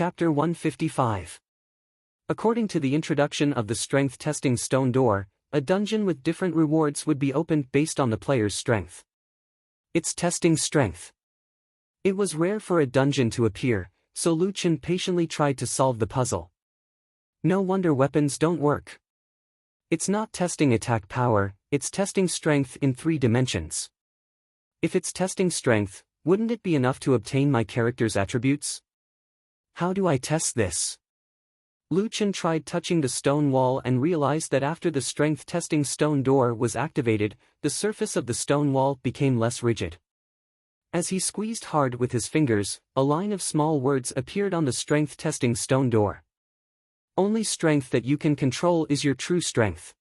Chapter 155. According to the introduction of the strength testing stone door, a dungeon with different rewards would be opened based on the player's strength. It's testing strength. It was rare for a dungeon to appear, so Lu Chen patiently tried to solve the puzzle. No wonder weapons don't work. It's not testing attack power, it's testing strength in 3 dimensions. If it's testing strength, wouldn't it be enough to obtain my character's attributes? How do I test this? Lu Chen tried touching the stone wall and realized that after the strength testing stone door was activated, the surface of the stone wall became less rigid. As he squeezed hard with his fingers, a line of small words appeared on the strength testing stone door. Only strength that you can control is your true strength.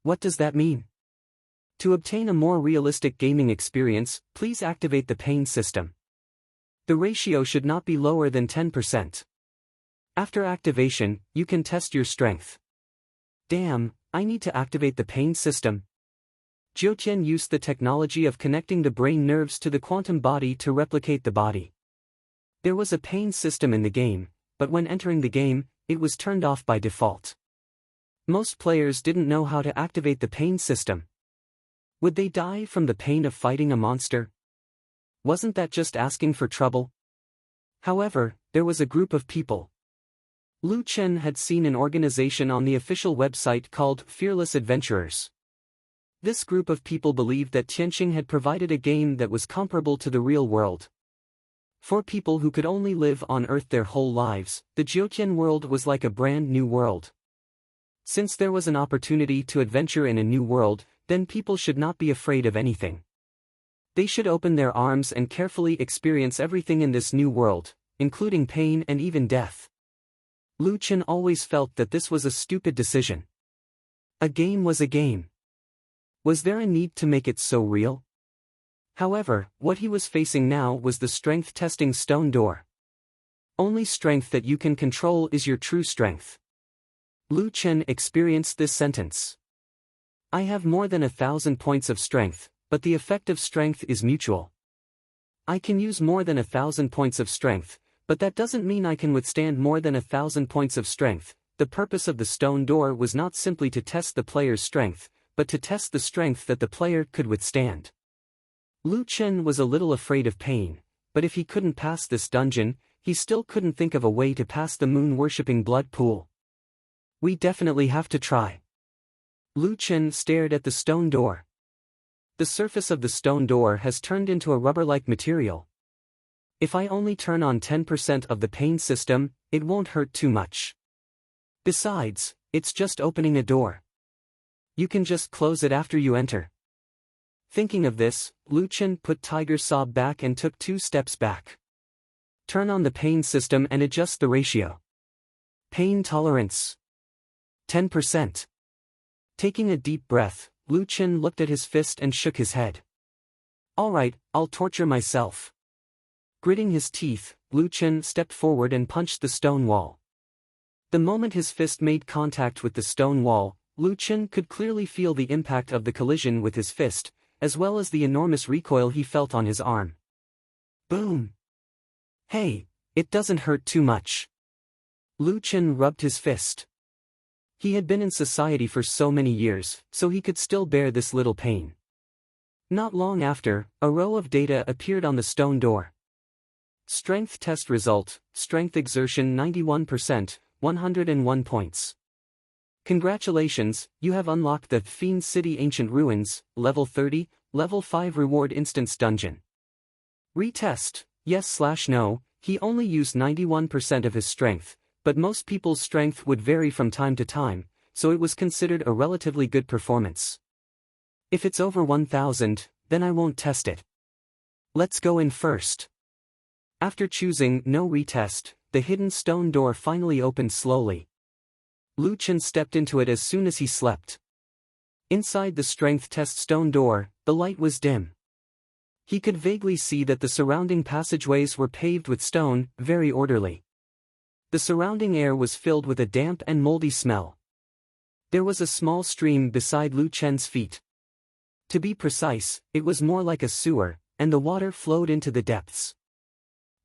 What does that mean? To obtain a more realistic gaming experience, please activate the pain system. The ratio should not be lower than 10%. After activation, you can test your strength. Damn, I need to activate the pain system. Jiutian used the technology of connecting the brain nerves to the quantum body to replicate the body. There was a pain system in the game, but when entering the game, it was turned off by default. Most players didn't know how to activate the pain system. Would they die from the pain of fighting a monster? Wasn't that just asking for trouble? However, there was a group of people. Lu Chen had seen an organization on the official website called Fearless Adventurers. This group of people believed that Tianqing had provided a game that was comparable to the real world. For people who could only live on Earth their whole lives, the Jiutian world was like a brand new world. Since there was an opportunity to adventure in a new world, then people should not be afraid of anything. They should open their arms and carefully experience everything in this new world, including pain and even death. Lu Chen always felt that this was a stupid decision. A game was a game. Was there a need to make it so real? However, what he was facing now was the strength testing stone door. Only strength that you can control is your true strength. Lu Chen experienced this sentence. I have more than 1,000 points of strength, but the effect of strength is mutual. I can use more than 1,000 points of strength, but that doesn't mean I can withstand more than 1,000 points of strength. The purpose of the stone door was not simply to test the player's strength, but to test the strength that the player could withstand. Lu Chen was a little afraid of pain, but if he couldn't pass this dungeon, he still couldn't think of a way to pass the moon-worshipping blood pool. We definitely have to try. Lu Chen stared at the stone door. The surface of the stone door has turned into a rubber-like material. If I only turn on 10% of the pain system, it won't hurt too much. Besides, it's just opening a door. You can just close it after you enter. Thinking of this, Lu Chen put Tiger Saw back and took 2 steps back. Turn on the pain system and adjust the ratio. Pain tolerance. 10%. Taking a deep breath, Lu Chen looked at his fist and shook his head. Alright, I'll torture myself. Gritting his teeth, Lu Chen stepped forward and punched the stone wall. The moment his fist made contact with the stone wall, Lu Chen could clearly feel the impact of the collision with his fist, as well as the enormous recoil he felt on his arm. Boom! Hey, it doesn't hurt too much. Lu Chen rubbed his fist. He had been in society for so many years, so he could still bear this little pain. Not long after, a row of data appeared on the stone door. Strength test result, strength exertion 91%, 101 points. Congratulations, you have unlocked the Fiend City Ancient Ruins, level 30, level 5 reward instance dungeon. Retest, yes/no, he only used 91% of his strength, but most people's strength would vary from time to time, so it was considered a relatively good performance. If it's over 1,000, then I won't test it. Let's go in first. After choosing no retest, the hidden stone door finally opened slowly. Lu Chen stepped into it as soon as he slept. Inside the strength test stone door, the light was dim. He could vaguely see that the surrounding passageways were paved with stone, very orderly. The surrounding air was filled with a damp and moldy smell. There was a small stream beside Lu Chen's feet. To be precise, it was more like a sewer, and the water flowed into the depths.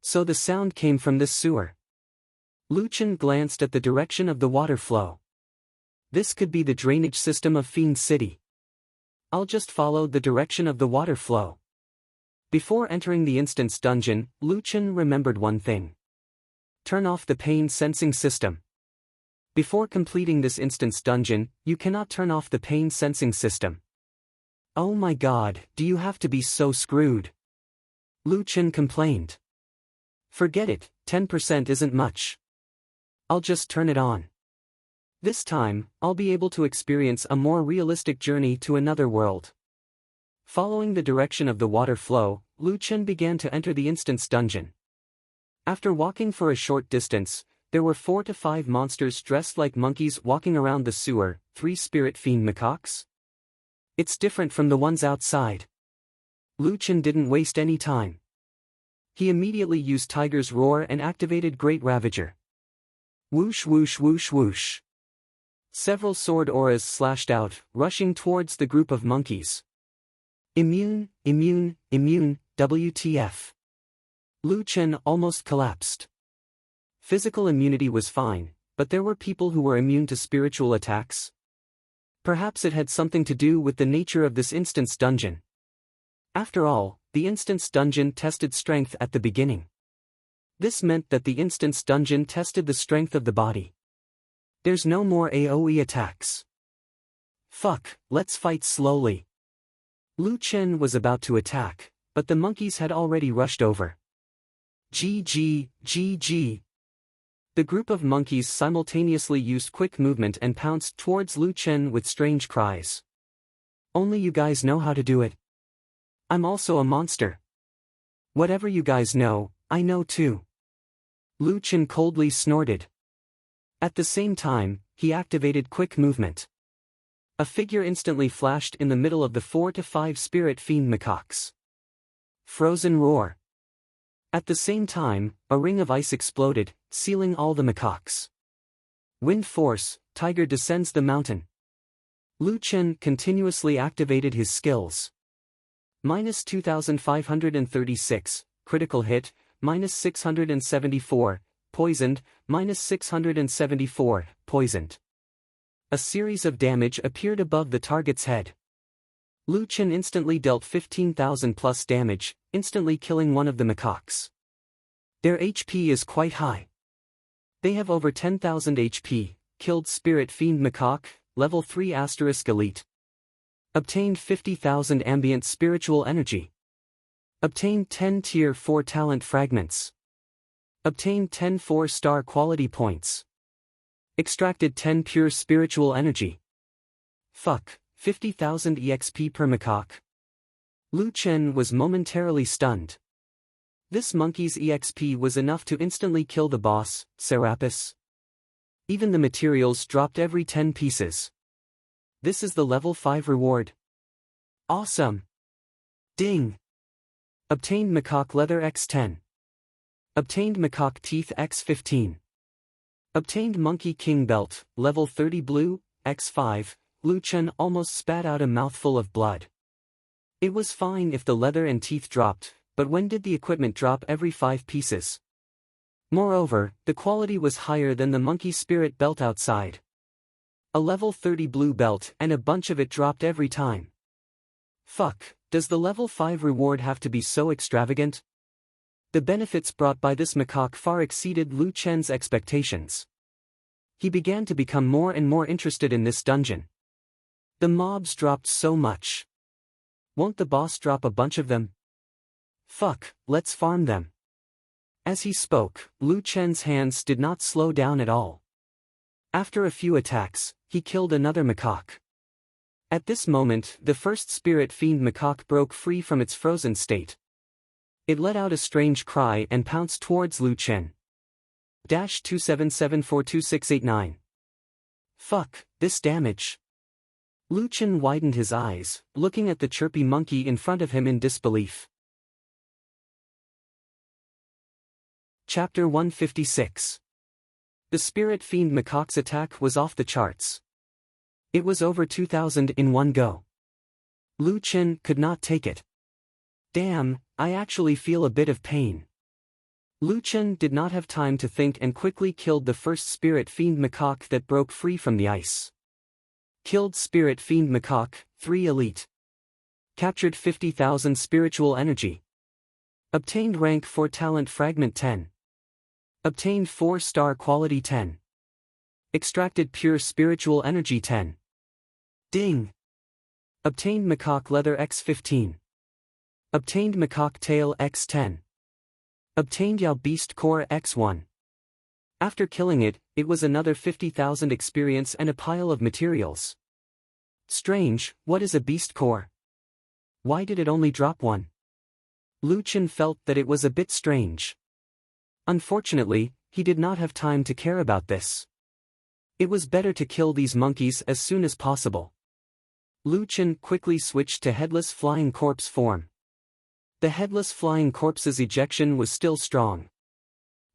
So the sound came from this sewer. Lu Chen glanced at the direction of the water flow. This could be the drainage system of Fiend City. I'll just follow the direction of the water flow. Before entering the instance dungeon, Lu Chen remembered one thing. Turn off the pain sensing system. Before completing this instance dungeon, you cannot turn off the pain sensing system. Oh my god, do you have to be so screwed? Lu Chen complained. Forget it, 10% isn't much. I'll just turn it on. This time, I'll be able to experience a more realistic journey to another world. Following the direction of the water flow, Lu Chen began to enter the instance dungeon. After walking for a short distance, there were 4 to 5 monsters dressed like monkeys walking around the sewer, 3 spirit fiend macaques. It's different from the ones outside. Lu Chen didn't waste any time. He immediately used Tiger's Roar and activated Great Ravager. Whoosh whoosh whoosh whoosh. Several sword auras slashed out, rushing towards the group of monkeys. Immune, immune, immune, WTF. Lu Chen almost collapsed. Physical immunity was fine, but there were people who were immune to spiritual attacks. Perhaps it had something to do with the nature of this instance dungeon. After all, the instance dungeon tested strength at the beginning. This meant that the instance dungeon tested the strength of the body. There's no more AoE attacks. Fuck, let's fight slowly. Lu Chen was about to attack, but the monkeys had already rushed over. GG, GG. The group of monkeys simultaneously used quick movement and pounced towards Lu Chen with strange cries. Only you guys know how to do it. I'm also a monster. Whatever you guys know, I know too. Lu Chen coldly snorted. At the same time, he activated quick movement. A figure instantly flashed in the middle of the 4 to 5 spirit fiend macaques. Frozen Roar. At the same time, a ring of ice exploded, sealing all the macaques. Wind Force, Tiger descends the mountain. Lu Chen continuously activated his skills. Minus 2536, critical hit, minus 674, poisoned, minus 674, poisoned. A series of damage appeared above the target's head. Lu Chen instantly dealt 15,000 plus damage, instantly killing one of the macaques. Their HP is quite high. They have over 10,000 HP, killed Spirit Fiend Macaque, level 3 * elite. Obtained 50,000 ambient spiritual energy. Obtained 10 tier 4 talent fragments. Obtained 10 4-star quality points. Extracted 10 pure spiritual energy. Fuck, 50,000 EXP per macaque. Lu Chen was momentarily stunned. This monkey's EXP was enough to instantly kill the boss, Serapis. Even the materials dropped every 10 pieces. This is the level 5 reward. Awesome. Ding. Obtained macaque leather x10. Obtained macaque teeth x15. Obtained Monkey King belt, level 30 blue, x5. Lu Chen almost spat out a mouthful of blood. It was fine if the leather and teeth dropped, but when did the equipment drop every 5 pieces? Moreover, the quality was higher than the monkey spirit belt outside. A level 30 blue belt and a bunch of it dropped every time. Fuck, does the level 5 reward have to be so extravagant? The benefits brought by this macaque far exceeded Lu Chen's expectations. He began to become more and more interested in this dungeon. The mobs dropped so much. Won't the boss drop a bunch of them? Fuck, let's farm them. As he spoke, Lu Chen's hands did not slow down at all. After a few attacks, he killed another macaque. At this moment, the first spirit fiend macaque broke free from its frozen state. It let out a strange cry and pounced towards Lu Chen. -277426889. Fuck, this damage. Lu Chen widened his eyes, looking at the chirpy monkey in front of him in disbelief. Chapter 156. The Spirit Fiend Macaque's attack was off the charts. It was over 2,000 in one go. Lu Chen could not take it. Damn, I actually feel a bit of pain. Lu Chen did not have time to think and quickly killed the first Spirit Fiend macaque that broke free from the ice. Killed Spirit Fiend macaque, 3 elite. Captured 50,000 spiritual energy. Obtained rank 4 talent fragment 10. Obtained 4-star quality 10. Extracted pure spiritual energy 10. Ding! Obtained macaque leather x 15. Obtained macaque tail x 10. Obtained Yao beast core x 1. After killing it, it was another 50,000 experience and a pile of materials. Strange, what is a beast core? Why did it only drop 1? Lu Chen felt that it was a bit strange. Unfortunately, he did not have time to care about this. It was better to kill these monkeys as soon as possible. Lu Chen quickly switched to headless flying corpse form. The headless flying corpse's ejection was still strong.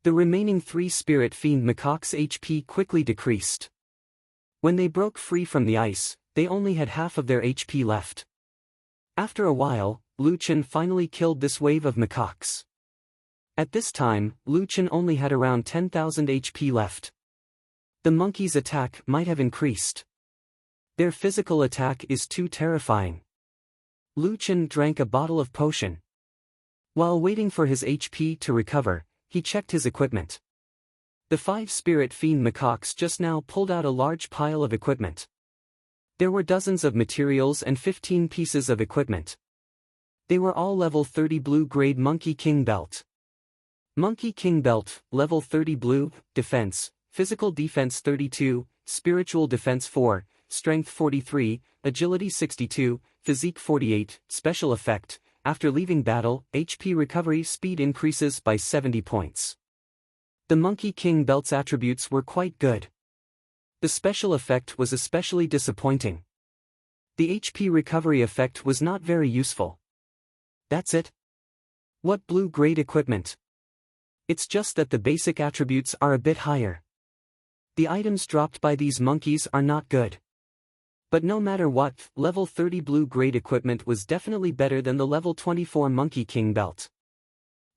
The remaining 3 Spirit Fiend macaques' HP quickly decreased. When they broke free from the ice, they only had half of their HP left. After a while, Lu Chen finally killed this wave of macaques. At this time, Lu Chen only had around 10,000 HP left. The monkey's attack might have increased. Their physical attack is too terrifying. Lu Chen drank a bottle of potion. While waiting for his HP to recover, he checked his equipment. The 5 Spirit Fiend macaques just now pulled out a large pile of equipment. There were dozens of materials and 15 pieces of equipment. They were all level 30 blue grade Monkey King belt. Monkey King belt, level 30 blue, defense, physical defense 32, spiritual defense 4, strength 43, agility 62, physique 48, special effect. After leaving battle, HP recovery speed increases by 70 points. The Monkey King belt's attributes were quite good. The special effect was especially disappointing. The HP recovery effect was not very useful. That's it? What blue-grade equipment? It's just that the basic attributes are a bit higher. The items dropped by these monkeys are not good. But no matter what, level 30 blue-grade equipment was definitely better than the level 24 Monkey King belt.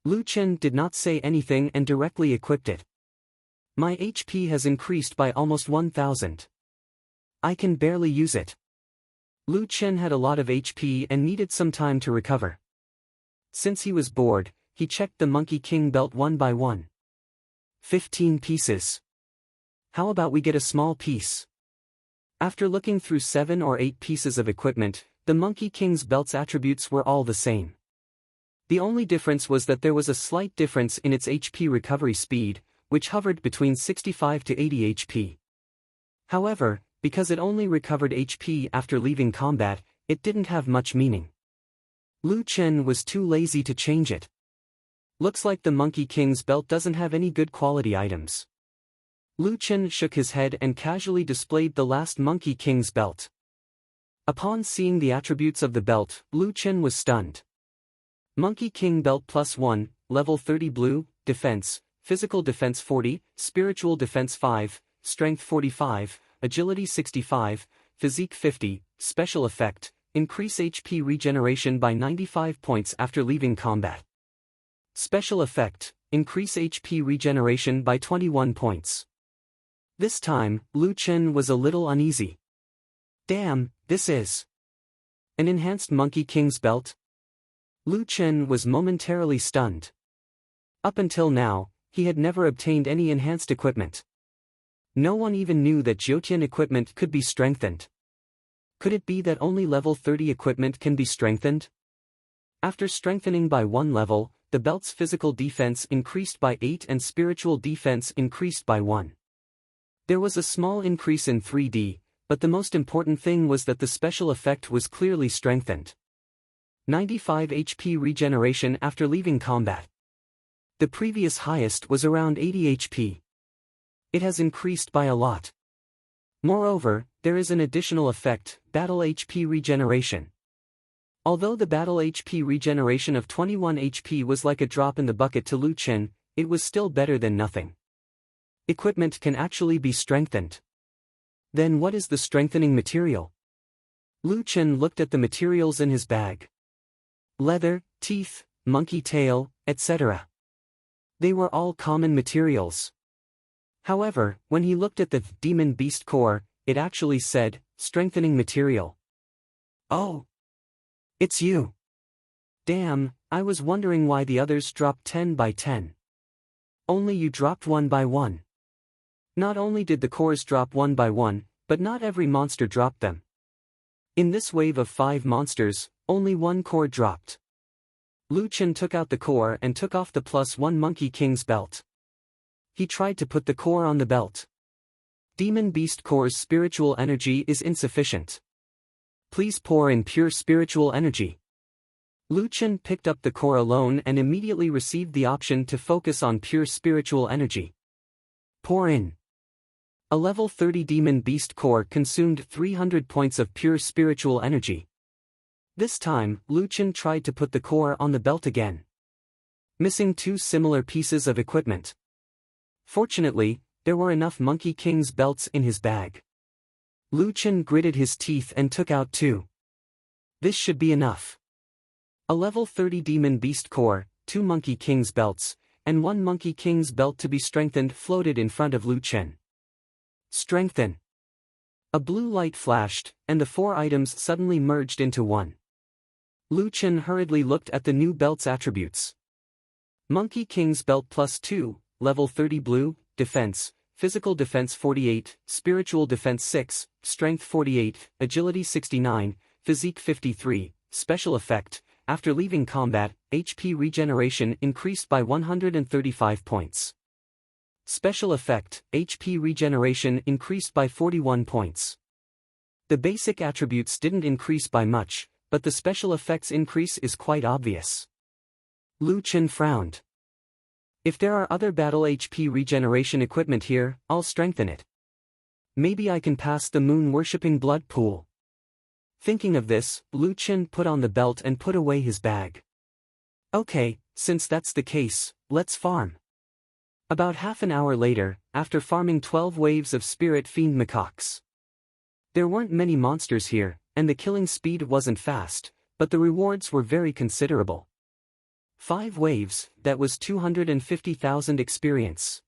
Lu Chen did not say anything and directly equipped it. My HP has increased by almost 1,000. I can barely use it. Lu Chen had a lot of HP and needed some time to recover. Since he was bored, he checked the Monkey King belt one by one. 15 pieces. How about we get a small piece? After looking through 7 or 8 pieces of equipment, the Monkey King's belt's attributes were all the same. The only difference was that there was a slight difference in its HP recovery speed, which hovered between 65 to 80 HP. However, because it only recovered HP after leaving combat, it didn't have much meaning. Lu Chen was too lazy to change it. Looks like the Monkey King's belt doesn't have any good quality items. Lu Chen shook his head and casually displayed the last Monkey King's belt. Upon seeing the attributes of the belt, Lu Chen was stunned. Monkey King belt +1, level 30 blue, defense, physical defense 40, spiritual defense 5, strength 45, agility 65, physique 50, special effect, increase HP regeneration by 95 points after leaving combat. Special effect, increase HP regeneration by 21 points. This time, Lu Chen was a little uneasy. Damn, this is an enhanced Monkey King's belt? Lu Chen was momentarily stunned. Up until now, he had never obtained any enhanced equipment. No one even knew that Jiutian equipment could be strengthened. Could it be that only level 30 equipment can be strengthened? After strengthening by 1 level, the belt's physical defense increased by 8 and spiritual defense increased by 1. There was a small increase in 3D, but the most important thing was that the special effect was clearly strengthened. 95 HP regeneration after leaving combat. The previous highest was around 80 HP. It has increased by a lot. Moreover, there is an additional effect, battle HP regeneration. Although the battle HP regeneration of 21 HP was like a drop in the bucket to Lu Chen, it was still better than nothing. Equipment can actually be strengthened. Then what is the strengthening material? Lu Chen looked at the materials in his bag. Leather, teeth, monkey tail, etc. They were all common materials. However, when he looked at the demon beast core, it actually said, strengthening material. Oh! It's you! Damn, I was wondering why the others dropped 10 by 10. Only you dropped 1 by 1. Not only did the cores drop 1 by 1, but not every monster dropped them. In this wave of 5 monsters, only 1 core dropped. Lu Chen took out the core and took off the +1 Monkey King's belt. He tried to put the core on the belt. Demon Beast Core's spiritual energy is insufficient. Please pour in pure spiritual energy. Lu Chen picked up the core alone and immediately received the option to focus on pure spiritual energy. Pour in. A level 30 Demon Beast core consumed 300 points of pure spiritual energy. This time, Lu Chen tried to put the core on the belt again, missing 2 similar pieces of equipment. Fortunately, there were enough Monkey King's belts in his bag. Lu Chen gritted his teeth and took out 2. This should be enough. A level 30 Demon Beast core, 2 Monkey King's belts, and 1 Monkey King's belt to be strengthened floated in front of Lu Chen. Strengthen. A blue light flashed, and the 4 items suddenly merged into one. Lu Chen hurriedly looked at the new belt's attributes. Monkey King's belt +2, level 30 blue, defense, physical defense 48, spiritual defense 6, strength 48, agility 69, physique 53, special effect. After leaving combat, HP regeneration increased by 135 points. Special effect, HP regeneration increased by 41 points. The basic attributes didn't increase by much, but the special effects increase is quite obvious. Lu Chen frowned. If there are other battle HP regeneration equipment here, I'll strengthen it. Maybe I can pass the moon-worshipping blood pool. Thinking of this, Lu Chen put on the belt and put away his bag. Okay, since that's the case, let's farm. About half an hour later, after farming 12 waves of spirit fiend macaques. There weren't many monsters here, and the killing speed wasn't fast, but the rewards were very considerable. 5 waves, that was 250,000 experience.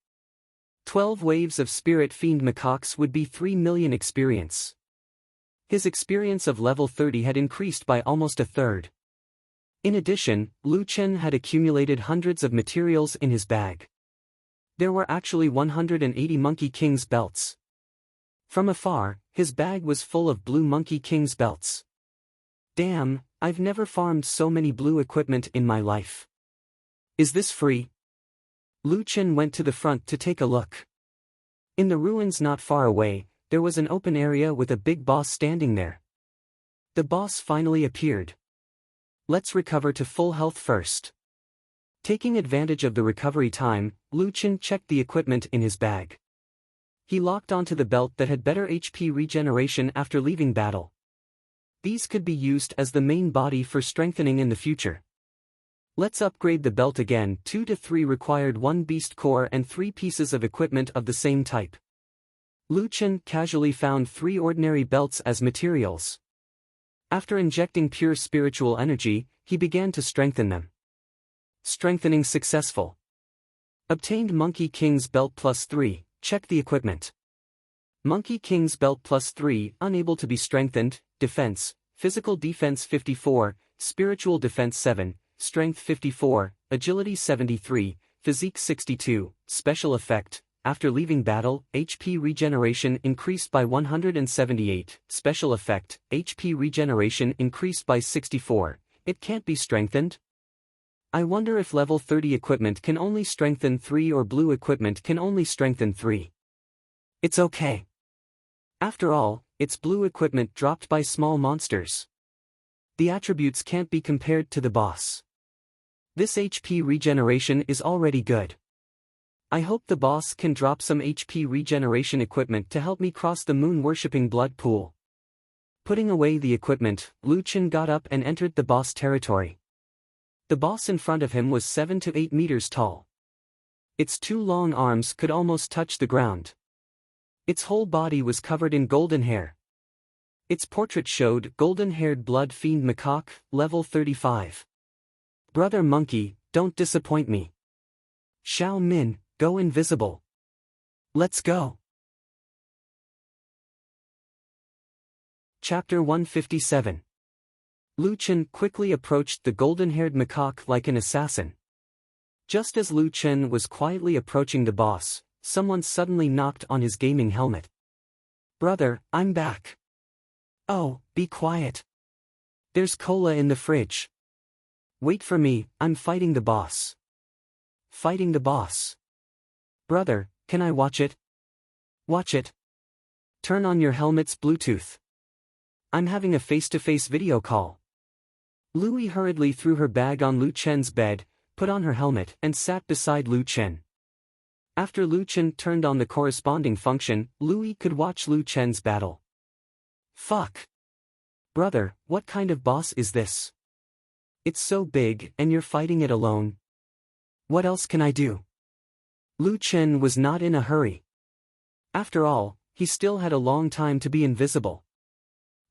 12 waves of spirit fiend macaques would be 3 million experience. His experience of level 30 had increased by almost a third. In addition, Lu Chen had accumulated hundreds of materials in his bag. There were actually 180 Monkey King's belts. From afar, his bag was full of blue Monkey King's belts. Damn, I've never farmed so many blue equipment in my life. Is this free? Lu Chen went to the front to take a look. In the ruins not far away, there was an open area with a big boss standing there. The boss finally appeared. Let's recover to full health first. Taking advantage of the recovery time, Lu Chen checked the equipment in his bag. He locked onto the belt that had better HP regeneration after leaving battle. These could be used as the main body for strengthening in the future. Let's upgrade the belt again. 2 to 3 required 1 beast core and 3 pieces of equipment of the same type. Lu Chen casually found 3 ordinary belts as materials. After injecting pure spiritual energy, he began to strengthen them. Strengthening successful. Obtained Monkey King's belt +3, check the equipment. Monkey King's belt +3, unable to be strengthened, defense, physical defense 54, spiritual defense 7, strength 54, agility 73, physique 62, special effect. After leaving battle, HP regeneration increased by 178, special effect, HP regeneration increased by 64, it can't be strengthened? I wonder if level 30 equipment can only strengthen 3 or blue equipment can only strengthen 3. It's okay. After all, it's blue equipment dropped by small monsters. The attributes can't be compared to the boss. This HP regeneration is already good. I hope the boss can drop some HP regeneration equipment to help me cross the moon-worshipping blood pool. Putting away the equipment, Lu Chen got up and entered the boss territory. The boss in front of him was 7 to 8 meters tall. Its 2 long arms could almost touch the ground. Its whole body was covered in golden hair. Its portrait showed golden-haired blood fiend macaque, level 35. Brother Monkey, don't disappoint me. Xiao Min, go invisible. Let's go. Chapter 157. Lu Chen quickly approached the golden-haired macaque like an assassin. Just as Lu Chen was quietly approaching the boss, someone suddenly knocked on his gaming helmet. "Brother, I'm back." "Oh, be quiet. There's cola in the fridge." "Wait for me, I'm fighting the boss." "Fighting the boss? Brother, can I watch it?" "Watch it. Turn on your helmet's Bluetooth. I'm having a face-to-face video call." Lui hurriedly threw her bag on Lu Chen's bed, put on her helmet and sat beside Lu Chen. After Lu Chen turned on the corresponding function, Lui could watch Lu Chen's battle. "Fuck. Brother, what kind of boss is this? It's so big and you're fighting it alone. What else can I do?" Lu Chen was not in a hurry. After all, he still had a long time to be invisible.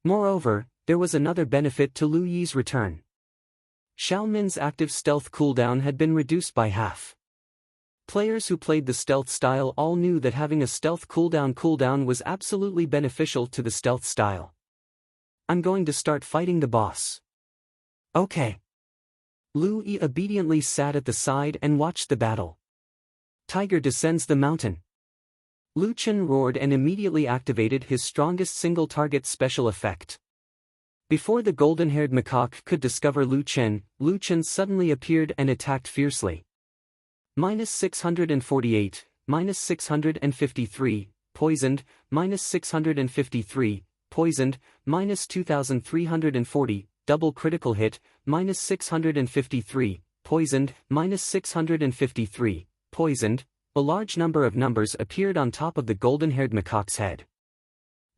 Moreover, there was another benefit to Lu Yi's return. Xiaomin's active stealth cooldown had been reduced by half. Players who played the stealth style all knew that having a stealth cooldown was absolutely beneficial to the stealth style. "I'm going to start fighting the boss." "Okay." Lu Yi obediently sat at the side and watched the battle. Tiger descends the mountain. Lu Chen roared and immediately activated his strongest single-target special effect. Before the golden-haired macaque could discover Lu Chen suddenly appeared and attacked fiercely. -648, -653, poisoned, -653, poisoned, -2340, double critical hit, -653, poisoned, -653, poisoned. A large number of numbers appeared on top of the golden-haired macaque's head.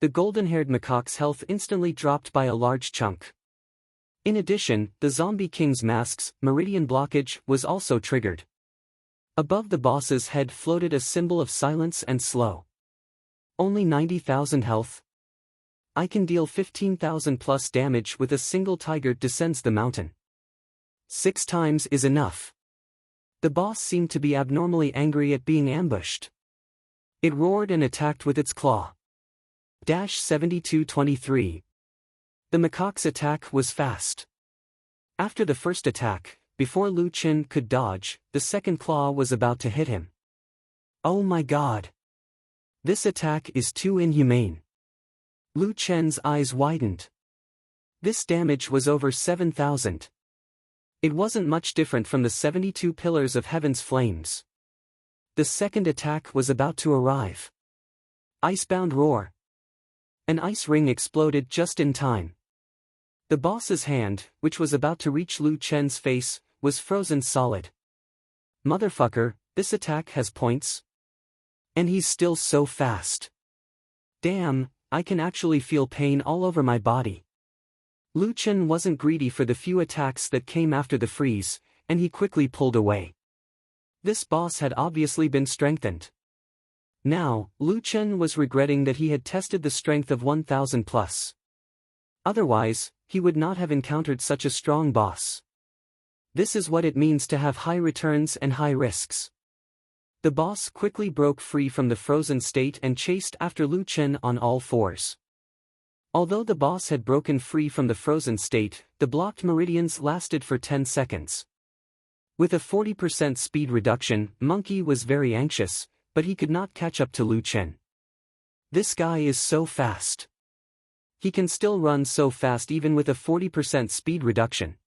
The golden-haired macaque's health instantly dropped by a large chunk. In addition, the Zombie King's mask's meridian blockage was also triggered. Above the boss's head floated a symbol of silence and slow. "Only 90,000 health? I can deal 15,000 plus damage with a single tiger descends the mountain. 6 times is enough." The boss seemed to be abnormally angry at being ambushed. It roared and attacked with its claw. 7223. The macaque's attack was fast. After the first attack, before Lu Chen could dodge, the second claw was about to hit him. "Oh my god. This attack is too inhumane." Lu Chen's eyes widened. This damage was over 7,000. It wasn't much different from the 72 pillars of heaven's flames. The second attack was about to arrive. Icebound roar. An ice ring exploded just in time. The boss's hand, which was about to reach Lu Chen's face, was frozen solid. "Motherfucker, this attack has points? And he's still so fast. Damn, I can actually feel pain all over my body." Lu Chen wasn't greedy for the few attacks that came after the freeze, and he quickly pulled away. This boss had obviously been strengthened. Now, Lu Chen was regretting that he had tested the strength of 1,000 plus. Otherwise, he would not have encountered such a strong boss. This is what it means to have high returns and high risks. The boss quickly broke free from the frozen state and chased after Lu Chen on all fours. Although the boss had broken free from the frozen state, the blocked meridians lasted for 10 seconds. With a 40% speed reduction, Monkey was very anxious, but he could not catch up to Lu Chen. "This guy is so fast. He can still run so fast even with a 40% speed reduction.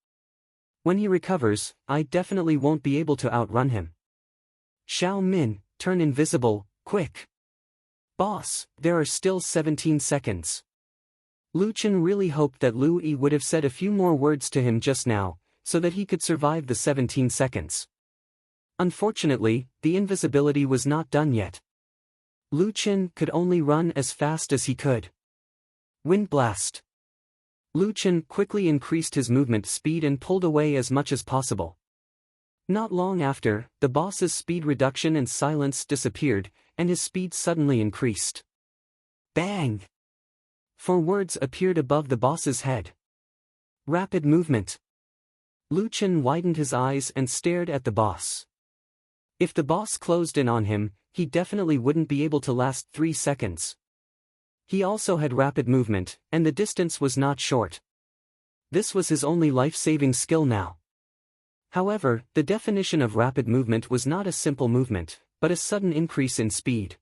When he recovers, I definitely won't be able to outrun him. Xiao Min, turn invisible, quick." "Boss, there are still 17 seconds. Lu Chen really hoped that Lu Yi would have said a few more words to him just now, so that he could survive the 17 seconds. Unfortunately, the invisibility was not done yet. Lu Chen could only run as fast as he could. Wind blast. Lu Chen quickly increased his movement speed and pulled away as much as possible. Not long after, the boss's speed reduction and silence disappeared, and his speed suddenly increased. Bang! 4 words appeared above the boss's head. Rapid movement. Lu Chen widened his eyes and stared at the boss. If the boss closed in on him, he definitely wouldn't be able to last 3 seconds. He also had rapid movement, and the distance was not short. This was his only life-saving skill now. However, the definition of rapid movement was not a simple movement, but a sudden increase in speed.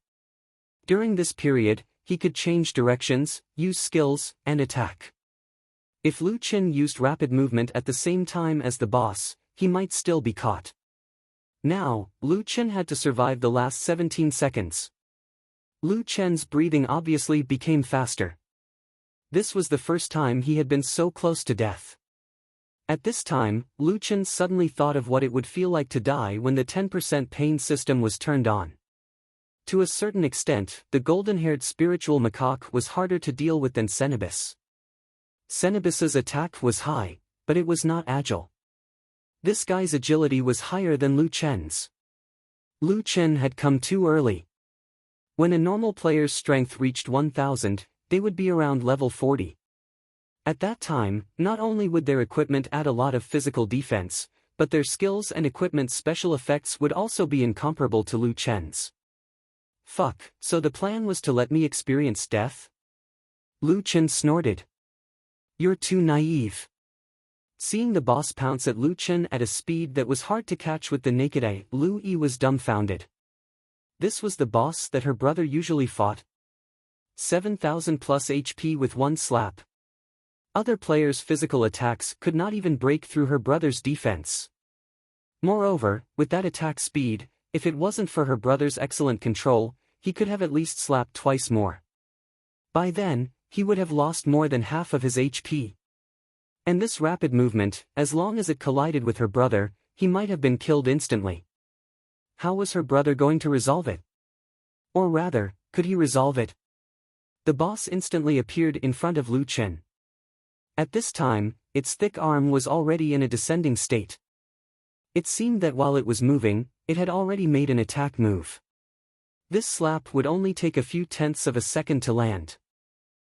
During this period, he could change directions, use skills, and attack. If Lu Qin used rapid movement at the same time as the boss, he might still be caught. Now, Lu Qin had to survive the last 17 seconds. Lu Chen's breathing obviously became faster. This was the first time he had been so close to death. At this time, Lu Chen suddenly thought of what it would feel like to die when the 10% pain system was turned on. To a certain extent, the golden-haired spiritual macaque was harder to deal with than Cenobus. Cenobus's attack was high, but it was not agile. This guy's agility was higher than Lu Chen's. Lu Chen had come too early. When a normal player's strength reached 1000, they would be around level 40. At that time, not only would their equipment add a lot of physical defense, but their skills and equipment's special effects would also be incomparable to Lu Chen's. Fuck, so the plan was to let me experience death? Lu Chen snorted. You're too naive. Seeing the boss pounce at Lu Chen at a speed that was hard to catch with the naked eye, Lu Yi was dumbfounded. This was the boss that her brother usually fought. 7,000 plus HP with one slap. Other players' physical attacks could not even break through her brother's defense. Moreover, with that attack speed, if it wasn't for her brother's excellent control, he could have at least slapped twice more. By then, he would have lost more than half of his HP. And this rapid movement, as long as it collided with her brother, he might have been killed instantly. How was her brother going to resolve it? Or rather, could he resolve it? The boss instantly appeared in front of Lu Chen. At this time, its thick arm was already in a descending state. It seemed that while it was moving, it had already made an attack move. This slap would only take a few tenths of a second to land.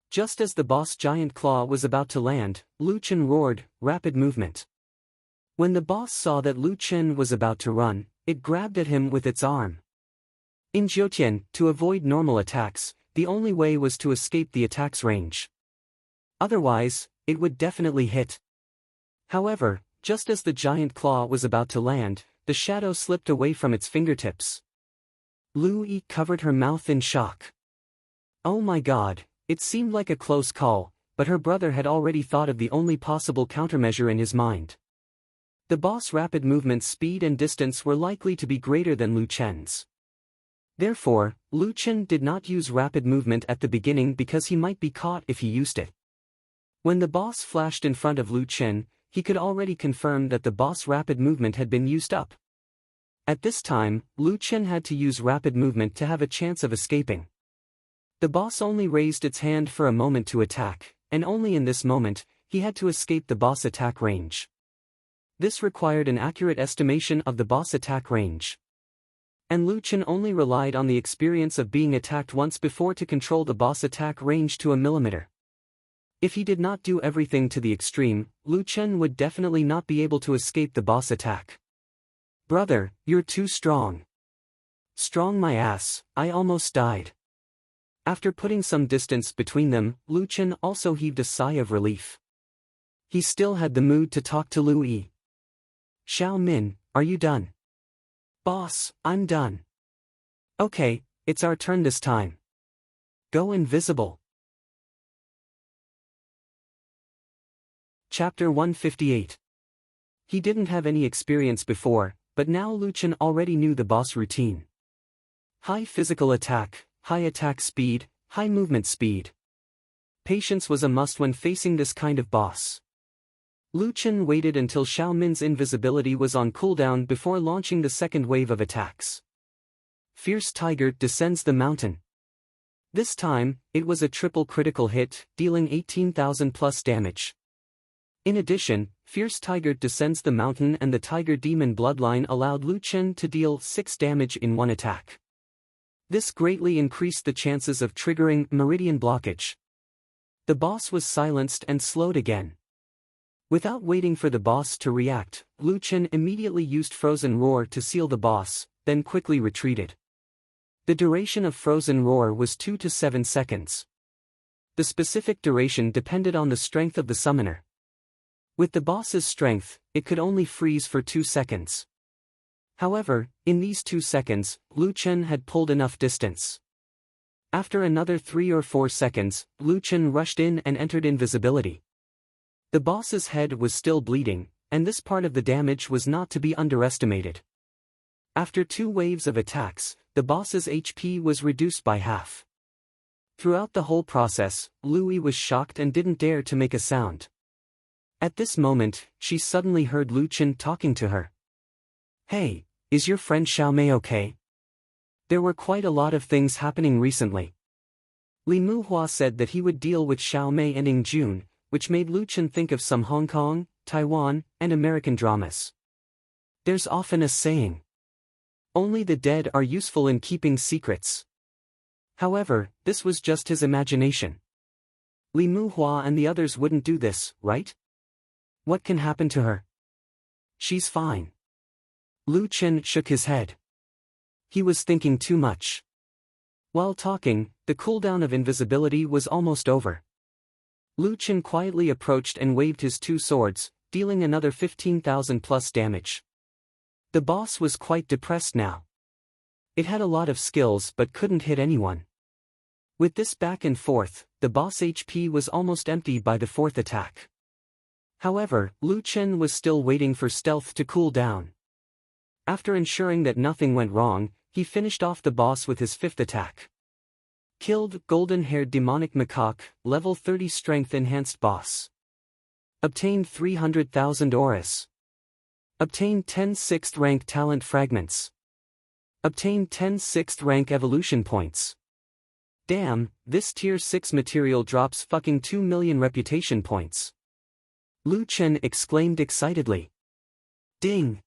Just as the boss' giant claw was about to land, Lu Chen roared, "Rapid movement." When the boss saw that Lu Chen was about to run, it grabbed at him with its arm. In Jiutian, to avoid normal attacks, the only way was to escape the attack's range. Otherwise, it would definitely hit. However, just as the giant claw was about to land, the shadow slipped away from its fingertips. Lu Yi covered her mouth in shock. Oh my god. It seemed like a close call, but her brother had already thought of the only possible countermeasure in his mind. The boss' rapid movement speed and distance were likely to be greater than Lu Chen's. Therefore, Lu Chen did not use rapid movement at the beginning because he might be caught if he used it. When the boss flashed in front of Lu Chen, he could already confirm that the boss' rapid movement had been used up. At this time, Lu Chen had to use rapid movement to have a chance of escaping. The boss only raised its hand for a moment to attack, and only in this moment, he had to escape the boss attack range. This required an accurate estimation of the boss attack range. And Lu Chen only relied on the experience of being attacked once before to control the boss attack range to a millimeter. If he did not do everything to the extreme, Lu Chen would definitely not be able to escape the boss attack. Brother, you're too strong. Strong my ass, I almost died. After putting some distance between them, Lu Chen also heaved a sigh of relief. He still had the mood to talk to Lu Yi. Xiao Min, are you done? Boss, I'm done. Okay, it's our turn this time. Go invisible. Chapter 158. He didn't have any experience before, but now Lu Chen already knew the boss routine. High physical attack, high attack speed, high movement speed. Patience was a must when facing this kind of boss. Lu Chen waited until Xiao Min's invisibility was on cooldown before launching the second wave of attacks. Fierce Tiger descends the mountain. This time, it was a triple critical hit, dealing 18,000 plus damage. In addition, Fierce Tiger descends the mountain and the Tiger Demon bloodline allowed Lu Chen to deal 6 damage in one attack. This greatly increased the chances of triggering meridian blockage. The boss was silenced and slowed again. Without waiting for the boss to react, Lu Chen immediately used Frozen Roar to seal the boss, then quickly retreated. The duration of Frozen Roar was 2 to 7 seconds. The specific duration depended on the strength of the summoner. With the boss's strength, it could only freeze for 2 seconds. However, in these 2 seconds, Lu Chen had pulled enough distance. After another 3 or 4 seconds, Lu Chen rushed in and entered invisibility. The boss's head was still bleeding, and this part of the damage was not to be underestimated. After 2 waves of attacks, the boss's HP was reduced by half. Throughout the whole process, Louis was shocked and didn't dare to make a sound. At this moment, she suddenly heard Lu Chen talking to her. "Hey, is your friend Xiaomei okay? There were quite a lot of things happening recently." Li Muhua said that he would deal with Xiaomei ending June, which made Lu Chen think of some Hong Kong, Taiwan, and American dramas. There's often a saying, "Only the dead are useful in keeping secrets." However, this was just his imagination. Li Muhua and the others wouldn't do this, right? What can happen to her? She's fine. Lu Chen shook his head. He was thinking too much. While talking, the cooldown of invisibility was almost over. Lu Chen quietly approached and waved his 2 swords, dealing another 15,000 plus damage. The boss was quite depressed now. It had a lot of skills but couldn't hit anyone. With this back and forth, the boss HP was almost empty by the 4th attack. However, Lu Chen was still waiting for stealth to cool down. After ensuring that nothing went wrong, he finished off the boss with his 5th attack. Killed golden-haired demonic macaque, level 30 strength enhanced boss. Obtained 300,000 auras. Obtained 10 6th rank talent fragments. Obtained 10 6th rank evolution points. Damn, this tier 6 material drops fucking 2 million reputation points. Lu Chen exclaimed excitedly. Ding!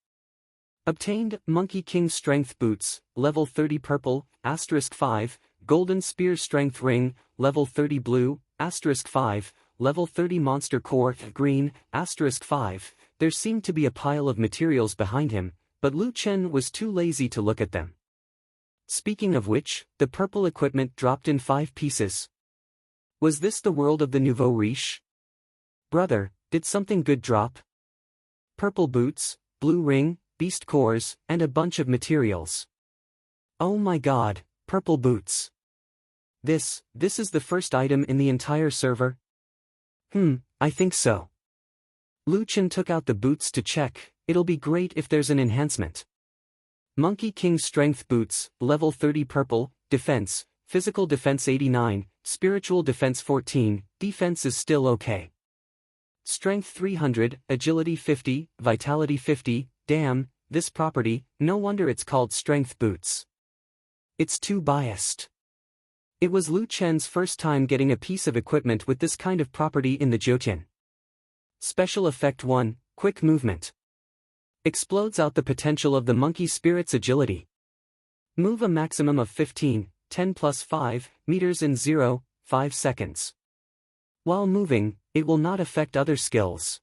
Obtained Monkey King Strength Boots, level 30 purple, *5, Golden Spear Strength Ring, level 30 blue, *5, level 30 Monster Core green, *5. There seemed to be a pile of materials behind him, but Lu Chen was too lazy to look at them. Speaking of which, the purple equipment dropped in 5 pieces. Was this the world of the nouveau riche? Brother, did something good drop? Purple boots, blue ring, beast cores, and a bunch of materials. Oh my god, purple boots. This is the first item in the entire server? I think so. Lu Chen took out the boots to check. It'll be great if there's an enhancement. Monkey King Strength Boots, level 30 purple, defense, physical defense 89, spiritual defense 14, defense is still okay. Strength 300, agility 50, vitality 50, damn, this property, no wonder it's called Strength Boots. It's too biased. It was Lu Chen's first time getting a piece of equipment with this kind of property in the Jotun. Special Effect 1, Quick Movement. Explodes out the potential of the monkey spirit's agility. Move a maximum of 15, 10 plus 5, meters in 0, 5 seconds. While moving, it will not affect other skills.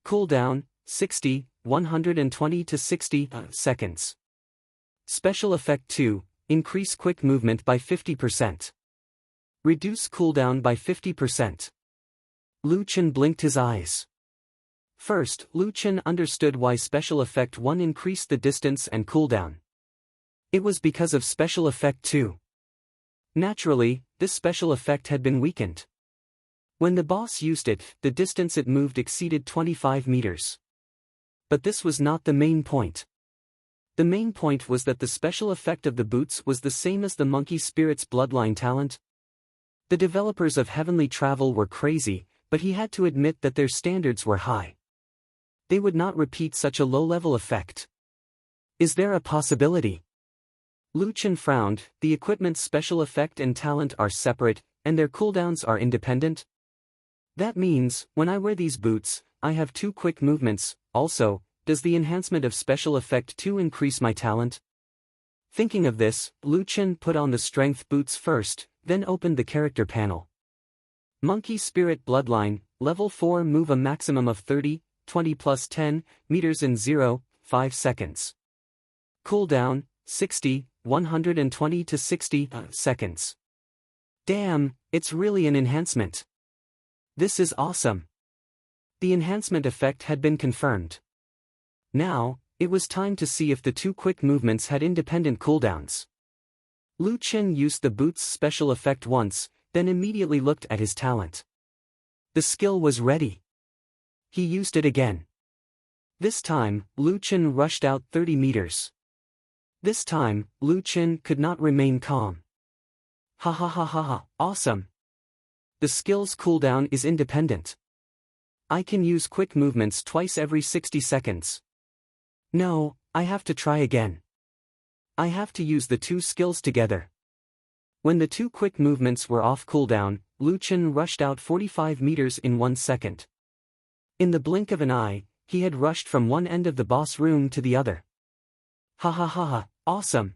Cooldown, 60, 120 to 60 seconds. Special Effect 2, Increase quick movement by 50%. Reduce cooldown by 50%. Lu Chen blinked his eyes. First, Lu Chen understood why Special Effect 1 increased the distance and cooldown. It was because of Special Effect 2. Naturally, this special effect had been weakened. When the boss used it, the distance it moved exceeded 25 meters. But this was not the main point. The main point was that the special effect of the boots was the same as the monkey spirit's bloodline talent. The developers of Heavenly Travel were crazy, but he had to admit that their standards were high. They would not repeat such a low-level effect. Is there a possibility? Lu Chen frowned. The equipment's special effect and talent are separate, and their cooldowns are independent. That means, when I wear these boots, I have 2 quick movements. Also, does the enhancement of Special Effect 2 increase my talent? Thinking of this, Lu Chen put on the strength boots first, then opened the character panel. Monkey Spirit Bloodline, level 4, move a maximum of 30, 20 plus 10, meters in 0, 5 seconds. Cooldown, 60, 120 to 60 seconds. Damn, it's really an enhancement. This is awesome. The enhancement effect had been confirmed. Now, it was time to see if the two quick movements had independent cooldowns. Lu Chen used the boot's special effect once, then immediately looked at his talent. The skill was ready. He used it again. This time, Lu Chen rushed out 30 meters. This time, Lu Chen could not remain calm. Ha ha ha ha ha, awesome. The skill's cooldown is independent. I can use quick movements twice every 60 seconds. No, I have to try again. I have to use the two skills together. When the two quick movements were off cooldown, Lu Chen rushed out 45 meters in 1 second. In the blink of an eye, he had rushed from one end of the boss room to the other. Ha ha ha ha, awesome.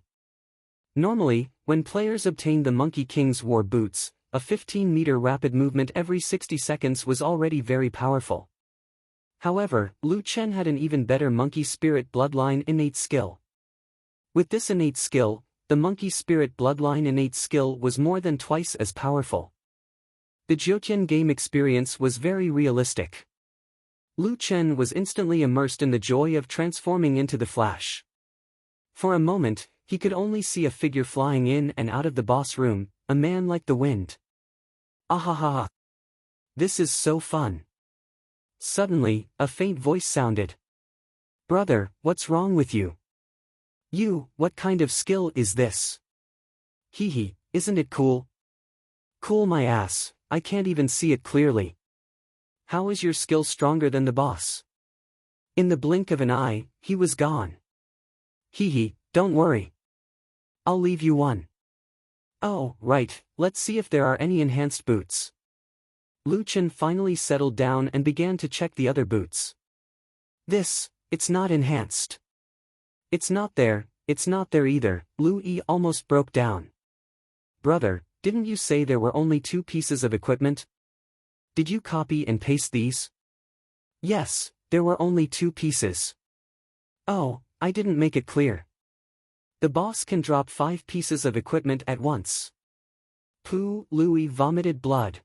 Normally, when players obtained the Monkey King's War Boots, a 15-meter rapid movement every 60 seconds was already very powerful. However, Lu Chen had an even better Monkey Spirit Bloodline innate skill. With this innate skill, the Monkey Spirit Bloodline innate skill was more than twice as powerful. The Jiutian game experience was very realistic. Lu Chen was instantly immersed in the joy of transforming into the Flash. For a moment, he could only see a figure flying in and out of the boss room, a man like the wind. Ahaha! This is so fun. Suddenly, a faint voice sounded. Brother, what's wrong with you? What kind of skill is this? Hee, isn't it cool? Cool my ass, I can't even see it clearly. How is your skill stronger than the boss? In the blink of an eye, he was gone. Hee, don't worry. I'll leave you one. Oh, right, let's see if there are any enhanced boots. Lu Chen finally settled down and began to check the other boots. It's not enhanced. It's not there either, Lu Yi almost broke down. Brother, didn't you say there were only 2 pieces of equipment? Did you copy and paste these? Yes, there were only 2 pieces. Oh, I didn't make it clear. The boss can drop 5 pieces of equipment at once. Pooh, Louis vomited blood.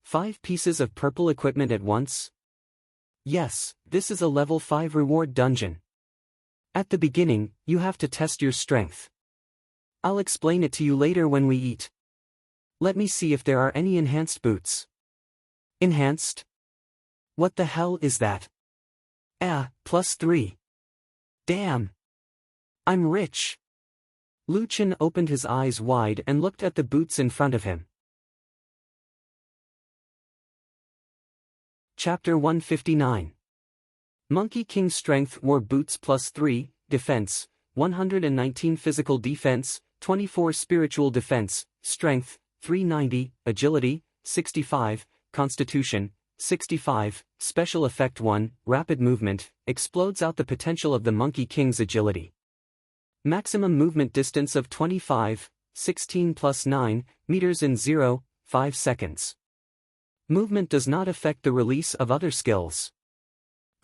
5 pieces of purple equipment at once? Yes, this is a level 5 reward dungeon. At the beginning, you have to test your strength. I'll explain it to you later when we eat. Let me see if there are any enhanced boots. Enhanced? What the hell is that? +3. Damn. I'm rich. Lu Chen opened his eyes wide and looked at the boots in front of him. Chapter 159. Monkey King Strength War Boots +3, Defense, 119 Physical Defense, 24 Spiritual Defense, Strength, 390, Agility, 65, Constitution, 65, Special Effect 1, Rapid Movement, explodes out the potential of the Monkey King's agility. Maximum movement distance of 25, 16 + 9, meters in 0.5 seconds. Movement does not affect the release of other skills.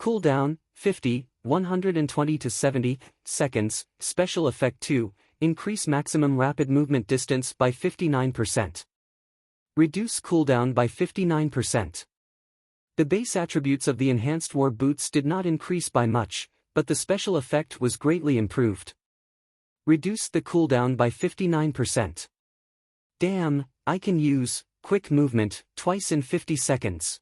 Cooldown, 50, 120 to 70 seconds, Special Effect 2, increase maximum rapid movement distance by 59%. Reduce cooldown by 59%. The base attributes of the enhanced war boots did not increase by much, but the special effect was greatly improved. Reduced the cooldown by 59%. Damn, I can use quick movement twice in 50 seconds.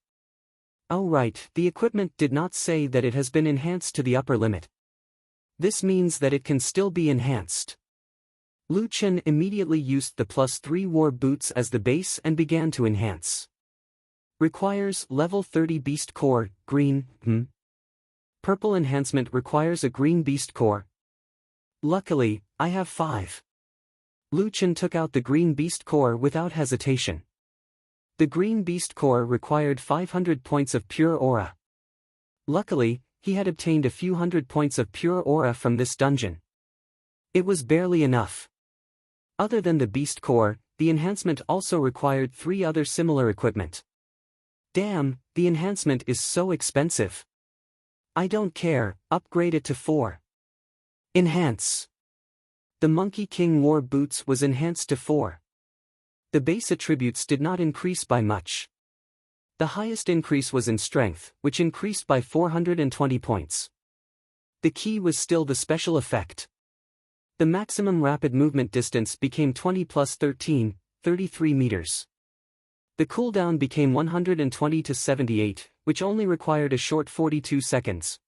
Oh right, the equipment did not say that it has been enhanced to the upper limit. This means that it can still be enhanced. Lu Chen immediately used the +3 war boots as the base and began to enhance. Requires level 30 beast core, green, Purple enhancement requires a green beast core. Luckily, I have 5. Lu Chen took out the green beast core without hesitation. The green beast core required 500 points of pure aura. Luckily, he had obtained a few hundred points of pure aura from this dungeon. It was barely enough. Other than the beast core, the enhancement also required 3 other similar equipment. Damn, the enhancement is so expensive. I don't care, upgrade it to 4. Enhance. The Monkey King wore boots was enhanced to 4. The base attributes did not increase by much. The highest increase was in strength, which increased by 420 points. The key was still the special effect. The maximum rapid movement distance became 20 plus 13, 33 meters. The cooldown became 120 to 78, which only required a short 42 seconds.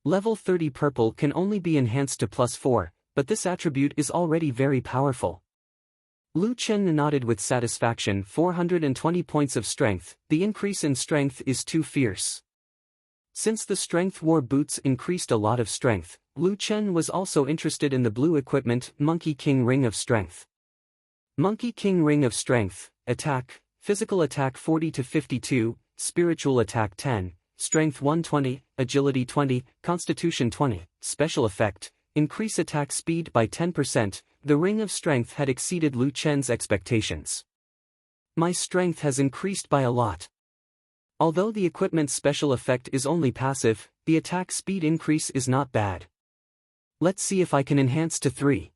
Level 30 purple can only be enhanced to plus 4, but this attribute is already very powerful. Lu Chen nodded with satisfaction. 420 points of strength, the increase in strength is too fierce. Since the strength war boots increased a lot of strength, Lu Chen was also interested in the blue equipment, Monkey King Ring of Strength. Monkey King Ring of Strength, attack, physical attack 40 to 52, spiritual attack 10, strength 120, agility 20, constitution 20, special effect, increase attack speed by 10%. The Ring of Strength had exceeded Lu Chen's expectations. My strength has increased by a lot. Although the equipment's special effect is only passive, the attack speed increase is not bad. Let's see if I can enhance to 3.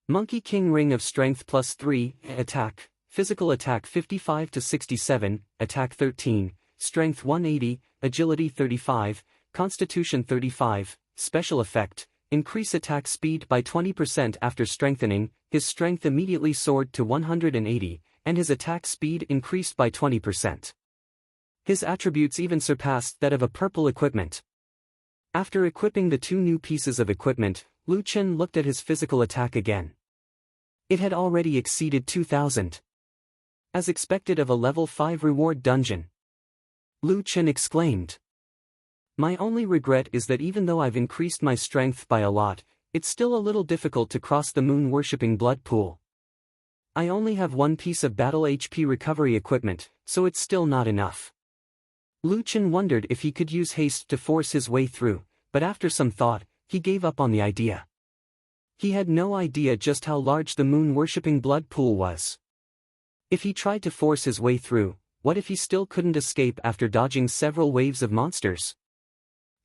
Monkey King Ring of Strength plus 3, attack, physical attack 55 to 67, attack 13, strength 180, agility 35, constitution 35, special effect, increase attack speed by 20% after strengthening. His strength immediately soared to 180, and his attack speed increased by 20%. His attributes even surpassed that of a purple equipment. After equipping the 2 new pieces of equipment, Lu Chen looked at his physical attack again. It had already exceeded 2,000. As expected of a level 5 reward dungeon. Lu Chen exclaimed. My only regret is that even though I've increased my strength by a lot, it's still a little difficult to cross the moon-worshipping blood pool. I only have 1 piece of battle HP recovery equipment, so it's still not enough. Lu Chen wondered if he could use haste to force his way through, but after some thought, he gave up on the idea. He had no idea just how large the moon-worshipping blood pool was. If he tried to force his way through, what if he still couldn't escape after dodging several waves of monsters?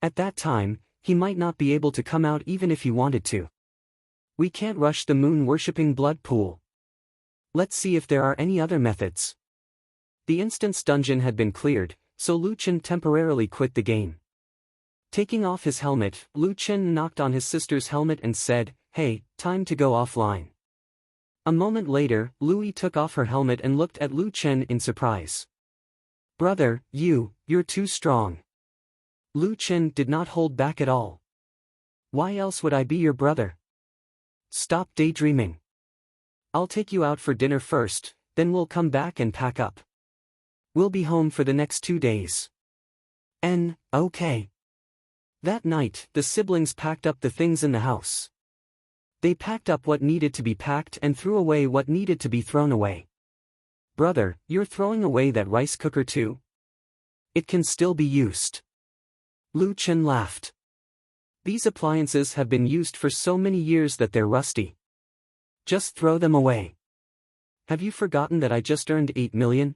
At that time, he might not be able to come out even if he wanted to. We can't rush the moon-worshipping blood pool. Let's see if there are any other methods. The instance dungeon had been cleared, so Lu Chen temporarily quit the game. Taking off his helmet, Lu Chen knocked on his sister's helmet and said, "Hey, time to go offline." A moment later, Louie took off her helmet and looked at Lu Chen in surprise. "Brother, you're too strong." Lu Chen did not hold back at all. "Why else would I be your brother?" "Stop daydreaming. I'll take you out for dinner first, then we'll come back and pack up. We'll be home for the next 2 days." Okay. That night, the siblings packed up the things in the house. They packed up what needed to be packed and threw away what needed to be thrown away. "Brother, you're throwing away that rice cooker too? It can still be used." Lu Chen laughed. "These appliances have been used for so many years that they're rusty. Just throw them away. Have you forgotten that I just earned 8 million?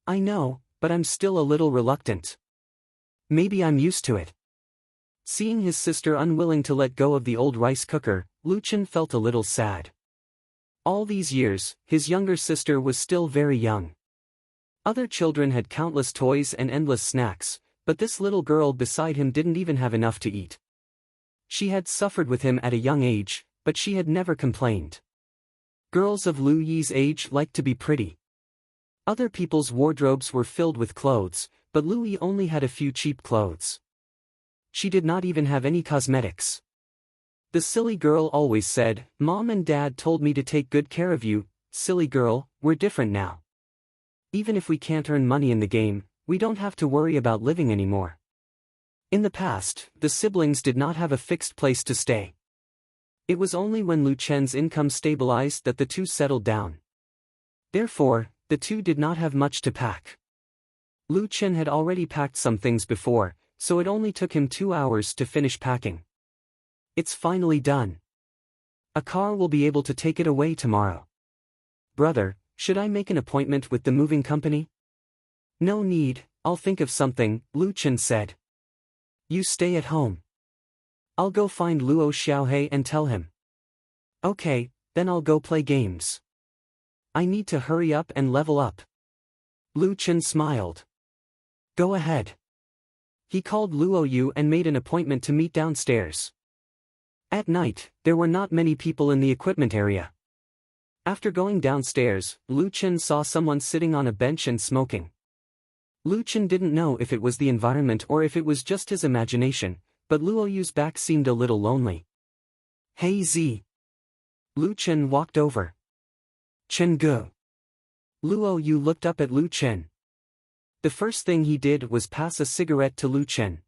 I know, but I'm still a little reluctant. Maybe I'm used to it." Seeing his sister unwilling to let go of the old rice cooker, Lu Chen felt a little sad. All these years, his younger sister was still very young. Other children had countless toys and endless snacks, but this little girl beside him didn't even have enough to eat. She had suffered with him at a young age, but she had never complained. Girls of Lu Yi's age liked to be pretty. Other people's wardrobes were filled with clothes, but Lu Yi only had a few cheap clothes. She did not even have any cosmetics. The silly girl always said, "Mom and Dad told me to take good care of you, silly girl, we're different now. Even if we can't earn money in the game, we don't have to worry about living anymore." In the past, the siblings did not have a fixed place to stay. It was only when Lu Chen's income stabilized that the two settled down. Therefore, the two did not have much to pack. Lu Chen had already packed some things before, so it only took him 2 hours to finish packing. It's finally done. A car will be able to take it away tomorrow. "Brother, should I make an appointment with the moving company?" "No need, I'll think of something," Lu Chen said. "You stay at home." I'll go find Luo Xiaohei and tell him. Okay, then I'll go play games. I need to hurry up and level up. Lu Chen smiled. Go ahead. He called Luo Yu and made an appointment to meet downstairs. At night, there were not many people in the equipment area. After going downstairs, Lu Chen saw someone sitting on a bench and smoking. Lu Chen didn't know if it was the environment or if it was just his imagination, but Luo Yu's back seemed a little lonely. Hey Z. Lu Chen walked over. Chen Gu. Luo Yu looked up at Lu Chen. The first thing he did was pass a cigarette to Lu Chen.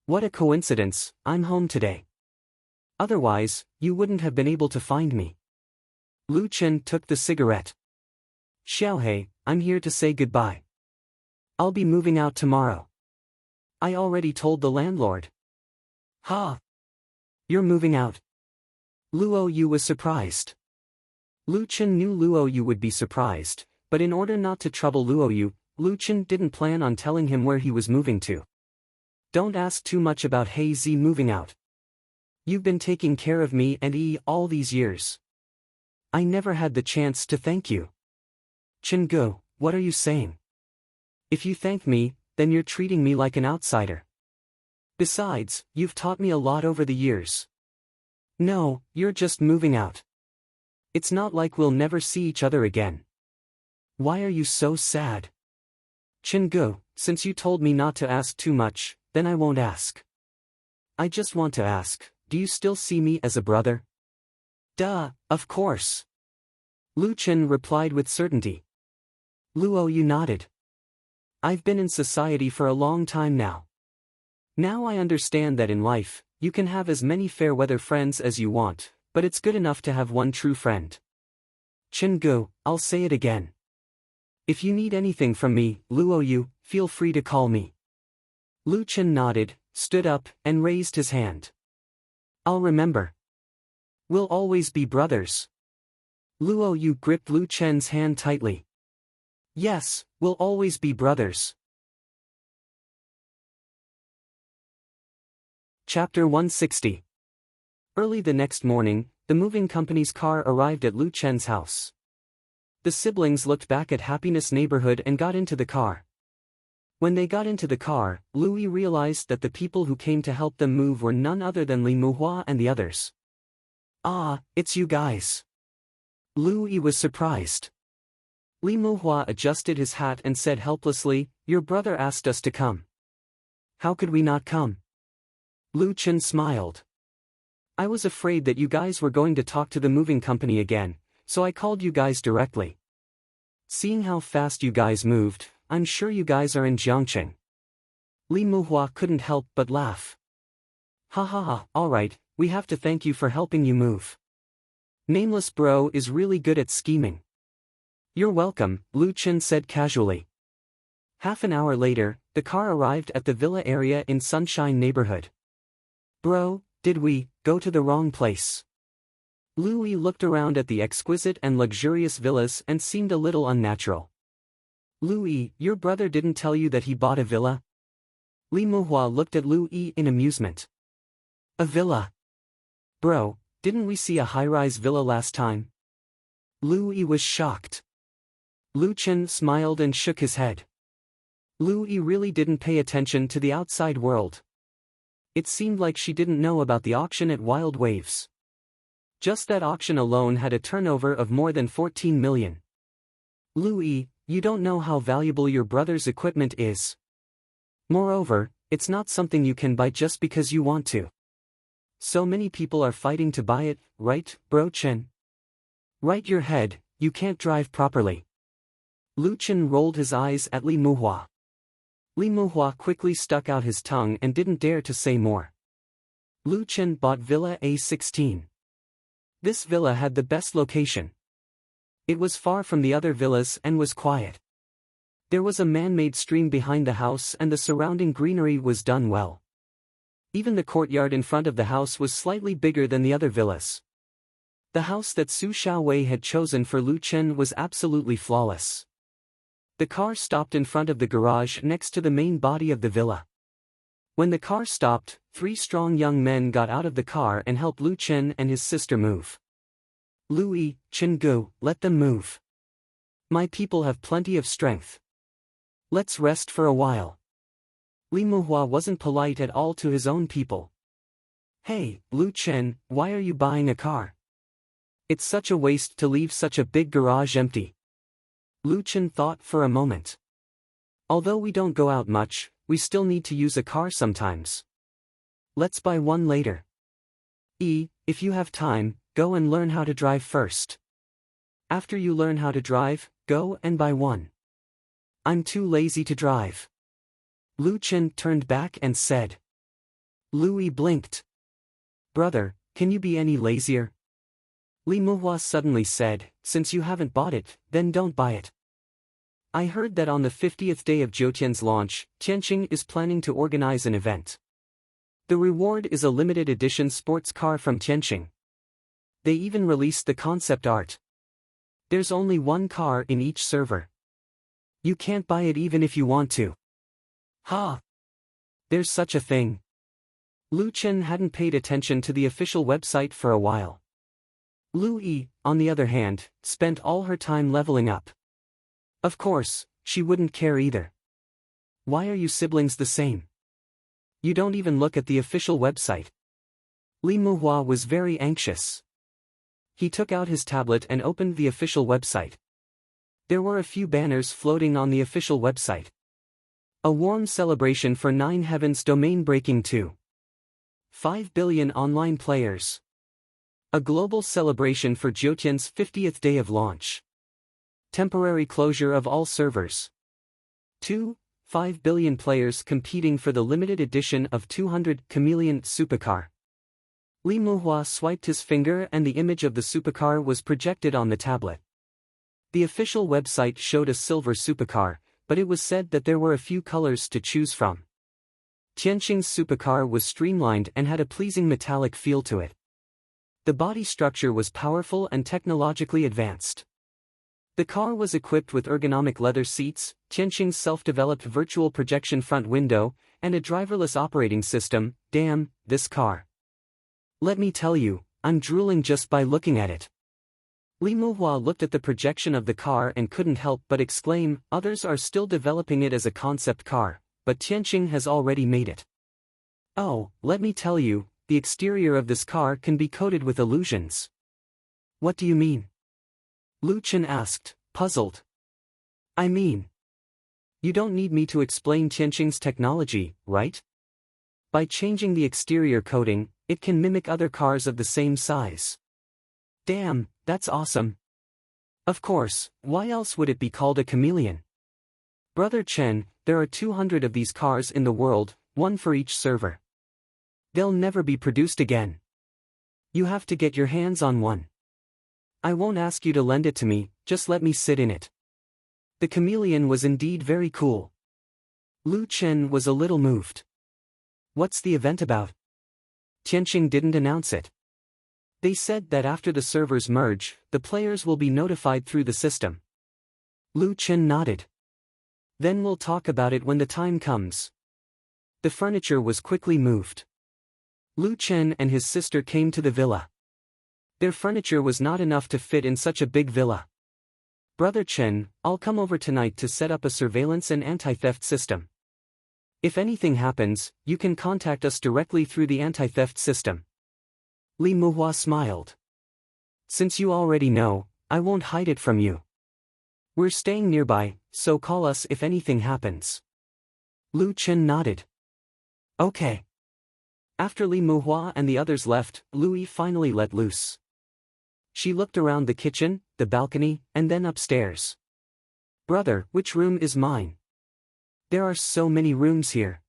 What a coincidence, I'm home today. Otherwise, you wouldn't have been able to find me. Lu Chen took the cigarette. Xiaohei, I'm here to say goodbye. I'll be moving out tomorrow. I already told the landlord. Ha! You're moving out. Luo Yu was surprised. Lu Chen knew Luo Yu would be surprised, but in order not to trouble Luo Yu, Lu Chen didn't plan on telling him where he was moving to. Don't ask too much about Hey Z moving out. You've been taking care of me and all these years. I never had the chance to thank you. Chen Gu, what are you saying? If you thank me, then you're treating me like an outsider. Besides, you've taught me a lot over the years. No, you're just moving out. It's not like we'll never see each other again. Why are you so sad? Chen Gu, since you told me not to ask too much, then I won't ask. I just want to ask, do you still see me as a brother? Duh, of course. Lu Chen replied with certainty. Luo Yu nodded. I've been in society for a long time now. Now I understand that in life, you can have as many fair-weather friends as you want, but it's good enough to have one true friend. Chen Gu, I'll say it again. If you need anything from me, Luo Yu, feel free to call me. Lu Chen nodded, stood up, and raised his hand. I'll remember. We'll always be brothers. Luo Yu gripped Lu Chen's hand tightly. Yes, we'll always be brothers. Chapter 160. Early the next morning, the moving company's car arrived at Lu Chen's house. The siblings looked back at Happiness Neighborhood and got into the car. When they got into the car, Louis realized that the people who came to help them move were none other than Li Muhua and the others. Ah, it's you guys. Louis was surprised. Li Muhua adjusted his hat and said helplessly, your brother asked us to come. How could we not come? Lu Chen smiled. I was afraid that you guys were going to talk to the moving company again, so I called you guys directly. Seeing how fast you guys moved, I'm sure you guys are in Jiangqing. Li Muhua couldn't help but laugh. Ha ha ha, alright, we have to thank you for helping you move. Nameless Bro is really good at scheming. You're welcome, Lu Chen said casually. Half an hour later, the car arrived at the villa area in Sunshine Neighborhood. Bro, did we go to the wrong place? Louis looked around at the exquisite and luxurious villas and seemed a little unnatural. Louis, your brother didn't tell you that he bought a villa? Li Muhua looked at Louis in amusement. A villa? Bro, didn't we see a high-rise villa last time? Louis was shocked. Lu Chen smiled and shook his head. Louis really didn't pay attention to the outside world. It seemed like she didn't know about the auction at Wild Waves. Just that auction alone had a turnover of more than 14 million. Louis, you don't know how valuable your brother's equipment is. Moreover, it's not something you can buy just because you want to. So many people are fighting to buy it, right, Bro Chen? Right your head, you can't drive properly. Lu Chen rolled his eyes at Li Muhua. Li Muhua quickly stuck out his tongue and didn't dare to say more. Lu Chen bought Villa A16. This villa had the best location. It was far from the other villas and was quiet. There was a man-made stream behind the house and the surrounding greenery was done well. Even the courtyard in front of the house was slightly bigger than the other villas. The house that Su Xiaowei had chosen for Lu Chen was absolutely flawless. The car stopped in front of the garage next to the main body of the villa. When the car stopped, 3 strong young men got out of the car and helped Lu Chen and his sister move. Louis, Chen-gu, let them move. My people have plenty of strength. Let's rest for a while. Li Muhua wasn't polite at all to his own people. Hey, Lu Chen, why are you buying a car? It's such a waste to leave such a big garage empty. Lu Chen thought for a moment. Although we don't go out much, we still need to use a car sometimes. Let's buy one later. If you have time, go and learn how to drive first. After you learn how to drive, go and buy one. I'm too lazy to drive. Lu Chen turned back and said. Louis blinked. Brother, can you be any lazier? Li Muhua suddenly said, since you haven't bought it, then don't buy it. I heard that on the 50th day of Jiutian's launch, Tianqing is planning to organize an event. The reward is a limited edition sports car from Tianqing. They even released the concept art. There's only one car in each server. You can't buy it even if you want to. Ha! There's such a thing. Lu Chen hadn't paid attention to the official website for a while. Lu Yi, on the other hand, spent all her time leveling up. Of course, she wouldn't care either. Why are you siblings the same? You don't even look at the official website. Li Muhua was very anxious. He took out his tablet and opened the official website. There were a few banners floating on the official website. A warm celebration for 9 Heavens domain breaking to 5 billion online players. A global celebration for Jiutian's 50th day of launch. Temporary closure of all servers. 5 billion players competing for the limited edition of 200 Chameleon Supercar. Li Muhua swiped his finger and the image of the supercar was projected on the tablet. The official website showed a silver supercar, but it was said that there were a few colors to choose from. Tianqing's supercar was streamlined and had a pleasing metallic feel to it. The body structure was powerful and technologically advanced. The car was equipped with ergonomic leather seats, Tianqing's self-developed virtual projection front window, and a driverless operating system. Damn, this car. Let me tell you, I'm drooling just by looking at it. Li Muhua looked at the projection of the car and couldn't help but exclaim, others are still developing it as a concept car, but Tianqing has already made it. Oh, let me tell you, the exterior of this car can be coated with illusions. What do you mean? Lu Chen asked, puzzled. I mean, you don't need me to explain Tianqing's technology, right? By changing the exterior coating, it can mimic other cars of the same size. Damn, that's awesome. Of course, why else would it be called a chameleon? Brother Chen, there are 200 of these cars in the world, one for each server. They'll never be produced again. You have to get your hands on one. I won't ask you to lend it to me, just let me sit in it. The chameleon was indeed very cool. Lu Chen was a little moved. What's the event about? Tianqing didn't announce it. They said that after the servers merge, the players will be notified through the system. Lu Chen nodded. Then we'll talk about it when the time comes. The furniture was quickly moved. Lu Chen and his sister came to the villa. Their furniture was not enough to fit in such a big villa. Brother Chen, I'll come over tonight to set up a surveillance and anti-theft system. If anything happens, you can contact us directly through the anti-theft system. Li Muhua smiled. Since you already know, I won't hide it from you. We're staying nearby, so call us if anything happens. Lu Chen nodded. Okay. After Li Muhua and the others left, Louis finally let loose. She looked around the kitchen, the balcony, and then upstairs. Brother, which room is mine? There are so many rooms here.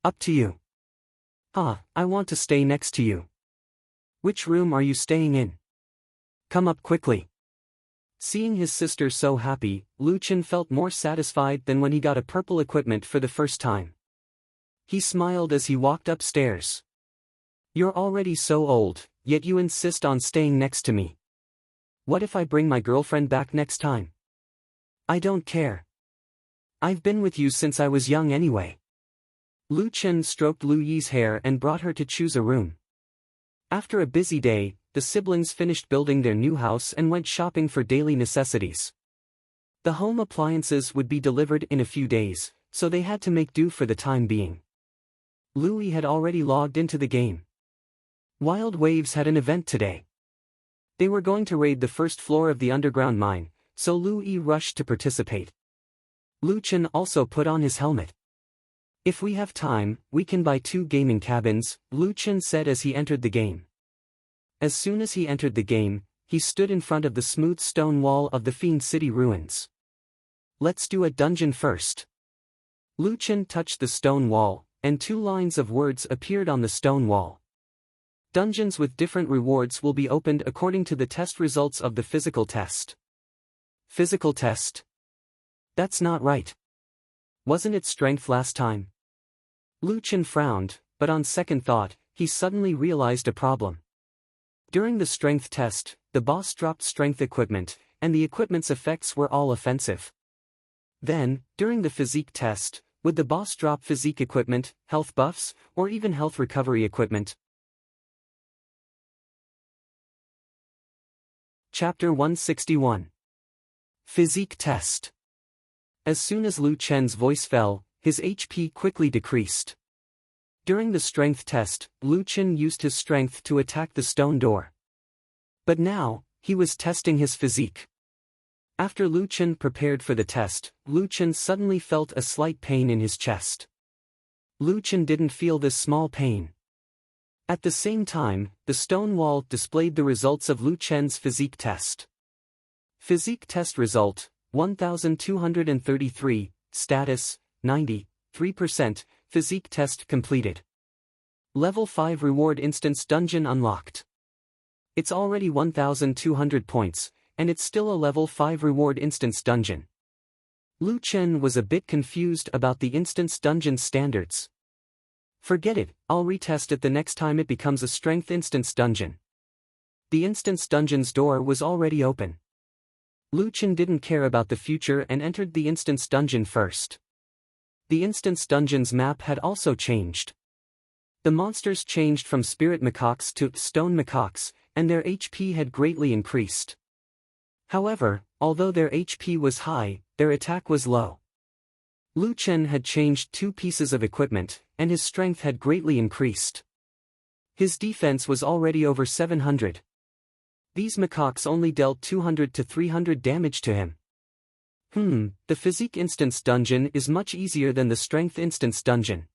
Up to you. I want to stay next to you. Which room are you staying in? Come up quickly. Seeing his sister so happy, Lu Chen felt more satisfied than when he got a purple equipment for the first time. He smiled as he walked upstairs. You're already so old, yet you insist on staying next to me. What if I bring my girlfriend back next time? I don't care. I've been with you since I was young anyway. Lu Chen stroked Lu Yi's hair and brought her to choose a room. After a busy day, the siblings finished building their new house and went shopping for daily necessities. The home appliances would be delivered in a few days, so they had to make do for the time being. Lu Yi had already logged into the game. Wild Waves had an event today. They were going to raid the first floor of the underground mine, so Lu Yi rushed to participate. Lu Chen also put on his helmet. "If we have time, we can buy 2 gaming cabins," Lu Chen said as he entered the game. As soon as he entered the game, he stood in front of the smooth stone wall of the Fiend City ruins. "Let's do a dungeon first." Lu Chen touched the stone wall, and 2 lines of words appeared on the stone wall. Dungeons with different rewards will be opened according to the test results of the physical test. Physical test? That's not right. Wasn't it strength last time? Lu Chen frowned, but on second thought, he suddenly realized a problem. During the strength test, the boss dropped strength equipment, and the equipment's effects were all offensive. Then, during the physique test, would the boss drop physique equipment, health buffs, or even health recovery equipment? Chapter 161. Physique Test. As soon as Lu Chen's voice fell, his HP quickly decreased. During the strength test, Lu Chen used his strength to attack the stone door. But now, he was testing his physique. After Lu Chen prepared for the test, Lu Chen suddenly felt a slight pain in his chest. Lu Chen didn't feel this small pain. At the same time, the stone wall displayed the results of Lu Chen's physique test. Physique test result, 1233, status, 93%, physique test completed. Level 5 reward instance dungeon unlocked. It's already 1200 points, and it's still a level 5 reward instance dungeon. Lu Chen was a bit confused about the instance dungeon standards. Forget it, I'll retest it the next time it becomes a strength instance dungeon. The instance dungeon's door was already open. Lu Chen didn't care about the future and entered the instance dungeon first. The instance dungeon's map had also changed. The monsters changed from spirit macaques to stone macaques, and their HP had greatly increased. However, although their HP was high, their attack was low. Lu Chen had changed 2 pieces of equipment, and his strength had greatly increased. His defense was already over 700. These macaques only dealt 200 to 300 damage to him. The physique instance dungeon is much easier than the strength instance dungeon.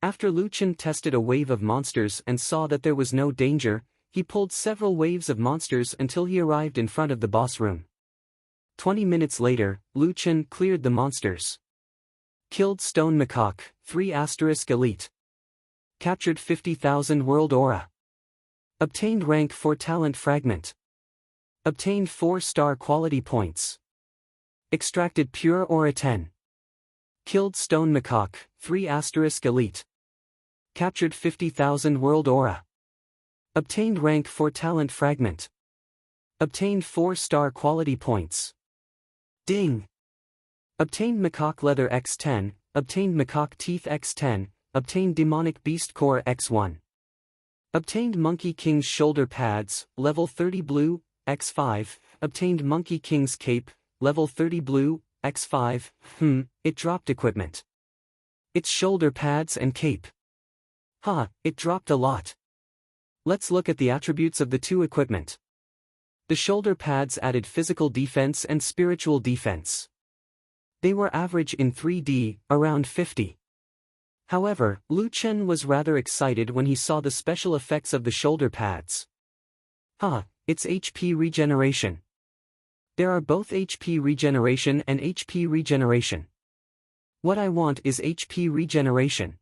After Lu Chen tested a wave of monsters and saw that there was no danger, he pulled several waves of monsters until he arrived in front of the boss room. 20 minutes later, Lu Chen cleared the monsters. Killed stone macaque, 3 * elite. Captured 50,000 world aura. Obtained rank 4 talent fragment. Obtained 4-star quality points. Extracted pure aura 10. Killed stone macaque, 3 * elite. Captured 50,000 world aura. Obtained rank 4 talent fragment. Obtained 4-star quality points. Ding! Obtained macaque leather X10, obtained macaque teeth X10, obtained demonic beast core X1. Obtained Monkey King's shoulder pads, level 30 blue, X5, obtained Monkey King's cape, level 30 blue, X5, it dropped equipment. It's shoulder pads and cape. It dropped a lot. Let's look at the attributes of the 2 equipment. The shoulder pads added physical defense and spiritual defense. They were average in 3D, around 50. However, Lu Chen was rather excited when he saw the special effects of the shoulder pads. It's HP regeneration. There are both HP regeneration and HP regeneration. What I want is HP regeneration.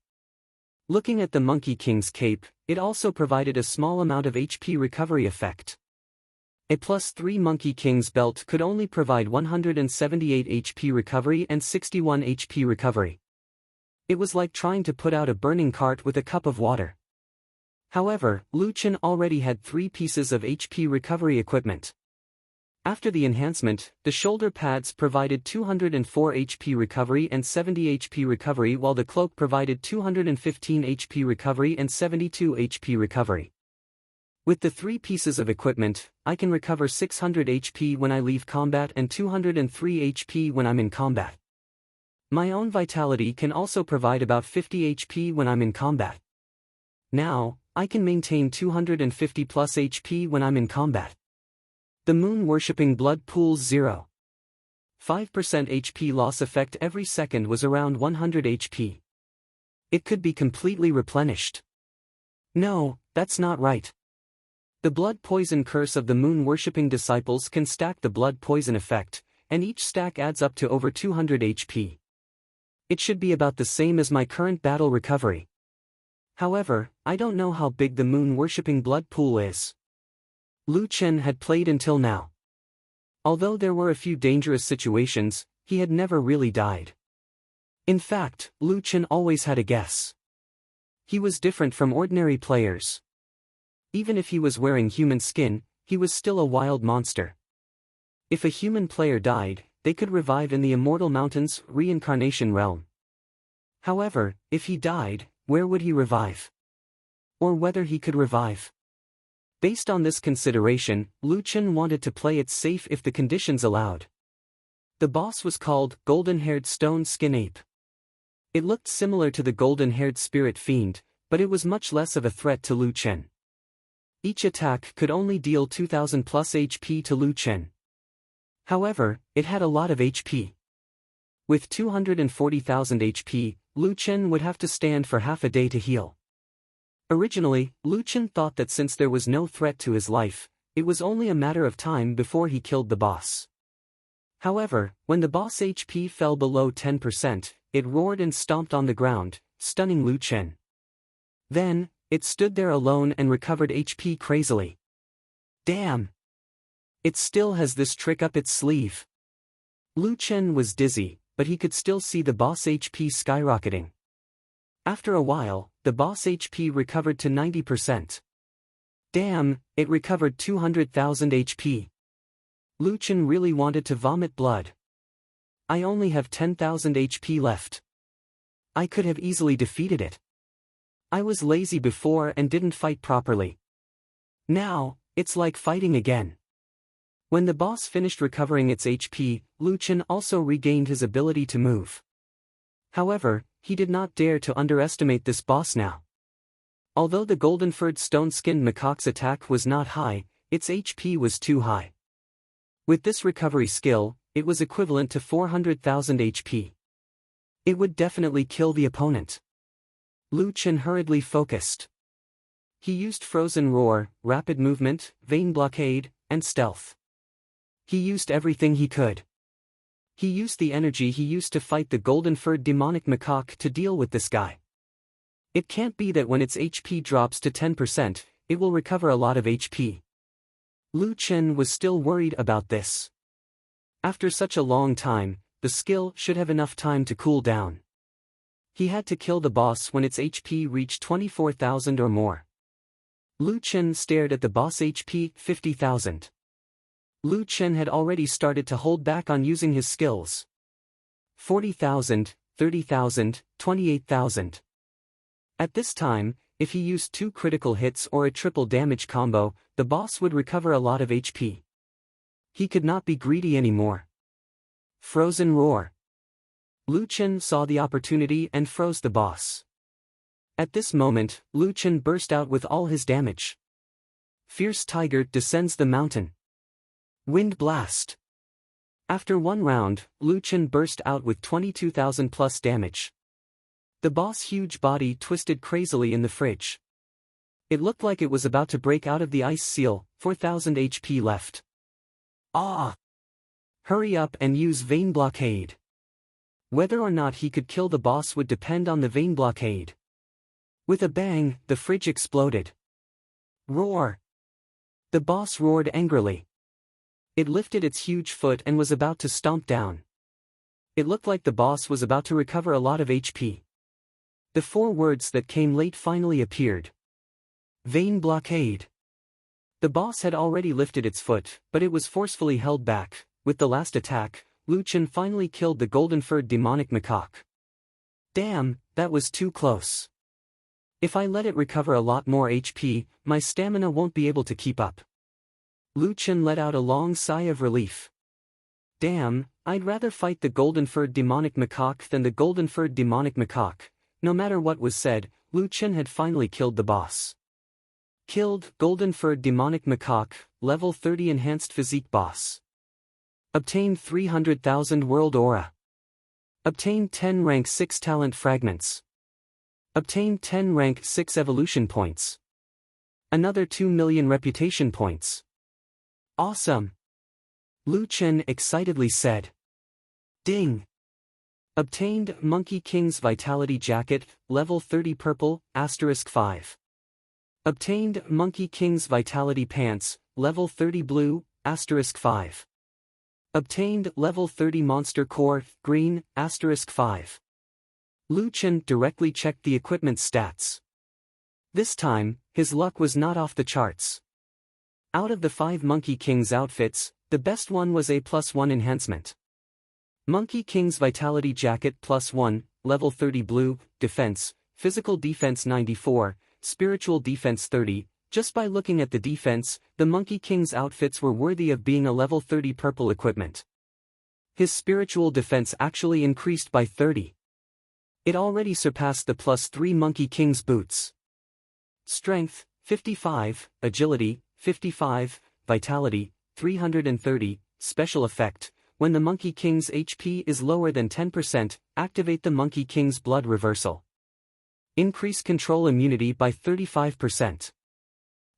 Looking at the Monkey King's cape, it also provided a small amount of HP recovery effect. A +3 Monkey King's belt could only provide 178 HP recovery and 61 HP recovery. It was like trying to put out a burning cart with a cup of water. However, Lu Chen already had 3 pieces of HP recovery equipment. After the enhancement, the shoulder pads provided 204 HP recovery and 70 HP recovery, while the cloak provided 215 HP recovery and 72 HP recovery. With the 3 pieces of equipment, I can recover 600 HP when I leave combat and 203 HP when I'm in combat. My own vitality can also provide about 50 HP when I'm in combat. Now, I can maintain 250 plus HP when I'm in combat. The moon-worshipping blood pool's 0.5% HP loss effect every second was around 100 HP. It could be completely replenished. No, that's not right. The blood poison curse of the moon-worshipping disciples can stack the blood poison effect, and each stack adds up to over 200 HP. It should be about the same as my current battle recovery. However, I don't know how big the moon-worshipping blood pool is. Lu Chen had played until now. Although there were a few dangerous situations, he had never really died. In fact, Lu Chen always had a guess. He was different from ordinary players. Even if he was wearing human skin, he was still a wild monster. If a human player died, they could revive in the Immortal Mountains reincarnation realm. However, if he died, where would he revive? Or whether he could revive? Based on this consideration, Lu Chen wanted to play it safe if the conditions allowed. The boss was called Golden-Haired Stone Skin Ape. It looked similar to the Golden-Haired Spirit Fiend, but it was much less of a threat to Lu Chen. Each attack could only deal 2000 plus HP to Lu Chen. However, it had a lot of HP. With 240,000 HP, Lu Chen would have to stand for half a day to heal. Originally, Lu Chen thought that since there was no threat to his life, it was only a matter of time before he killed the boss. However, when the boss HP fell below 10%, it roared and stomped on the ground, stunning Lu Chen. Then, it stood there alone and recovered HP crazily. Damn! It still has this trick up its sleeve. Lu Chen was dizzy, but he could still see the boss HP skyrocketing. After a while, the boss HP recovered to 90%. Damn, it recovered 200,000 HP. Lu Chen really wanted to vomit blood. I only have 10,000 HP left. I could have easily defeated it. I was lazy before and didn't fight properly. Now, it's like fighting again. When the boss finished recovering its HP, Lu Chen also regained his ability to move. However, he did not dare to underestimate this boss now. Although the golden-furred stone-skinned macaque's attack was not high, its HP was too high. With this recovery skill, it was equivalent to 400,000 HP. It would definitely kill the opponent. Lu Chen hurriedly focused. He used Frozen Roar, Rapid Movement, Vein Blockade, and Stealth. He used everything he could. He used the energy he used to fight the golden-furred demonic macaque to deal with this guy. It can't be that when its HP drops to 10%, it will recover a lot of HP. Lu Chen was still worried about this. After such a long time, the skill should have enough time to cool down. He had to kill the boss when its HP reached 24,000 or more. Lu Chen stared at the boss HP, 50,000. Lu Chen had already started to hold back on using his skills. 40,000, 30,000, 28,000. At this time, if he used 2 critical hits or a triple damage combo, the boss would recover a lot of HP. He could not be greedy anymore. Frozen Roar. Lu Chen saw the opportunity and froze the boss. At this moment, Lu Chen burst out with all his damage. Fierce Tiger descends the mountain. Wind Blast. After one round, Lu Chen burst out with 22,000 plus damage. The boss' huge body twisted crazily in the fridge. It looked like it was about to break out of the ice seal, 4,000 HP left. Ah! Hurry up and use Vein Blockade. Whether or not he could kill the boss would depend on the Vein Blockade. With a bang, the fridge exploded. Roar! The boss roared angrily. It lifted its huge foot and was about to stomp down. It looked like the boss was about to recover a lot of HP. The 4 words that came late finally appeared. Vein Blockade. The boss had already lifted its foot, but it was forcefully held back. With the last attack, Lu Chen finally killed the golden-furred demonic macaque. Damn, that was too close. If I let it recover a lot more HP, my stamina won't be able to keep up. Lu Chen let out a long sigh of relief. Damn, I'd rather fight the golden-furred demonic macaque than the golden-furred demonic macaque. No matter what was said, Lu Chen had finally killed the boss. Killed, golden-furred demonic macaque, level 30 enhanced physique boss. Obtained 300,000 world aura. Obtained 10 rank 6 talent fragments. Obtained 10 rank 6 evolution points. Another 2 million reputation points. Awesome! Lu Chen excitedly said. Ding! Obtained Monkey King's Vitality Jacket, level 30 purple, *5. Obtained Monkey King's Vitality Pants, level 30 blue, *5. Obtained level 30 Monster Core, green, *5. Lu Chen directly checked the equipment stats. This time, his luck was not off the charts. Out of the 5 Monkey King's outfits, the best one was a +1 enhancement. Monkey King's Vitality Jacket +1, level 30 blue, defense, physical defense 94, spiritual defense 30. Just by looking at the defense, the Monkey King's outfits were worthy of being a level 30 purple equipment. His spiritual defense actually increased by 30. It already surpassed the +3 Monkey King's boots. Strength, 55, agility, 55, vitality, 330, special effect. When the Monkey King's HP is lower than 10%, activate the Monkey King's blood reversal. Increase control immunity by 35%.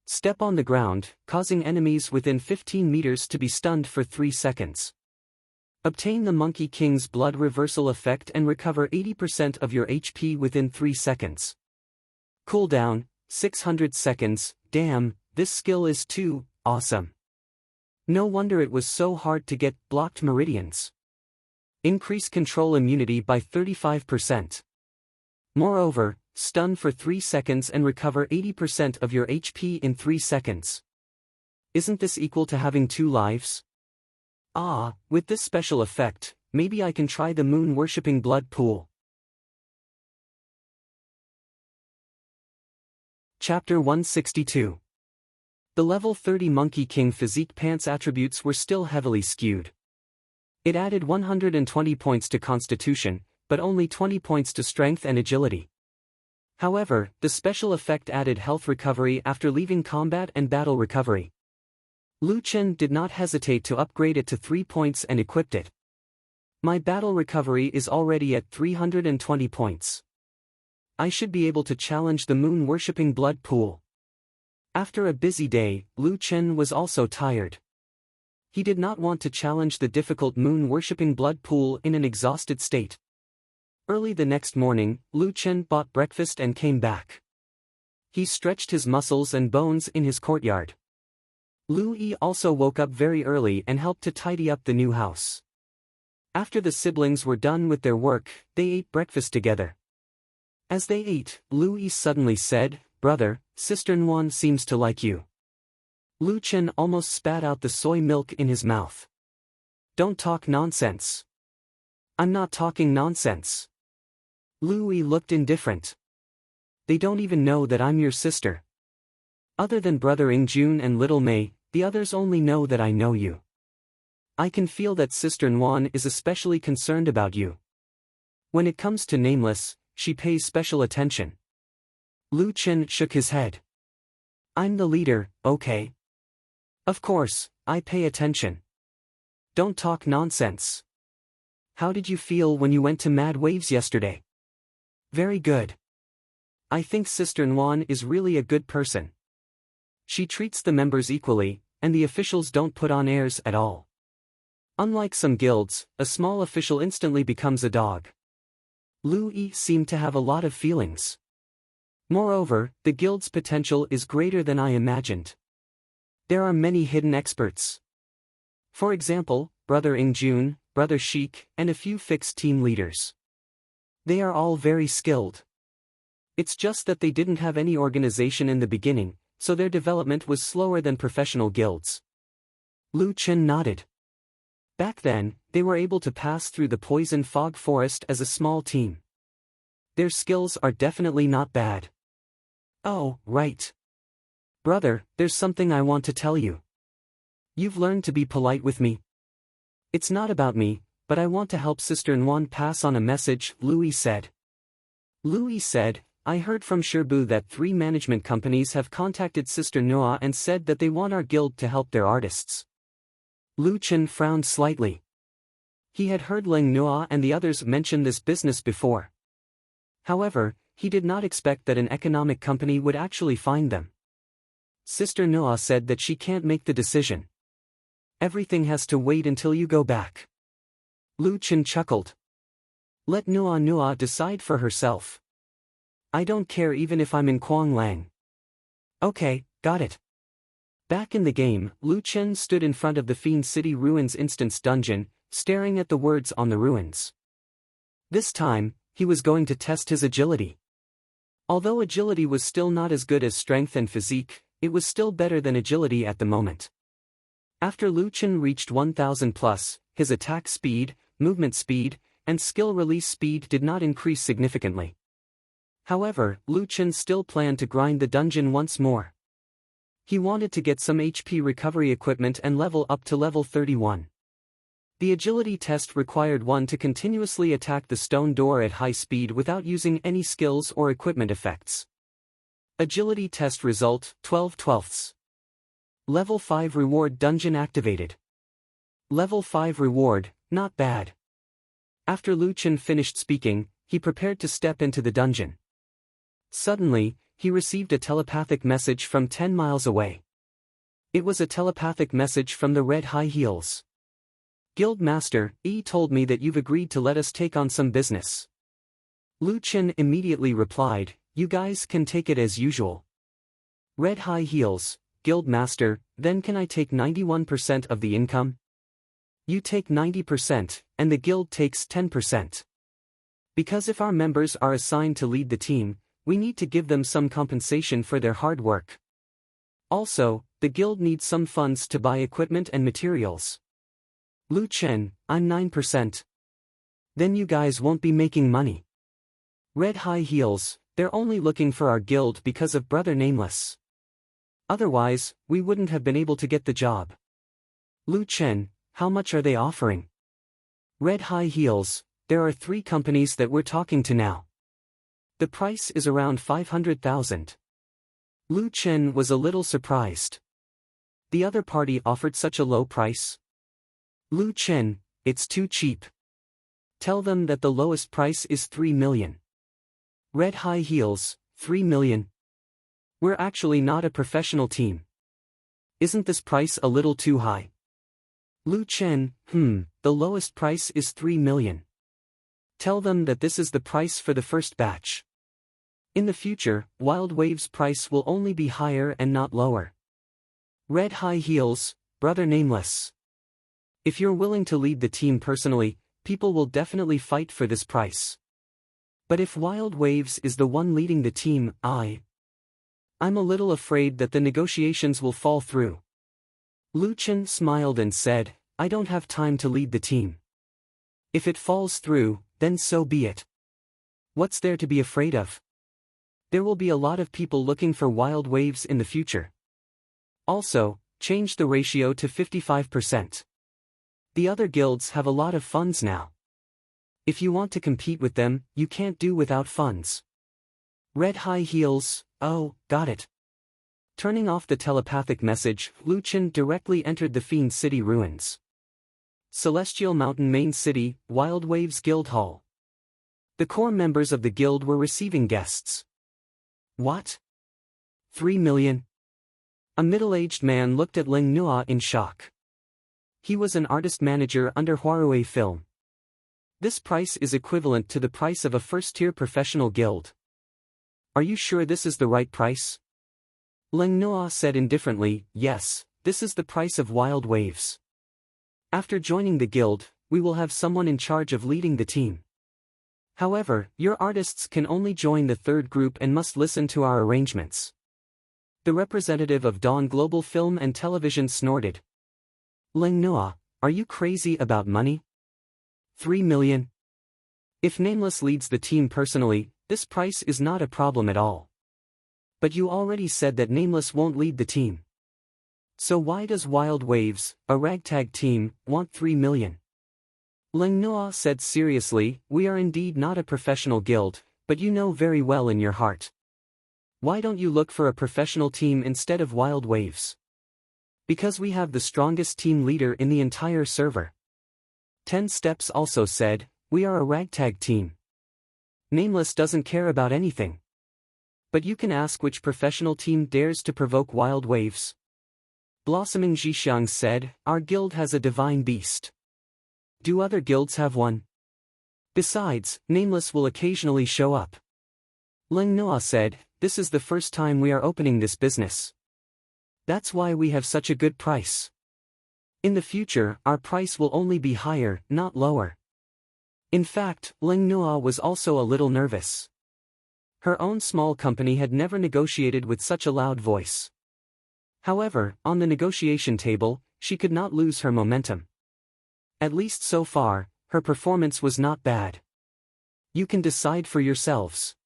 Step on the ground, causing enemies within 15 meters to be stunned for 3 seconds. Obtain the Monkey King's blood reversal effect and recover 80% of your HP within 3 seconds. Cooldown, 600 seconds. Damn, this skill is too awesome. No wonder it was so hard to get blocked meridians. Increase control immunity by 35%. Moreover, stun for 3 seconds and recover 80% of your HP in 3 seconds. Isn't this equal to having 2 lives? Ah, with this special effect, maybe I can try the moon-worshipping blood pool. Chapter 162. The level 30 Monkey King physique pants attributes were still heavily skewed. It added 120 points to constitution, but only 20 points to strength and agility. However, the special effect added health recovery after leaving combat and battle recovery. Lu Chen did not hesitate to upgrade it to 3 points and equipped it. My battle recovery is already at 320 points. I should be able to challenge the moon-worshipping blood pool. After a busy day, Lu Chen was also tired. He did not want to challenge the difficult moon-worshipping blood pool in an exhausted state. Early the next morning, Lu Chen bought breakfast and came back. He stretched his muscles and bones in his courtyard. Lu Yi also woke up very early and helped to tidy up the new house. After the siblings were done with their work, they ate breakfast together. As they ate, Lu Yi suddenly said, "Brother, Sister Nguyen seems to like you." Lu Chen almost spat out the soy milk in his mouth. "Don't talk nonsense." "I'm not talking nonsense." Lu Yi looked indifferent. "They don't even know that I'm your sister. Other than Brother Ingjun and Little Mei, the others only know that I know you. I can feel that Sister Nguyen is especially concerned about you. When it comes to Nameless, she pays special attention." Lu Chen shook his head. "I'm the leader, okay? Of course, I pay attention. Don't talk nonsense. How did you feel when you went to Mad Waves yesterday?" "Very good. I think Sister Nguyen is really a good person. She treats the members equally, and the officials don't put on airs at all. Unlike some guilds, a small official instantly becomes a dog." Lu Yi seemed to have a lot of feelings. "Moreover, the guild's potential is greater than I imagined. There are many hidden experts. For example, Brother Ingjun, Brother Sheik, and a few fixed team leaders. They are all very skilled. It's just that they didn't have any organization in the beginning, so their development was slower than professional guilds. Lu Chen nodded. Back then, they were able to pass through the poison fog forest as a small team. Their skills are definitely not bad. Oh, right. Brother, there's something I want to tell you. You've learned to be polite with me. It's not about me, but I want to help Sister Nguyen pass on a message, Louis said. Louis said, I heard from Sherbu that 3 management companies have contacted Sister Noah and said that they want our guild to help their artists. Lu Chen frowned slightly. He had heard Ling Noah and the others mention this business before. However, he did not expect that an economic company would actually find them. Sister Noah said that she can't make the decision. Everything has to wait until you go back. Lu Chen chuckled. Let Noah decide for herself. I don't care even if I'm in Quang Lang. Okay, got it. Back in the game, Lu Chen stood in front of the Fiend City Ruins instance dungeon, staring at the words on the ruins. This time, he was going to test his agility. Although agility was still not as good as strength and physique, it was still better than agility at the moment. After Lu Chen reached 1000 plus, his attack speed, movement speed, and skill release speed did not increase significantly. However, Lu Chen still planned to grind the dungeon once more. He wanted to get some HP recovery equipment and level up to level 31. The agility test required one to continuously attack the stone door at high speed without using any skills or equipment effects. Agility test result, 12/12. Level 5 reward dungeon activated. Level 5 reward, not bad. After Lu Chen finished speaking, he prepared to step into the dungeon. Suddenly, he received a telepathic message from 10 miles away. It was a telepathic message from the Red High Heels. Guild Master, Yi told me that you've agreed to let us take on some business. Lu Chen immediately replied, you guys can take it as usual. Red High Heels, Guild Master, then can I take 91% of the income? You take 90%, and the guild takes 10%. Because if our members are assigned to lead the team, we need to give them some compensation for their hard work. Also, the guild needs some funds to buy equipment and materials. Lu Chen, I'm 9%. Then you guys won't be making money. Red High Heels, they're only looking for our guild because of Brother Nameless. Otherwise, we wouldn't have been able to get the job. Lu Chen, how much are they offering? Red High Heels, there are 3 companies that we're talking to now. The price is around 500,000. Lu Chen was a little surprised. The other party offered such a low price? Lu Chen, it's too cheap. Tell them that the lowest price is 3 million. Red High Heels, 3 million. We're actually not a professional team. Isn't this price a little too high? Lu Chen, the lowest price is 3 million. Tell them that this is the price for the first batch. In the future, Wild Wave's price will only be higher and not lower. Red High Heels, Brother Nameless. If you're willing to lead the team personally, people will definitely fight for this price. But if Wild Waves is the one leading the team, I'm a little afraid that the negotiations will fall through. Lu Chen smiled and said, I don't have time to lead the team. If it falls through, then so be it. What's there to be afraid of? There will be a lot of people looking for Wild Waves in the future. Also, change the ratio to 55%. The other guilds have a lot of funds now. If you want to compete with them, you can't do without funds. Red High Heels, oh, got it. Turning off the telepathic message, Lu Chen directly entered the Fiend City Ruins. Celestial Mountain Main City, Wild Waves Guild Hall. The core members of the guild were receiving guests. What? 3 million? A middle-aged man looked at Ling Nua in shock. He was an artist manager under Huarui Film. This price is equivalent to the price of a first-tier professional guild. Are you sure this is the right price? Ling Nua said indifferently, yes, this is the price of Wild Waves. After joining the guild, we will have someone in charge of leading the team. However, your artists can only join the third group and must listen to our arrangements. The representative of Dawn Global Film and Television snorted. Leng Noa, are you crazy about money? 3 million? If Nameless leads the team personally, this price is not a problem at all. But you already said that Nameless won't lead the team. So why does Wild Waves, a ragtag team, want 3 million? Leng Noa said seriously, we are indeed not a professional guild, but you know very well in your heart. Why don't you look for a professional team instead of Wild Waves? Because we have the strongest team leader in the entire server. 10 Steps also said, we are a ragtag team. Nameless doesn't care about anything. But you can ask which professional team dares to provoke Wild Waves. Blossoming Zhixiang said, our guild has a divine beast. Do other guilds have one? Besides, Nameless will occasionally show up. Leng Noa said, this is the first time we are opening this business. That's why we have such a good price. In the future, our price will only be higher, not lower. In fact, Leng Noa was also a little nervous. Her own small company had never negotiated with such a loud voice. However, on the negotiation table, she could not lose her momentum. At least so far, her performance was not bad. You can decide for yourselves.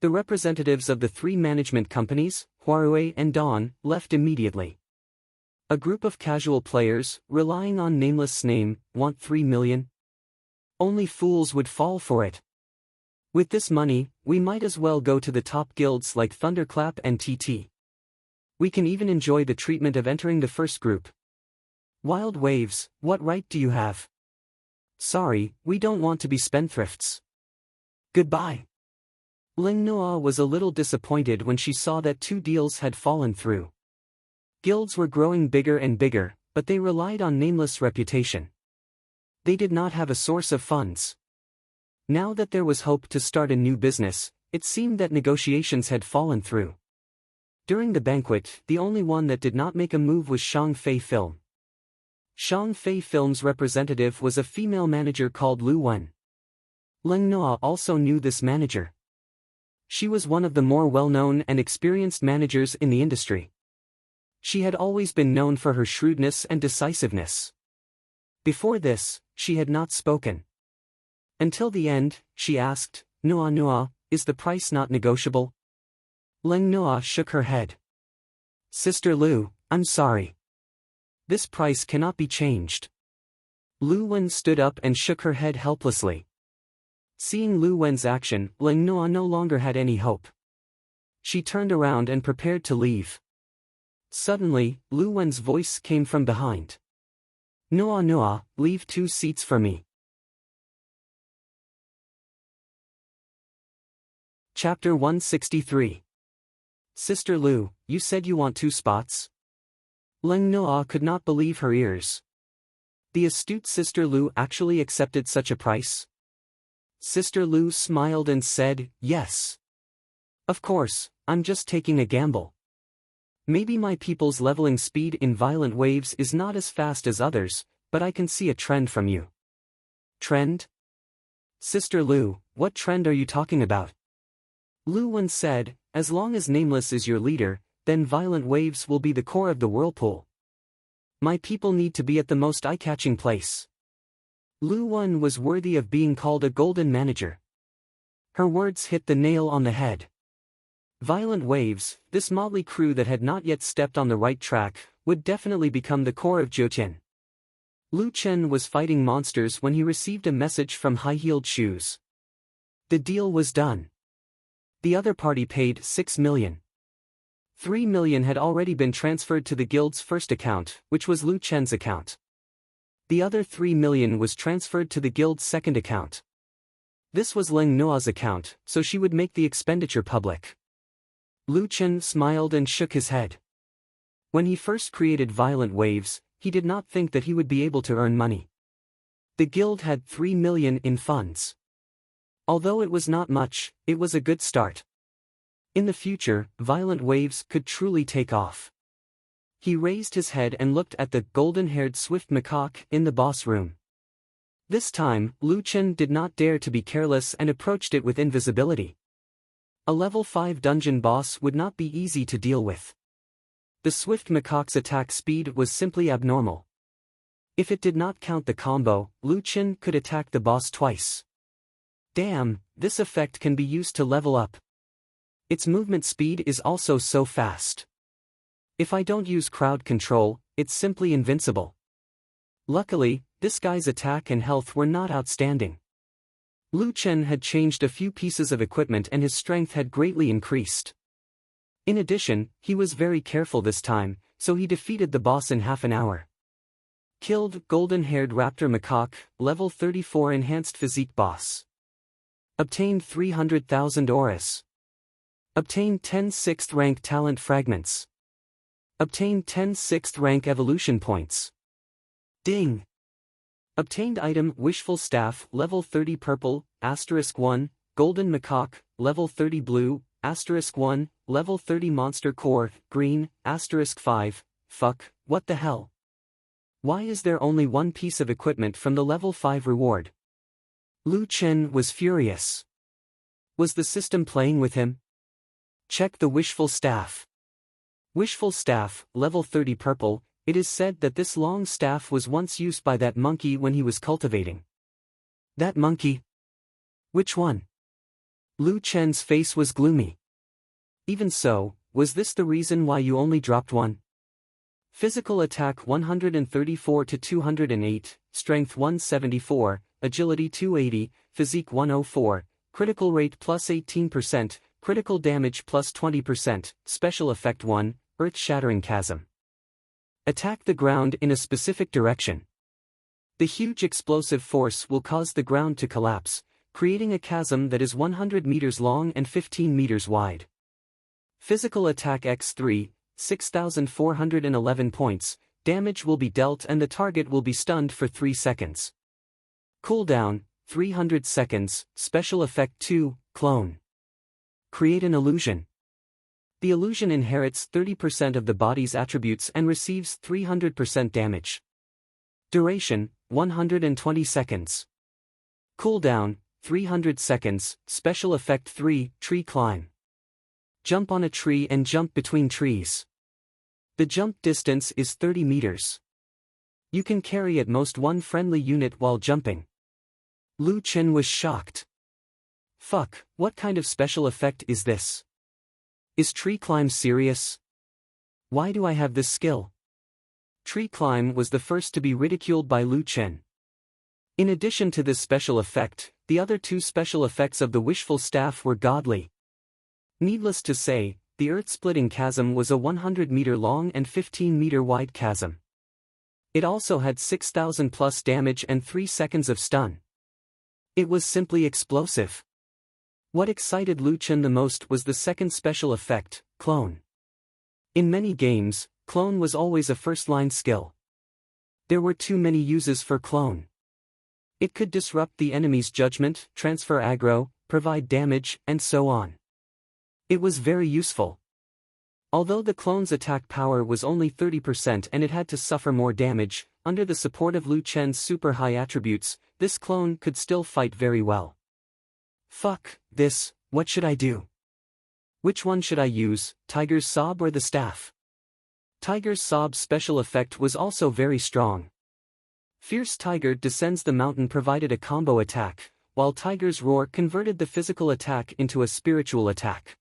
The representatives of the 3 management companies, Huarui and Dawn, left immediately. A group of casual players, relying on Nameless' name, want 3 million? Only fools would fall for it. With this money, we might as well go to the top guilds like Thunderclap and TT. We can even enjoy the treatment of entering the first group. Wild Waves, what right do you have? Sorry, we don't want to be spendthrifts. Goodbye. Leng Noa was a little disappointed when she saw that 2 deals had fallen through. Guilds were growing bigger and bigger, but they relied on Nameless' reputation. They did not have a source of funds. Now that there was hope to start a new business, it seemed that negotiations had fallen through. During the banquet, the only one that did not make a move was Shangfei Film. Shangfei Film's representative was a female manager called Lu Wen. Leng Noa also knew this manager. She was one of the more well-known and experienced managers in the industry. She had always been known for her shrewdness and decisiveness. Before this, she had not spoken. Until the end, she asked, Noa Noa, is the price not negotiable? Leng Noa shook her head. Sister Lu, I'm sorry. This price cannot be changed. Lu Wen stood up and shook her head helplessly. Seeing Lu Wen's action, Leng Noa no longer had any hope. She turned around and prepared to leave. Suddenly, Lu Wen's voice came from behind. Noa Noa, leave 2 seats for me. Chapter 163. Sister Lu, you said you want 2 spots? Leng Noa could not believe her ears. The astute Sister Lu actually accepted such a price? Sister Lu smiled and said, yes. Of course, I'm just taking a gamble. Maybe my people's leveling speed in Violent Waves is not as fast as others, but I can see a trend from you. Trend? Sister Lu, what trend are you talking about? Lu Wen said, as long as Nameless is your leader, then Violent Waves will be the core of the whirlpool. My people need to be at the most eye-catching place. Lu Wen was worthy of being called a golden manager. Her words hit the nail on the head. Violent Waves, this motley crew that had not yet stepped on the right track, would definitely become the core of Zhoutian. Lu Chen was fighting monsters when he received a message from High-Heeled Shoes. The deal was done. The other party paid 6 million. 3 million had already been transferred to the guild's first account, which was Lu Chen's account. The other 3 million was transferred to the guild's second account. This was Leng Noa's account, so she would make the expenditure public. Lu Chen smiled and shook his head. When he first created Violent Waves, he did not think that he would be able to earn money. The guild had 3 million in funds. Although it was not much, it was a good start. In the future, Violent Waves could truly take off. He raised his head and looked at the golden-haired swift macaque in the boss room. This time, Lu Chen did not dare to be careless and approached it with invisibility. A level 5 dungeon boss would not be easy to deal with. The swift macaque's attack speed was simply abnormal. If it did not count the combo, Lu Chen could attack the boss twice. Damn, this effect can be used to level up. Its movement speed is also so fast. If I don't use crowd control, it's simply invincible. Luckily, this guy's attack and health were not outstanding. Lu Chen had changed a few pieces of equipment and his strength had greatly increased. In addition, he was very careful this time, so he defeated the boss in half an hour. Killed golden-haired raptor macaque, level 34 enhanced physique boss. Obtained 300,000 auras. Obtained 10 6th rank talent fragments. Obtained 10 6th rank evolution points. Ding! Obtained item Wishful Staff, level 30 purple, *1, Golden Macaque, level 30 blue, *1, level 30 Monster Core, green, *5, fuck, what the hell? Why is there only one piece of equipment from the level 5 reward? Lu Chen was furious. Was the system playing with him? Check the Wishful Staff. Wishful Staff, level 30 purple. It is said that this long staff was once used by that monkey when he was cultivating. That monkey? Which one? Lu Chen's face was gloomy. Even so, was this the reason why you only dropped one? Physical attack 134 to 208, strength 174, agility 280, physique 104, critical rate plus 18%, critical damage plus 20%, special effect 1, earth-shattering chasm. Attack the ground in a specific direction. The huge explosive force will cause the ground to collapse, creating a chasm that is 100 meters long and 15 meters wide. Physical attack x3, 6,411 points, damage will be dealt and the target will be stunned for 3 seconds. Cooldown, 300 seconds, special effect 2, clone. Create an illusion. The illusion inherits 30% of the body's attributes and receives 300% damage. Duration, 120 seconds. Cooldown, 300 seconds, special effect 3, tree climb. Jump on a tree and jump between trees. The jump distance is 30 meters. You can carry at most one friendly unit while jumping. Lu Chen was shocked. Fuck, what kind of special effect is this? Is tree climb serious? Why do I have this skill? Tree climb was the first to be ridiculed by Lu Chen. In addition to this special effect, the other two special effects of the Wishful Staff were godly. Needless to say, the earth-splitting chasm was a 100-meter long and 15-meter wide chasm. It also had 6,000 plus damage and 3 seconds of stun. It was simply explosive. What excited Lu Chen the most was the second special effect, clone. In many games, clone was always a first-line skill. There were too many uses for clone. It could disrupt the enemy's judgment, transfer aggro, provide damage, and so on. It was very useful. Although the clone's attack power was only 30% and it had to suffer more damage, under the support of Lu Chen's super high attributes, this clone could still fight very well. Fuck this, what should I do? Which one should I use, Tiger's Sob or the staff? Tiger's Sob's special effect was also very strong. Fierce Tiger descends the mountain provided a combo attack, while Tiger's Roar converted the physical attack into a spiritual attack.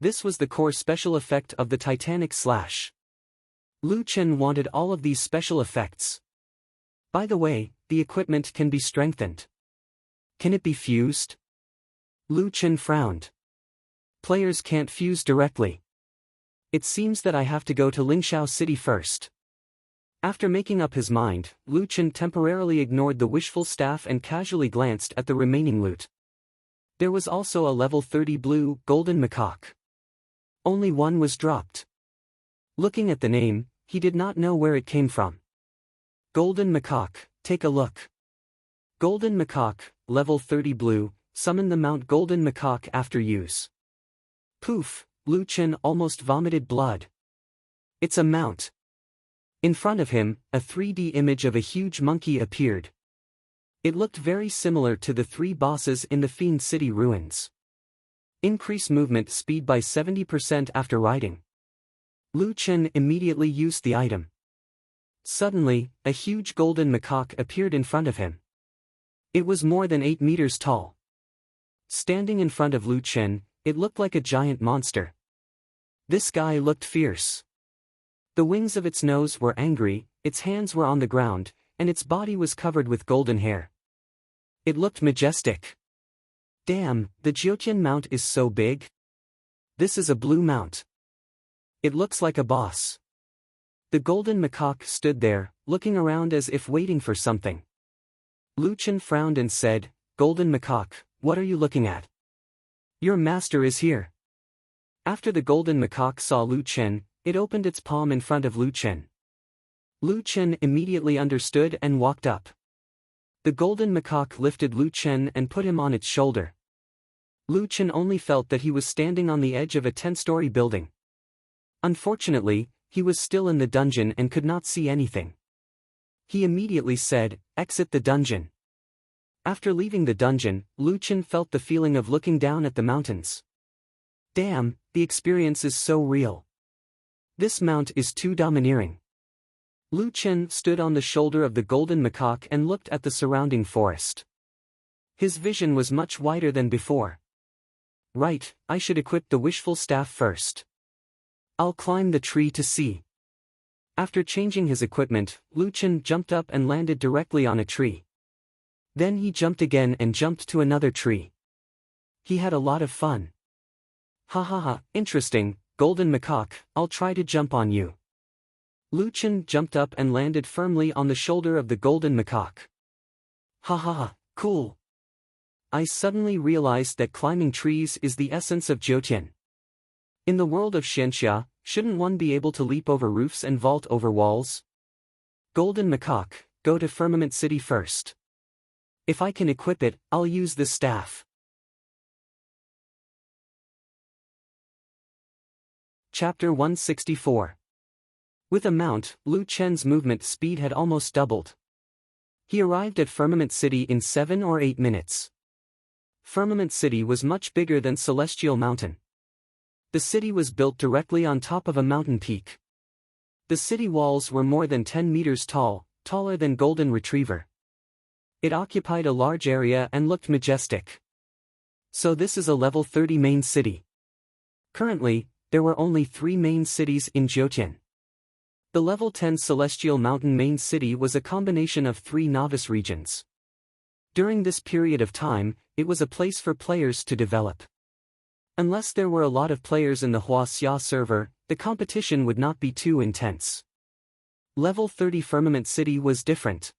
This was the core special effect of the Titanic Slash. Lu Chen wanted all of these special effects. By the way, the equipment can be strengthened. Can it be fused? Lu Chen frowned. Players can't fuse directly. It seems that I have to go to Lingxiao City first. After making up his mind, Lu Chen temporarily ignored the Wishful Staff and casually glanced at the remaining loot. There was also a level 30 blue, golden macaque. Only one was dropped. Looking at the name, he did not know where it came from. Golden macaque, take a look. Golden macaque, level 30 blue, summon the Mount Golden Macaque after use. Poof, Lu Chen almost vomited blood. It's a mount. In front of him, a 3D image of a huge monkey appeared. It looked very similar to the 3 bosses in the Fiend City ruins. Increase movement speed by 70% after riding. Lu Chen immediately used the item. Suddenly, a huge golden macaque appeared in front of him. It was more than 8 meters tall. Standing in front of Lu Chen, it looked like a giant monster. This guy looked fierce. The wings of its nose were angry, its hands were on the ground, and its body was covered with golden hair. It looked majestic. Damn, the Jiutian mount is so big. This is a blue mount. It looks like a boss. The golden macaque stood there, looking around as if waiting for something. Lu Chen frowned and said, "Golden macaque, what are you looking at? Your master is here." After the golden macaque saw Lu Chen, it opened its palm in front of Lu Chen. Lu Chen immediately understood and walked up. The golden macaque lifted Lu Chen and put him on its shoulder. Lu Chen only felt that he was standing on the edge of a 10-story building. Unfortunately, he was still in the dungeon and could not see anything. He immediately said, "Exit the dungeon." After leaving the dungeon, Lu Chen felt the feeling of looking down at the mountains. Damn, the experience is so real. This mount is too domineering. Lu Chen stood on the shoulder of the golden macaque and looked at the surrounding forest. His vision was much wider than before. Right, I should equip the wishful staff first. I'll climb the tree to see. After changing his equipment, Lu Chen jumped up and landed directly on a tree. Then he jumped again and jumped to another tree. He had a lot of fun. Ha ha ha, interesting, golden macaque, I'll try to jump on you. Lu Chen jumped up and landed firmly on the shoulder of the golden macaque. Ha ha ha, cool. I suddenly realized that climbing trees is the essence of Jiutian. In the world of Xianxia, shouldn't one be able to leap over roofs and vault over walls? Golden macaque, go to Firmament City first. If I can equip it, I'll use this staff. Chapter 164. With a mount, Lu Chen's movement speed had almost doubled. He arrived at Firmament City in 7 or 8 minutes. Firmament City was much bigger than Celestial Mountain. The city was built directly on top of a mountain peak. The city walls were more than 10 meters tall, taller than Golden Retriever. It occupied a large area and looked majestic. So this is a level 30 main city. Currently, there were only 3 main cities in Jiutian. The level 10 Celestial Mountain main city was a combination of 3 novice regions. During this period of time, it was a place for players to develop. Unless there were a lot of players in the Huaxia server, the competition would not be too intense. Level 30 Firmament City was different.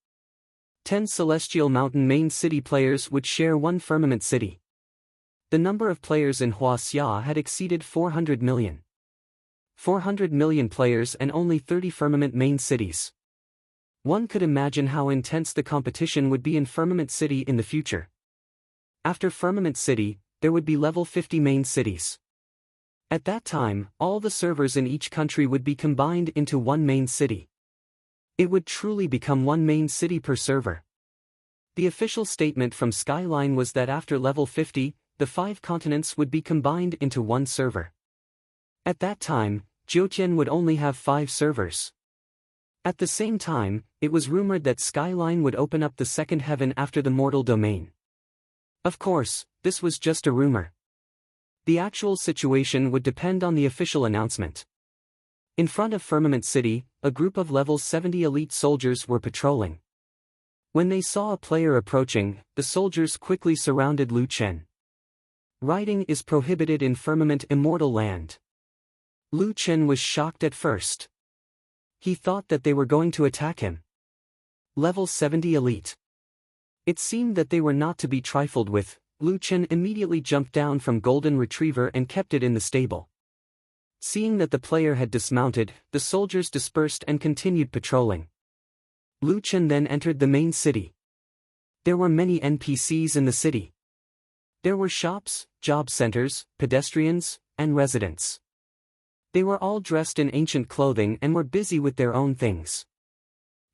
10 Celestial Mountain main city players would share one Firmament City. The number of players in Huaxia had exceeded 400 million. 400 million players and only 30 Firmament main cities. One could imagine how intense the competition would be in Firmament City in the future. After Firmament City, there would be level 50 main cities. At that time, all the servers in each country would be combined into one main city. It would truly become one main city per server. The official statement from Skyline was that after level 50, the 5 continents would be combined into one server. At that time, Jiutian would only have 5 servers. At the same time, it was rumored that Skyline would open up the second heaven after the mortal domain. Of course, this was just a rumor. The actual situation would depend on the official announcement. In front of Firmament City, a group of level 70 elite soldiers were patrolling. When they saw a player approaching, the soldiers quickly surrounded Lu Chen. Riding is prohibited in Firmament Immortal Land. Lu Chen was shocked at first. He thought that they were going to attack him. Level 70 elite. It seemed that they were not to be trifled with. Lu Chen immediately jumped down from Golden Retriever and kept it in the stable. Seeing that the player had dismounted, the soldiers dispersed and continued patrolling. Lu Chen then entered the main city. There were many NPCs in the city. There were shops, job centers, pedestrians, and residents. They were all dressed in ancient clothing and were busy with their own things.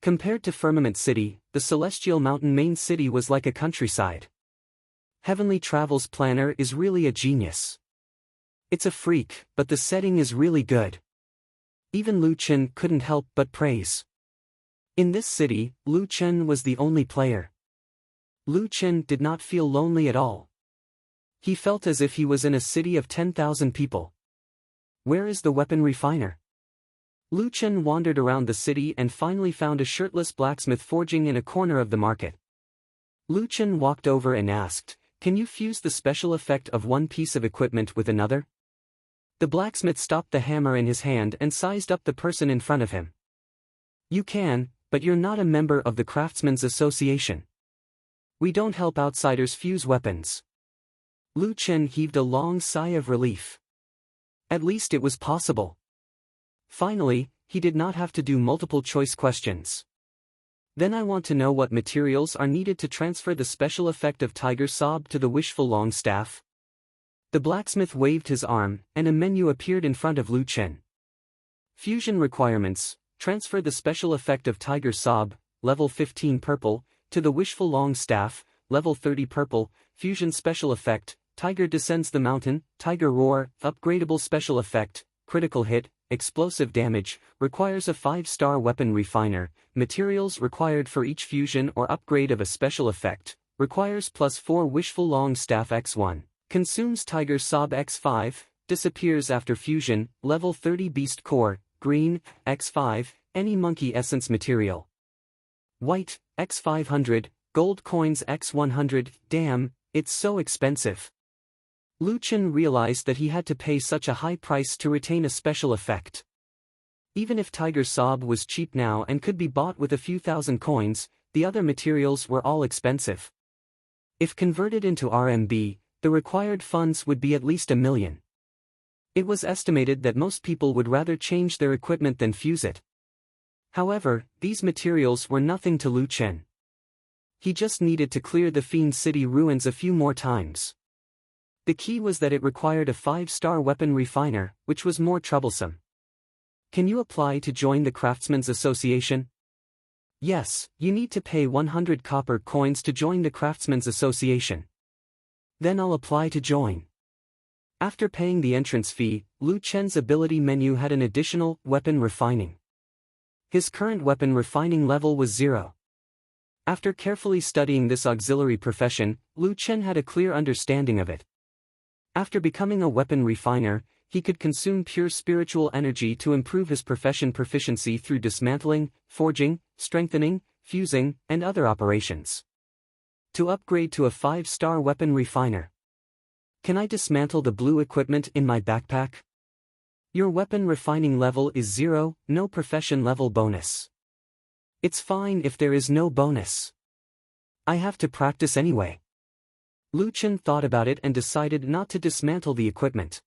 Compared to Firmament City, the Celestial Mountain main city was like a countryside. Heavenly Travels Planner is really a genius. It's a freak, but the setting is really good. Even Lu Chen couldn't help but praise. In this city, Lu Chen was the only player. Lu Chen did not feel lonely at all. He felt as if he was in a city of 10,000 people. Where is the weapon refiner? Lu Chen wandered around the city and finally found a shirtless blacksmith forging in a corner of the market. Lu Chen walked over and asked, "Can you fuse the special effect of one piece of equipment with another?" The blacksmith stopped the hammer in his hand and sized up the person in front of him. "You can, but you're not a member of the Craftsmen's Association. We don't help outsiders fuse weapons." Lu Chen heaved a long sigh of relief. At least it was possible. Finally, he did not have to do multiple choice questions. "Then I want to know what materials are needed to transfer the special effect of Tiger Sob to the wishful long staff." The blacksmith waved his arm, and a menu appeared in front of Lu Chen. Fusion requirements: transfer the special effect of Tiger Sob, level 15 purple, to the wishful long staff, level 30 purple. Fusion special effect: Tiger descends the mountain, Tiger Roar, upgradable special effect, critical hit, explosive damage, requires a 5-star weapon refiner. Materials required for each fusion or upgrade of a special effect, requires +4 wishful long staff x1, consumes Tiger Sob x5, disappears after fusion, level 30 beast core, green, x5, any monkey essence material. White, x500, gold coins x100, damn, it's so expensive. Lu Chen realized that he had to pay such a high price to retain a special effect. Even if Tiger Sob was cheap now and could be bought with a few thousand coins, the other materials were all expensive. If converted into RMB, the required funds would be at least 1 million. It was estimated that most people would rather change their equipment than fuse it. However, these materials were nothing to Lu Chen. He just needed to clear the Fiend City ruins a few more times. The key was that it required a 5-star weapon refiner, which was more troublesome. "Can you apply to join the Craftsmen's Association?" "Yes, you need to pay 100 copper coins to join the Craftsmen's Association." "Then I'll apply to join." After paying the entrance fee, Lu Chen's ability menu had an additional weapon refining. His current weapon refining level was 0. After carefully studying this auxiliary profession, Lu Chen had a clear understanding of it. After becoming a weapon refiner, he could consume pure spiritual energy to improve his profession proficiency through dismantling, forging, strengthening, fusing, and other operations. To upgrade to a 5-star weapon refiner. "Can I dismantle the blue equipment in my backpack?" "Your weapon refining level is 0, no profession level bonus." "It's fine if there is no bonus. I have to practice anyway." Lu Chen thought about it and decided not to dismantle the equipment.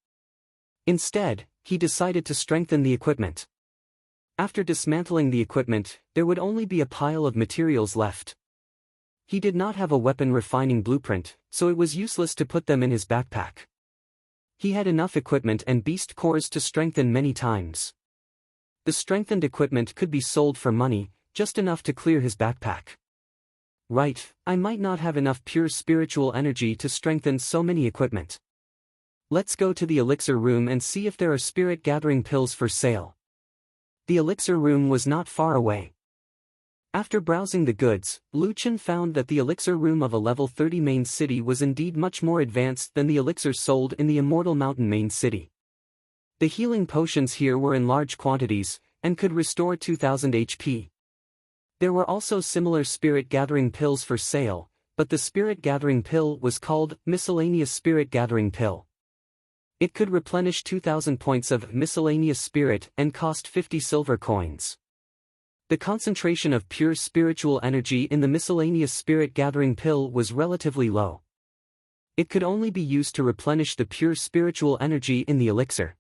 Instead, he decided to strengthen the equipment. After dismantling the equipment, there would only be a pile of materials left. He did not have a weapon refining blueprint, so it was useless to put them in his backpack. He had enough equipment and beast cores to strengthen many times. The strengthened equipment could be sold for money, just enough to clear his backpack. "Right, I might not have enough pure spiritual energy to strengthen so many equipment. Let's go to the elixir room and see if there are spirit gathering pills for sale." The elixir room was not far away. After browsing the goods, Lu Chen found that the elixir room of a level 30 main city was indeed much more advanced than the elixirs sold in the Immortal Mountain main city. The healing potions here were in large quantities, and could restore 2000 HP. There were also similar spirit gathering pills for sale, but the spirit gathering pill was called miscellaneous spirit gathering pill. It could replenish 2000 points of miscellaneous spirit and cost 50 silver coins. The concentration of pure spiritual energy in the miscellaneous spirit gathering pill was relatively low. It could only be used to replenish the pure spiritual energy in the elixir.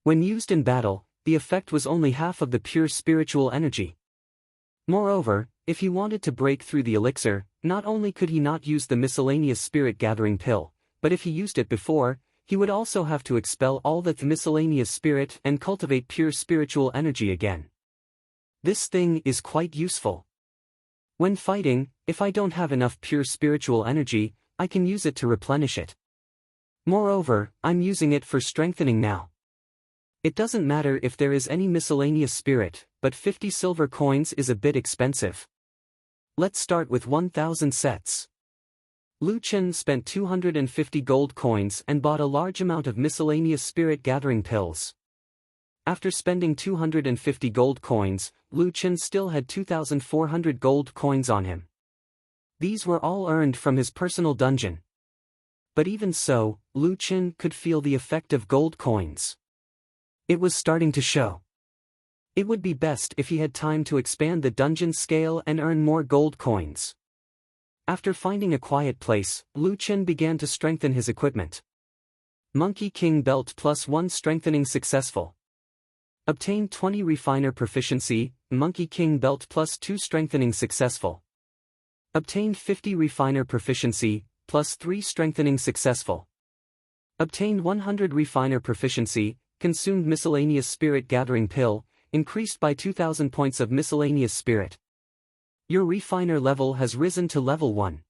When used in battle, the effect was only half of the pure spiritual energy. Moreover, if he wanted to break through the elixir, not only could he not use the miscellaneous spirit gathering pill, but if he used it before, he would also have to expel all that miscellaneous spirit and cultivate pure spiritual energy again. This thing is quite useful. When fighting, if I don't have enough pure spiritual energy, I can use it to replenish it. Moreover, I'm using it for strengthening now. It doesn't matter if there is any miscellaneous spirit, but 50 silver coins is a bit expensive. Let's start with 1,000 sets. Lu Chen spent 250 gold coins and bought a large amount of miscellaneous spirit gathering pills. After spending 250 gold coins, Lu Chen still had 2,400 gold coins on him. These were all earned from his personal dungeon. But even so, Lu Chen could feel the effect of gold coins. It was starting to show. It would be best if he had time to expand the dungeon scale and earn more gold coins. After finding a quiet place, Lu Chen began to strengthen his equipment. Monkey King Belt +1 strengthening successful. Obtained 20 refiner proficiency, Monkey King Belt +2 strengthening successful. Obtained 50 refiner proficiency, +3 strengthening successful. Obtained 100 refiner proficiency, consumed miscellaneous spirit gathering pill, increased by 2,000 points of miscellaneous spirit. Your refiner level has risen to level 1.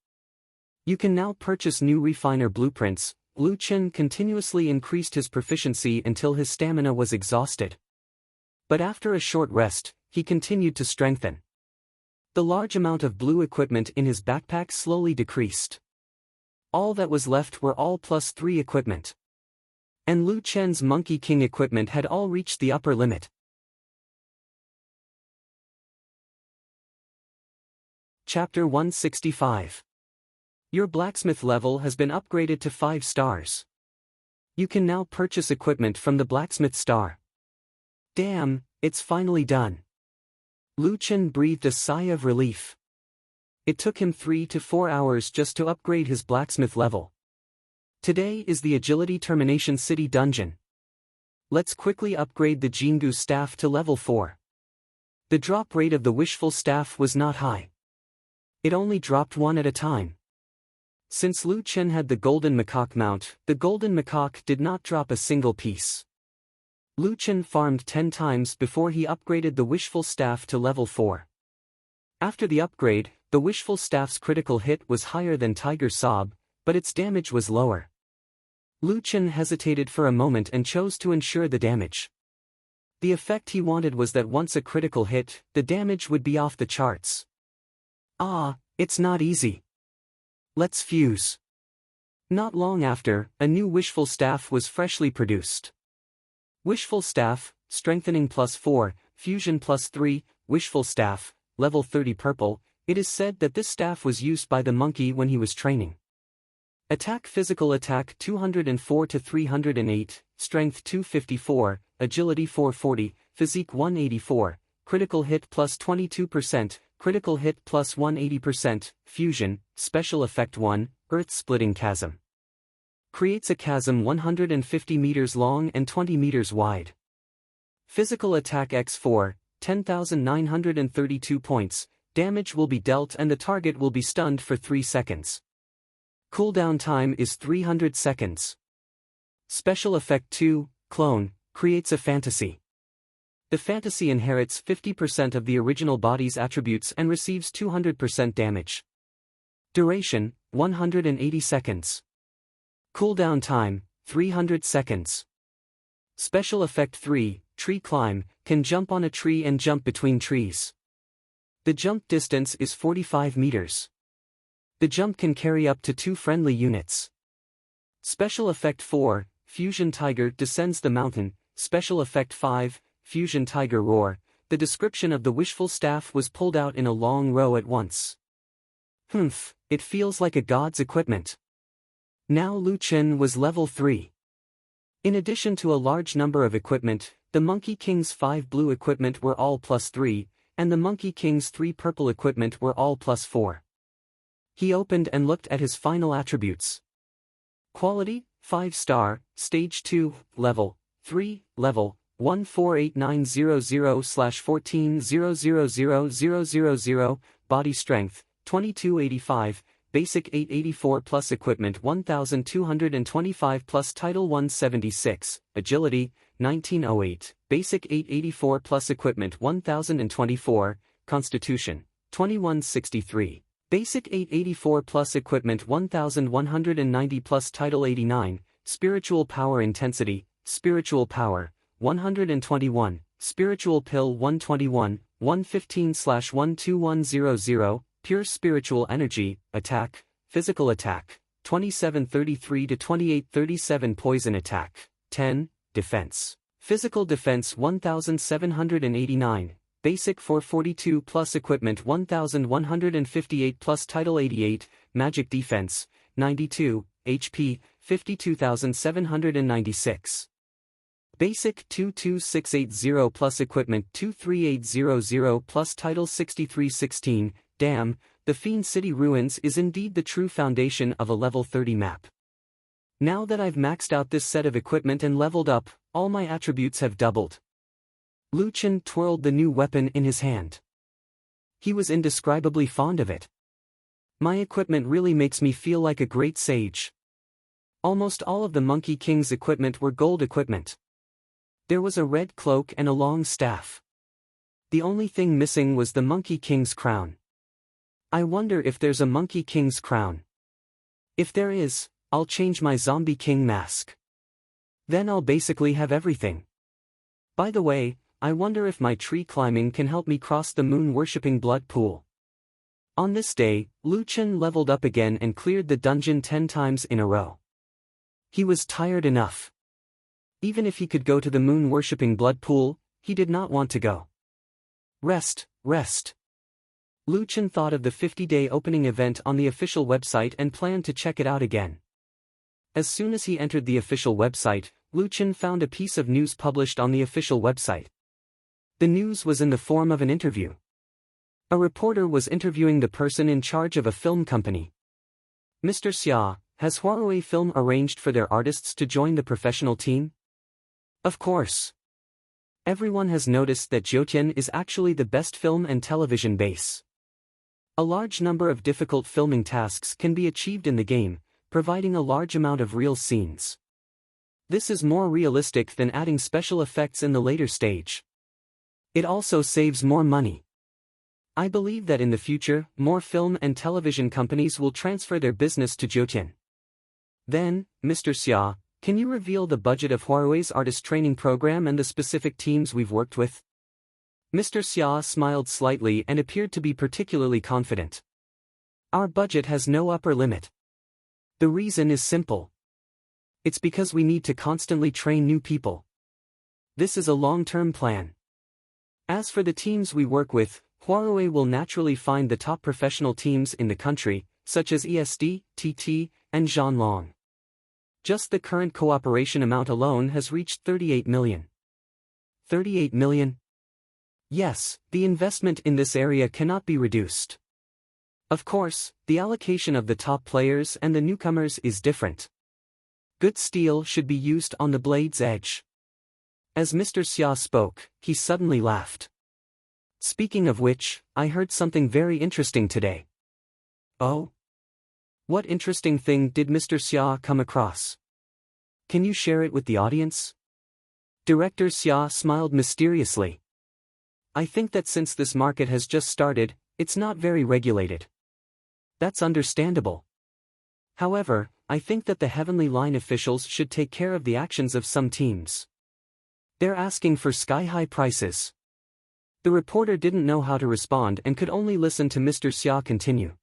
You can now purchase new refiner blueprints. Lu Chen continuously increased his proficiency until his stamina was exhausted. But after a short rest, he continued to strengthen. The large amount of blue equipment in his backpack slowly decreased. All that was left were all +3 equipment. And Lu Chen's Monkey King equipment had all reached the upper limit. Chapter 165. Your blacksmith level has been upgraded to 5 stars. You can now purchase equipment from the blacksmith star. Damn, it's finally done. Lu Chen breathed a sigh of relief. It took him 3 to 4 hours just to upgrade his blacksmith level. Today is the Agility Termination City dungeon. Let's quickly upgrade the Jingu staff to level 4. The drop rate of the wishful staff was not high. It only dropped one at a time. Since Lu Chen had the golden macaque mount, the golden macaque did not drop a single piece. Lu Chen farmed 10 times before he upgraded the wishful staff to level 4. After the upgrade, the wishful staff's critical hit was higher than Tiger Sob, but its damage was lower. Lu Chen hesitated for a moment and chose to ensure the damage. The effect he wanted was that once a critical hit, the damage would be off the charts. Ah, it's not easy. Let's fuse. Not long after, a new wishful staff was freshly produced. Wishful staff, strengthening +4, fusion +3, wishful staff, level 30 purple. It is said that this staff was used by the monkey when he was training. Attack physical attack 204 to 308, strength 254, agility 440, physique 184, critical hit +22%, critical hit +180%, fusion, special effect 1, earth-splitting chasm. Creates a chasm 150 meters long and 20 meters wide. Physical attack x4, 10,932 points, damage will be dealt and the target will be stunned for 3 seconds. Cooldown time is 300 seconds. Special effect 2, clone, creates a fantasy. The fantasy inherits 50% of the original body's attributes and receives 200% damage. Duration, 180 seconds. Cooldown time, 300 seconds. Special effect 3, tree climb, can jump on a tree and jump between trees. The jump distance is 45 meters. The jump can carry up to 2 friendly units. Special effect 4, Fusion Tiger descends the mountain. Special effect 5, Fusion Tiger roar. The description of the wishful staff was pulled out in a long row at once. Humph, it feels like a god's equipment. Now Lu Chen was level 3. In addition to a large number of equipment, the Monkey King's 5 blue equipment were all +3, and the Monkey King's 3 purple equipment were all +4. He opened and looked at his final attributes. Quality, 5 star, Stage 2, Level 3, Level 148900/14000000, Body Strength, 2285, Basic 884 plus Equipment 1225 plus Title 176, Agility, 1908, Basic 884 plus Equipment 1024, Constitution, 2163. Basic 884 plus equipment 1190 plus title 89, spiritual power intensity, spiritual power, 121, spiritual pill 121, 115/12100, pure spiritual energy, attack, physical attack, 2733 to 2837 poison attack, 10, defense. Physical defense 1789, basic 442 plus equipment 1158 plus title 88, magic defense, 92, HP, 52796. Basic 22680 plus equipment 23800 plus title 6316, damn, the Fiend City Ruins is indeed the true foundation of a level 30 map. Now that I've maxed out this set of equipment and leveled up, all my attributes have doubled. Lu Chen twirled the new weapon in his hand. He was indescribably fond of it. My equipment really makes me feel like a great sage. Almost all of the Monkey King's equipment were gold equipment. There was a red cloak and a long staff. The only thing missing was the Monkey King's crown. I wonder if there's a Monkey King's crown. If there is, I'll change my Zombie King mask. Then I'll basically have everything. By the way, I wonder if my tree climbing can help me cross the moon-worshipping blood pool. On this day, Lu Chen leveled up again and cleared the dungeon 10 times in a row. He was tired enough. Even if he could go to the moon-worshipping blood pool, he did not want to go. Rest, rest. Lu Chen thought of the 50-day opening event on the official website and planned to check it out again. As soon as he entered the official website, Lu Chen found a piece of news published on the official website. The news was in the form of an interview. A reporter was interviewing the person in charge of a film company. Mr. Xia, has Huawei Film arranged for their artists to join the professional team? Of course. Everyone has noticed that Zhoutian is actually the best film and television base. A large number of difficult filming tasks can be achieved in the game, providing a large amount of real scenes. This is more realistic than adding special effects in the later stage. It also saves more money. I believe that in the future, more film and television companies will transfer their business to Zhoutian. Then, Mr. Xia, can you reveal the budget of Huawei's artist training program and the specific teams we've worked with? Mr. Xia smiled slightly and appeared to be particularly confident. Our budget has no upper limit. The reason is simple. It's because we need to constantly train new people. This is a long-term plan. As for the teams we work with, Huawei will naturally find the top professional teams in the country, such as ESD, TT, and Zhanlong. Just the current cooperation amount alone has reached 38 million. 38 million? Yes, the investment in this area cannot be reduced. Of course, the allocation of the top players and the newcomers is different. Good steel should be used on the blade's edge. As Mr. Xia spoke, he suddenly laughed. Speaking of which, I heard something very interesting today. Oh? What interesting thing did Mr. Xia come across? Can you share it with the audience? Director Xia smiled mysteriously. I think that since this market has just started, it's not very regulated. That's understandable. However, I think that the Heavenly Line officials should take care of the actions of some teams. They're asking for sky-high prices. The reporter didn't know how to respond and could only listen to Mr. Xia continue.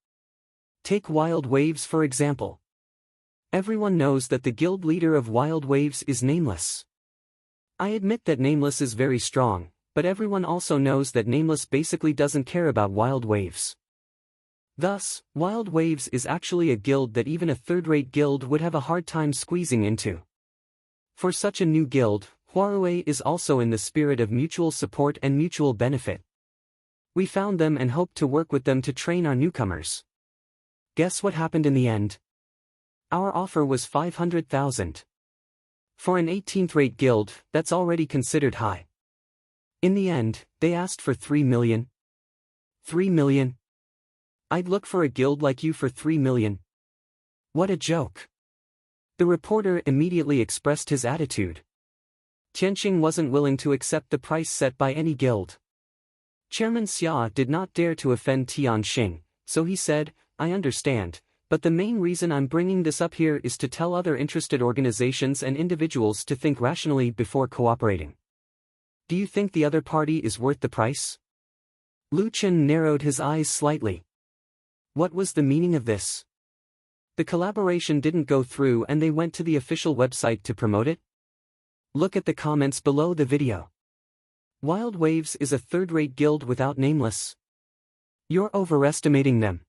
Take Wild Waves for example. Everyone knows that the guild leader of Wild Waves is Nameless. I admit that Nameless is very strong, but everyone also knows that Nameless basically doesn't care about Wild Waves. Thus, Wild Waves is actually a guild that even a third-rate guild would have a hard time squeezing into. For such a new guild, Huawei is also in the spirit of mutual support and mutual benefit. We found them and hoped to work with them to train our newcomers. Guess what happened in the end? Our offer was 500,000. For an 18th-rate guild, that's already considered high. In the end, they asked for 3 million. 3 million? I'd look for a guild like you for 3 million. What a joke. The reporter immediately expressed his attitude. Tianqing wasn't willing to accept the price set by any guild. Chairman Xia did not dare to offend Tianqing, So he said, I understand, but the main reason I'm bringing this up here is to tell other interested organizations and individuals to think rationally before cooperating. Do you think the other party is worth the price? Lu Chen narrowed his eyes slightly. What was the meaning of this? The collaboration didn't go through and they went to the official website to promote it? Look at the comments below the video. Wild Waves is a third-rate guild without Nameless. You're overestimating them.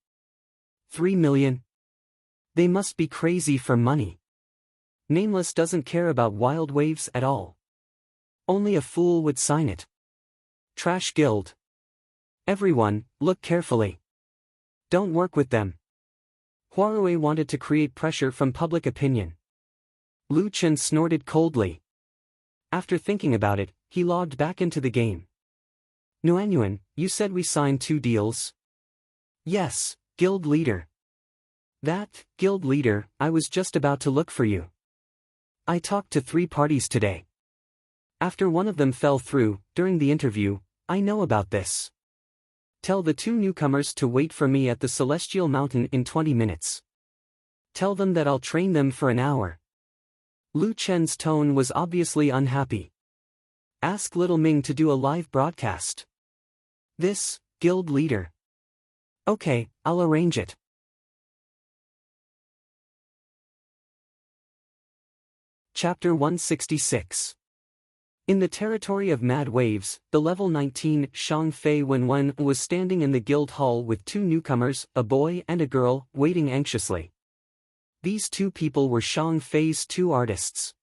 3 million? They must be crazy for money. Nameless doesn't care about Wild Waves at all. Only a fool would sign it. Trash guild. Everyone, look carefully. Don't work with them. Huarui wanted to create pressure from public opinion. Lu Chen snorted coldly. After thinking about it, he logged back into the game. Nuanyuan, you said we signed 2 deals? Yes, guild leader. That, guild leader, I was just about to look for you. I talked to 3 parties today. After one of them fell through, during the interview, I know about this. Tell the 2 newcomers to wait for me at the Celestial Mountain in 20 minutes. Tell them that I'll train them for an hour. Lu Chen's tone was obviously unhappy. Ask Little Ming to do a live broadcast. This, guild leader. Okay, I'll arrange it. Chapter 166. In the territory of Mad Waves, the level 19 Shang Fei Wenwen was standing in the guild hall with 2 newcomers, a boy and a girl, waiting anxiously. These 2 people were Shang Fei's 2 artists.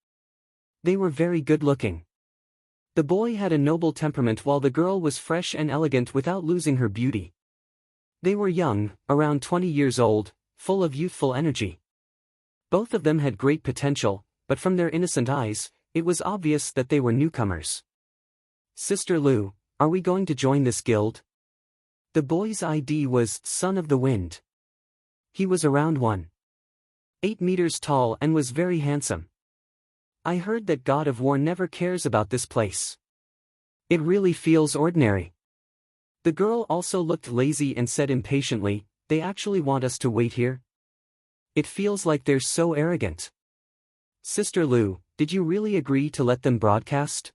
They were very good-looking. The boy had a noble temperament while the girl was fresh and elegant without losing her beauty. They were young, around 20 years old, full of youthful energy. Both of them had great potential, but from their innocent eyes, it was obvious that they were newcomers. Sister Lu, are we going to join this guild? The boy's ID was Son of the Wind. He was around 1.8 meters tall and was very handsome. I heard that God of War never cares about this place. It really feels ordinary. The girl also looked lazy and said impatiently, they actually want us to wait here? It feels like they're so arrogant. Sister Lu, did you really agree to let them broadcast?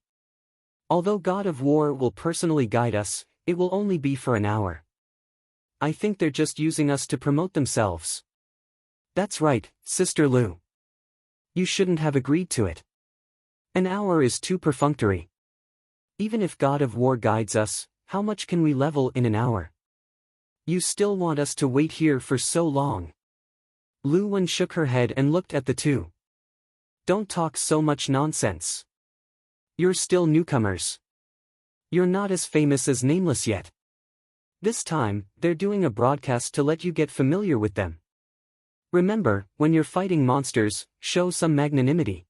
Although God of War will personally guide us, it will only be for an hour. I think they're just using us to promote themselves. That's right, Sister Lu. You shouldn't have agreed to it. An hour is too perfunctory. Even if God of War guides us, how much can we level in an hour? You still want us to wait here for so long? Lu Wen shook her head and looked at the 2. Don't talk so much nonsense. You're still newcomers. You're not as famous as Nameless yet. This time, they're doing a broadcast to let you get familiar with them. Remember, when you're fighting monsters, show some magnanimity.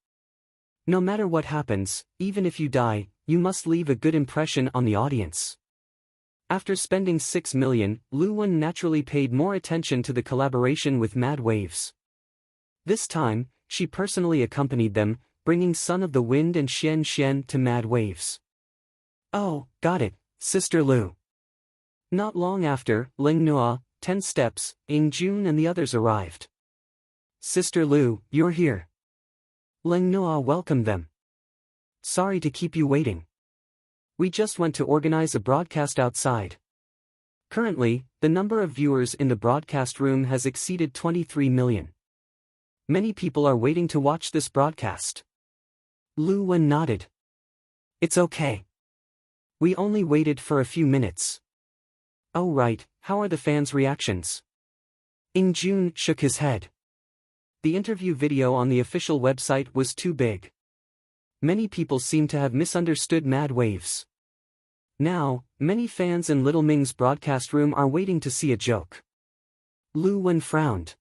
No matter what happens, even if you die, you must leave a good impression on the audience. After spending 6 million, Lu Wen naturally paid more attention to the collaboration with Mad Waves. This time, she personally accompanied them, bringing Son of the Wind and Xian Xian to Mad Waves. Oh, got it, Sister Lu. Not long after, Ling Nua, 10 Steps, Ying Jun and the others arrived. Sister Lu, you're here. Ling Nua welcomed them. Sorry to keep you waiting. We just went to organize a broadcast outside. Currently, the number of viewers in the broadcast room has exceeded 23 million. Many people are waiting to watch this broadcast. Lu Wen nodded. It's okay. We only waited for a few minutes. Oh right, how are the fans' reactions? Ying Jun shook his head. The interview video on the official website was too big. Many people seem to have misunderstood Mad Waves. Now, many fans in Little Ming's broadcast room are waiting to see a joke. Lu Wen frowned.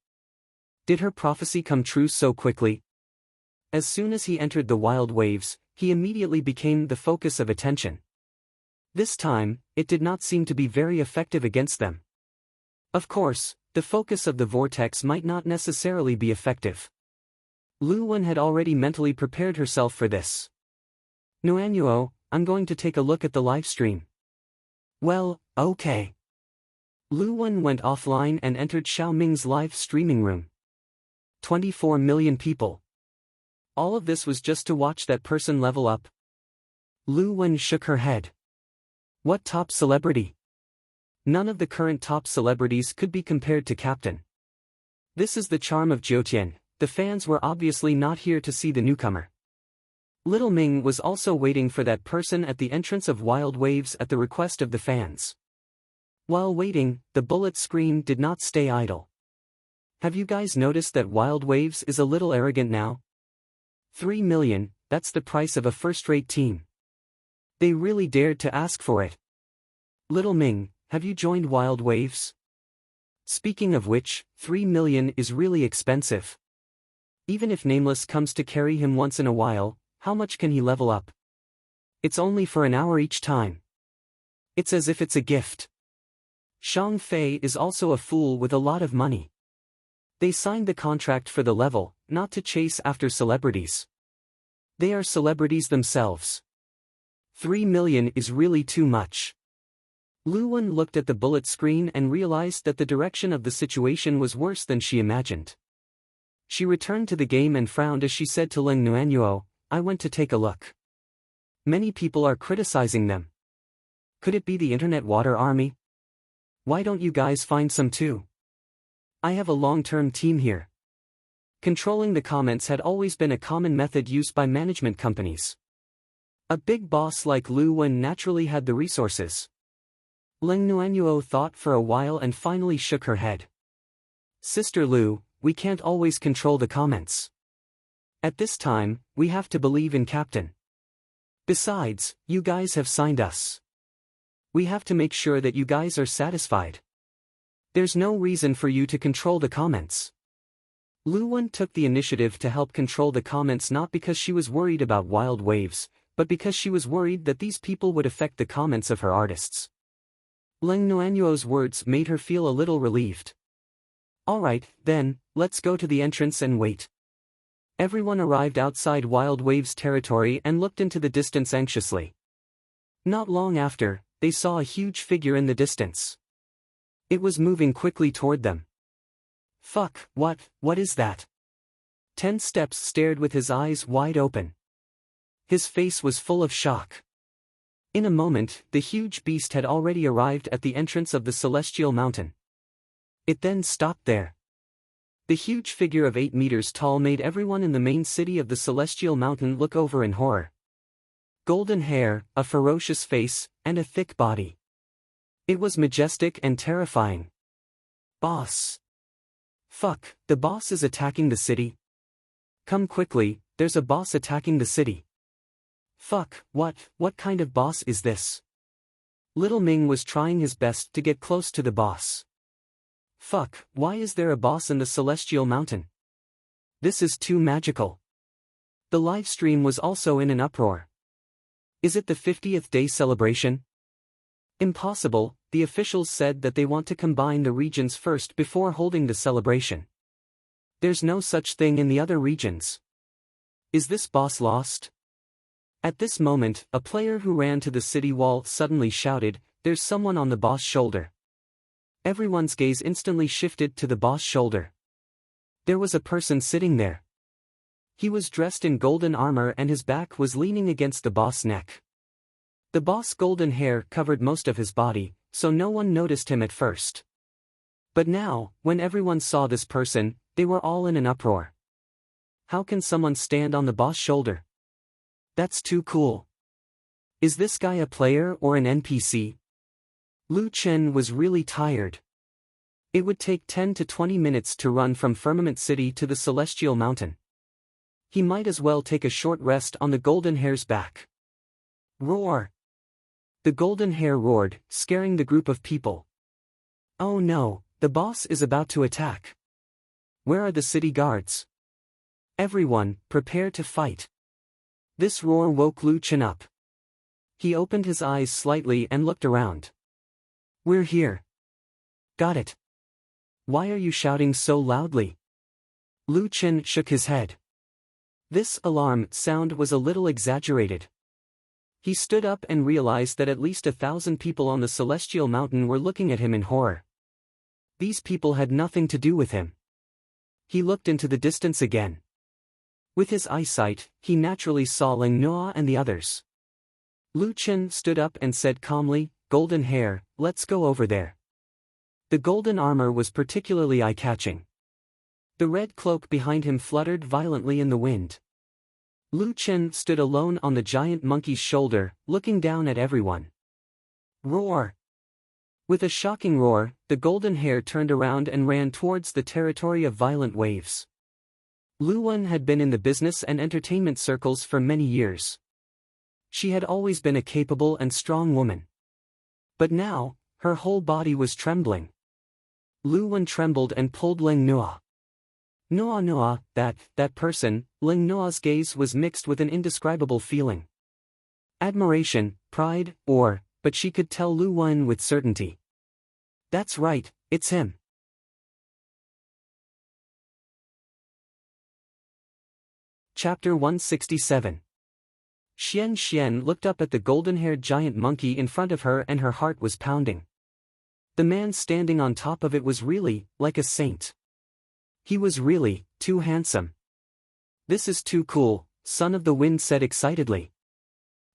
Did her prophecy come true so quickly? As soon as he entered the Wild Waves, he immediately became the focus of attention. This time, it did not seem to be very effective against them. Of course, the focus of the vortex might not necessarily be effective. Lu Wen had already mentally prepared herself for this. Nuanyuo, I'm going to take a look at the live stream. Well, okay. Lu Wen went offline and entered Xiao Ming's live streaming room. 24 million people. All of this was just to watch that person level up. Lu Wen shook her head. What top celebrity? None of the current top celebrities could be compared to Captain. This is the charm of Jiutian, the fans were obviously not here to see the newcomer. Little Ming was also waiting for that person at the entrance of Wild Waves at the request of the fans. While waiting, the bullet screen did not stay idle. Have you guys noticed that Wild Waves is a little arrogant now? 3 million, that's the price of a first-rate team. They really dared to ask for it. Little Ming, have you joined Wild Waves? Speaking of which, 3 million is really expensive. Even if Nameless comes to carry him once in a while, how much can he level up? It's only for an hour each time. It's as if it's a gift. Shang Fei is also a fool with a lot of money. They signed the contract for the level, not to chase after celebrities. They are celebrities themselves. 3 million is really too much. Lu Wen looked at the bullet screen and realized that the direction of the situation was worse than she imagined. She returned to the game and frowned as she said to Leng Nuanyuo, I went to take a look. Many people are criticizing them. Could it be the Internet Water Army? Why don't you guys find some too? I have a long-term team here. Controlling the comments had always been a common method used by management companies. A big boss like Lu Wen naturally had the resources. Leng Nuanyuo thought for a while and finally shook her head. Sister Lu, we can't always control the comments. At this time, we have to believe in Captain. Besides, you guys have signed us. We have to make sure that you guys are satisfied. There's no reason for you to control the comments. Lu Wen took the initiative to help control the comments not because she was worried about Wild Waves, but because she was worried that these people would affect the comments of her artists. Leng Nuanyuo's words made her feel a little relieved. Alright, then, let's go to the entrance and wait. Everyone arrived outside Wild Waves territory and looked into the distance anxiously. Not long after, they saw a huge figure in the distance. It was moving quickly toward them. Fuck, what is that? 10 Steps stared with his eyes wide open. His face was full of shock. In a moment, the huge beast had already arrived at the entrance of the Celestial Mountain. It then stopped there. The huge figure of 8 meters tall made everyone in the main city of the Celestial Mountain look over in horror. Golden hair, a ferocious face, and a thick body. It was majestic and terrifying. Boss. Fuck, the boss is attacking the city. Come quickly, there's a boss attacking the city. Fuck, what kind of boss is this? Little Ming was trying his best to get close to the boss. Fuck, why is there a boss in the Celestial Mountain? This is too magical. The live stream was also in an uproar. Is it the 50th day celebration? Impossible, the officials said that they want to combine the regions first before holding the celebration. There's no such thing in the other regions. Is this boss lost? At this moment, a player who ran to the city wall suddenly shouted, there's someone on the boss' shoulder. Everyone's gaze instantly shifted to the boss' shoulder. There was a person sitting there. He was dressed in golden armor and his back was leaning against the boss' neck. The boss' golden hair covered most of his body, so no one noticed him at first. But now, when everyone saw this person, they were all in an uproar. How can someone stand on the boss' shoulder? That's too cool. Is this guy a player or an NPC? Lu Chen was really tired. It would take 10 to 20 minutes to run from Firmament City to the Celestial Mountain. He might as well take a short rest on the golden hair's back. Roar! The golden hair roared, scaring the group of people. Oh no, the boss is about to attack. Where are the city guards? Everyone, prepare to fight. This roar woke Lu Chen up. He opened his eyes slightly and looked around. We're here. Got it. Why are you shouting so loudly? Lu Chen shook his head. This alarm sound was a little exaggerated. He stood up and realized that at least 1,000 people on the Celestial Mountain were looking at him in horror. These people had nothing to do with him. He looked into the distance again. With his eyesight, he naturally saw Ling Noa and the others. Lu Chen stood up and said calmly, "Golden hair, let's go over there." The golden armor was particularly eye-catching. The red cloak behind him fluttered violently in the wind. Lu Chen stood alone on the giant monkey's shoulder, looking down at everyone. Roar! With a shocking roar, the golden hare turned around and ran towards the territory of violent waves. Lu Wen had been in the business and entertainment circles for many years. She had always been a capable and strong woman. But now, her whole body was trembling. Lu Wen trembled and pulled Ling Noa. Noa, that person. Ling Noa's gaze was mixed with an indescribable feeling. Admiration, pride, but she could tell Lu Wen with certainty. That's right, it's him. Chapter 167. Xian looked up at the golden-haired giant monkey in front of her and her heart was pounding. The man standing on top of it was really, like a saint. He was really, too handsome. This is too cool, Son of the Wind said excitedly.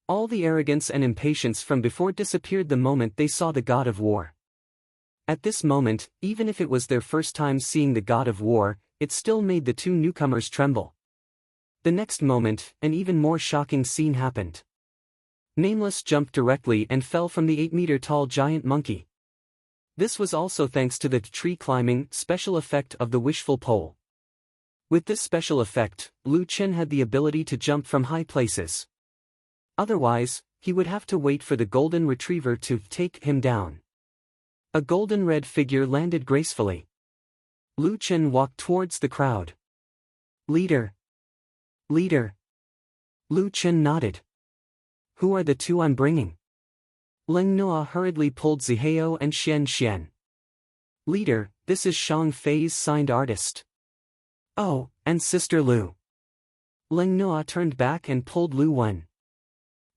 All the arrogance and impatience from before disappeared the moment they saw the god of war. At this moment, even if it was their first time seeing the god of war, it still made the two newcomers tremble. The next moment, an even more shocking scene happened. Nameless jumped directly and fell from the 8-meter-tall giant monkey. This was also thanks to the tree-climbing special effect of the wishful pole. With this special effect, Lu Chen had the ability to jump from high places. Otherwise, he would have to wait for the golden retriever to take him down. A golden red figure landed gracefully. Lu Chen walked towards the crowd. Leader. Lu Chen nodded. Who are the two I'm bringing? Ling Noa hurriedly pulled Zihao and Xian. Leader, this is Shang Fei's signed artist. Oh, and Sister Lu. Ling Noa turned back and pulled Lu Wen.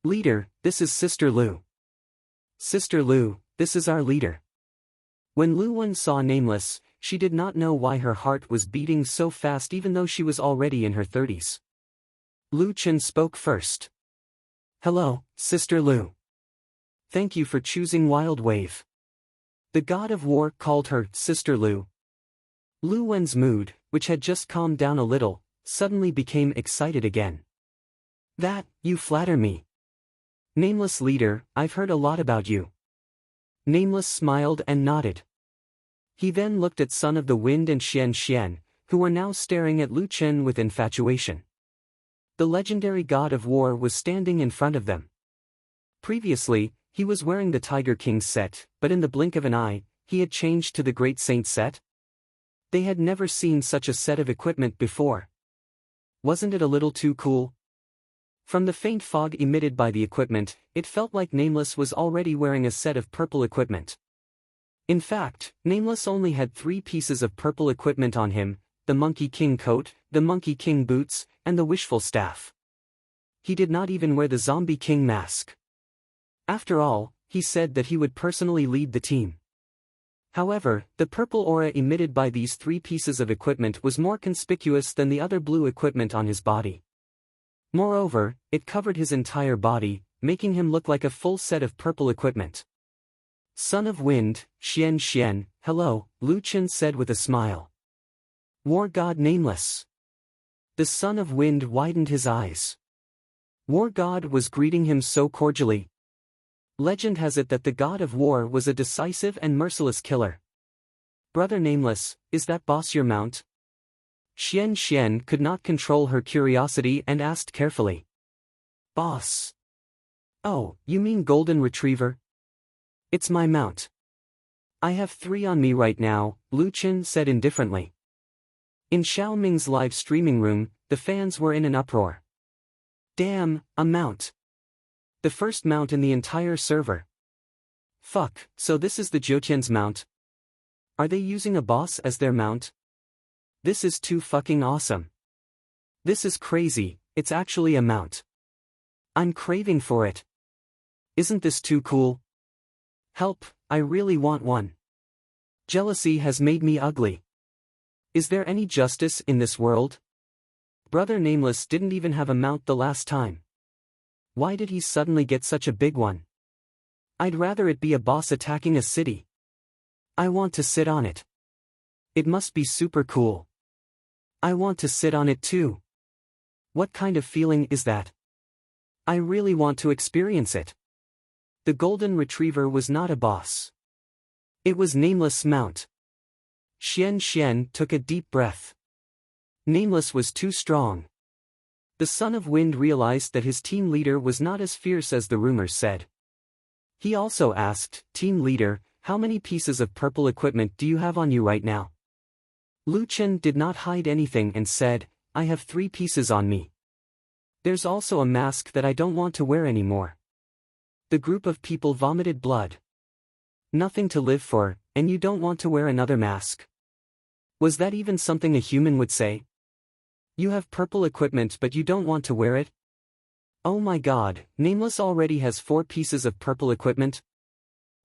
Leader, this is Sister Lu. Sister Lu, this is our leader. When Lu Wen saw Nameless, she did not know why her heart was beating so fast even though she was already in her 30s. Lu Chen spoke first. Hello, Sister Lu. Thank you for choosing Wild Wave. The god of war called her Sister Lu. Lu Wen's mood, which had just calmed down a little, suddenly became excited again. That, you flatter me. Nameless leader, I've heard a lot about you. Nameless smiled and nodded. He then looked at Son of the Wind and Xian, who were now staring at Lu Chen with infatuation. The legendary god of war was standing in front of them. Previously, he was wearing the Tiger King's set, but in the blink of an eye, he had changed to the Great Saint set. They had never seen such a set of equipment before. Wasn't it a little too cool? From the faint fog emitted by the equipment, it felt like Nameless was already wearing a set of purple equipment. In fact, Nameless only had 3 pieces of purple equipment on him: the Monkey King coat, the Monkey King boots, and the Wishful staff. He did not even wear the Zombie King mask. After all, he said that he would personally lead the team. However, the purple aura emitted by these 3 pieces of equipment was more conspicuous than the other blue equipment on his body. Moreover, it covered his entire body, making him look like a full set of purple equipment. Son of Wind, Xian, hello, Lu Chen said with a smile. War God Nameless. The Son of Wind widened his eyes. War God was greeting him so cordially. Legend has it that the god of war was a decisive and merciless killer. Brother Nameless, is that boss your mount? Xian could not control her curiosity and asked carefully. Boss. Oh, you mean Golden Retriever? It's my mount. I have 3 on me right now, Lu Chen said indifferently. In Xiao Ming's live streaming room, the fans were in an uproar. Damn, a mount. The first mount in the entire server. Fuck, so this is the Jotian's mount? Are they using a boss as their mount? This is too fucking awesome. This is crazy, it's actually a mount. I'm craving for it. Isn't this too cool? Help, I really want one. Jealousy has made me ugly. Is there any justice in this world? Brother Nameless didn't even have a mount the last time. Why did he suddenly get such a big one? I'd rather it be a boss attacking a city. I want to sit on it. It must be super cool. I want to sit on it too. What kind of feeling is that? I really want to experience it. The golden retriever was not a boss. It was Nameless' mount. Xian took a deep breath. Nameless was too strong. The Son of Wind realized that his team leader was not as fierce as the rumors said. He also asked, "Team leader, how many pieces of purple equipment do you have on you right now?" Lu Chen did not hide anything and said, "I have 3 pieces on me. There's also a mask that I don't want to wear anymore." The group of people vomited blood. Nothing to live for, and you don't want to wear another mask? Was that even something a human would say? You have purple equipment but you don't want to wear it? Oh my god, Nameless already has 4 pieces of purple equipment?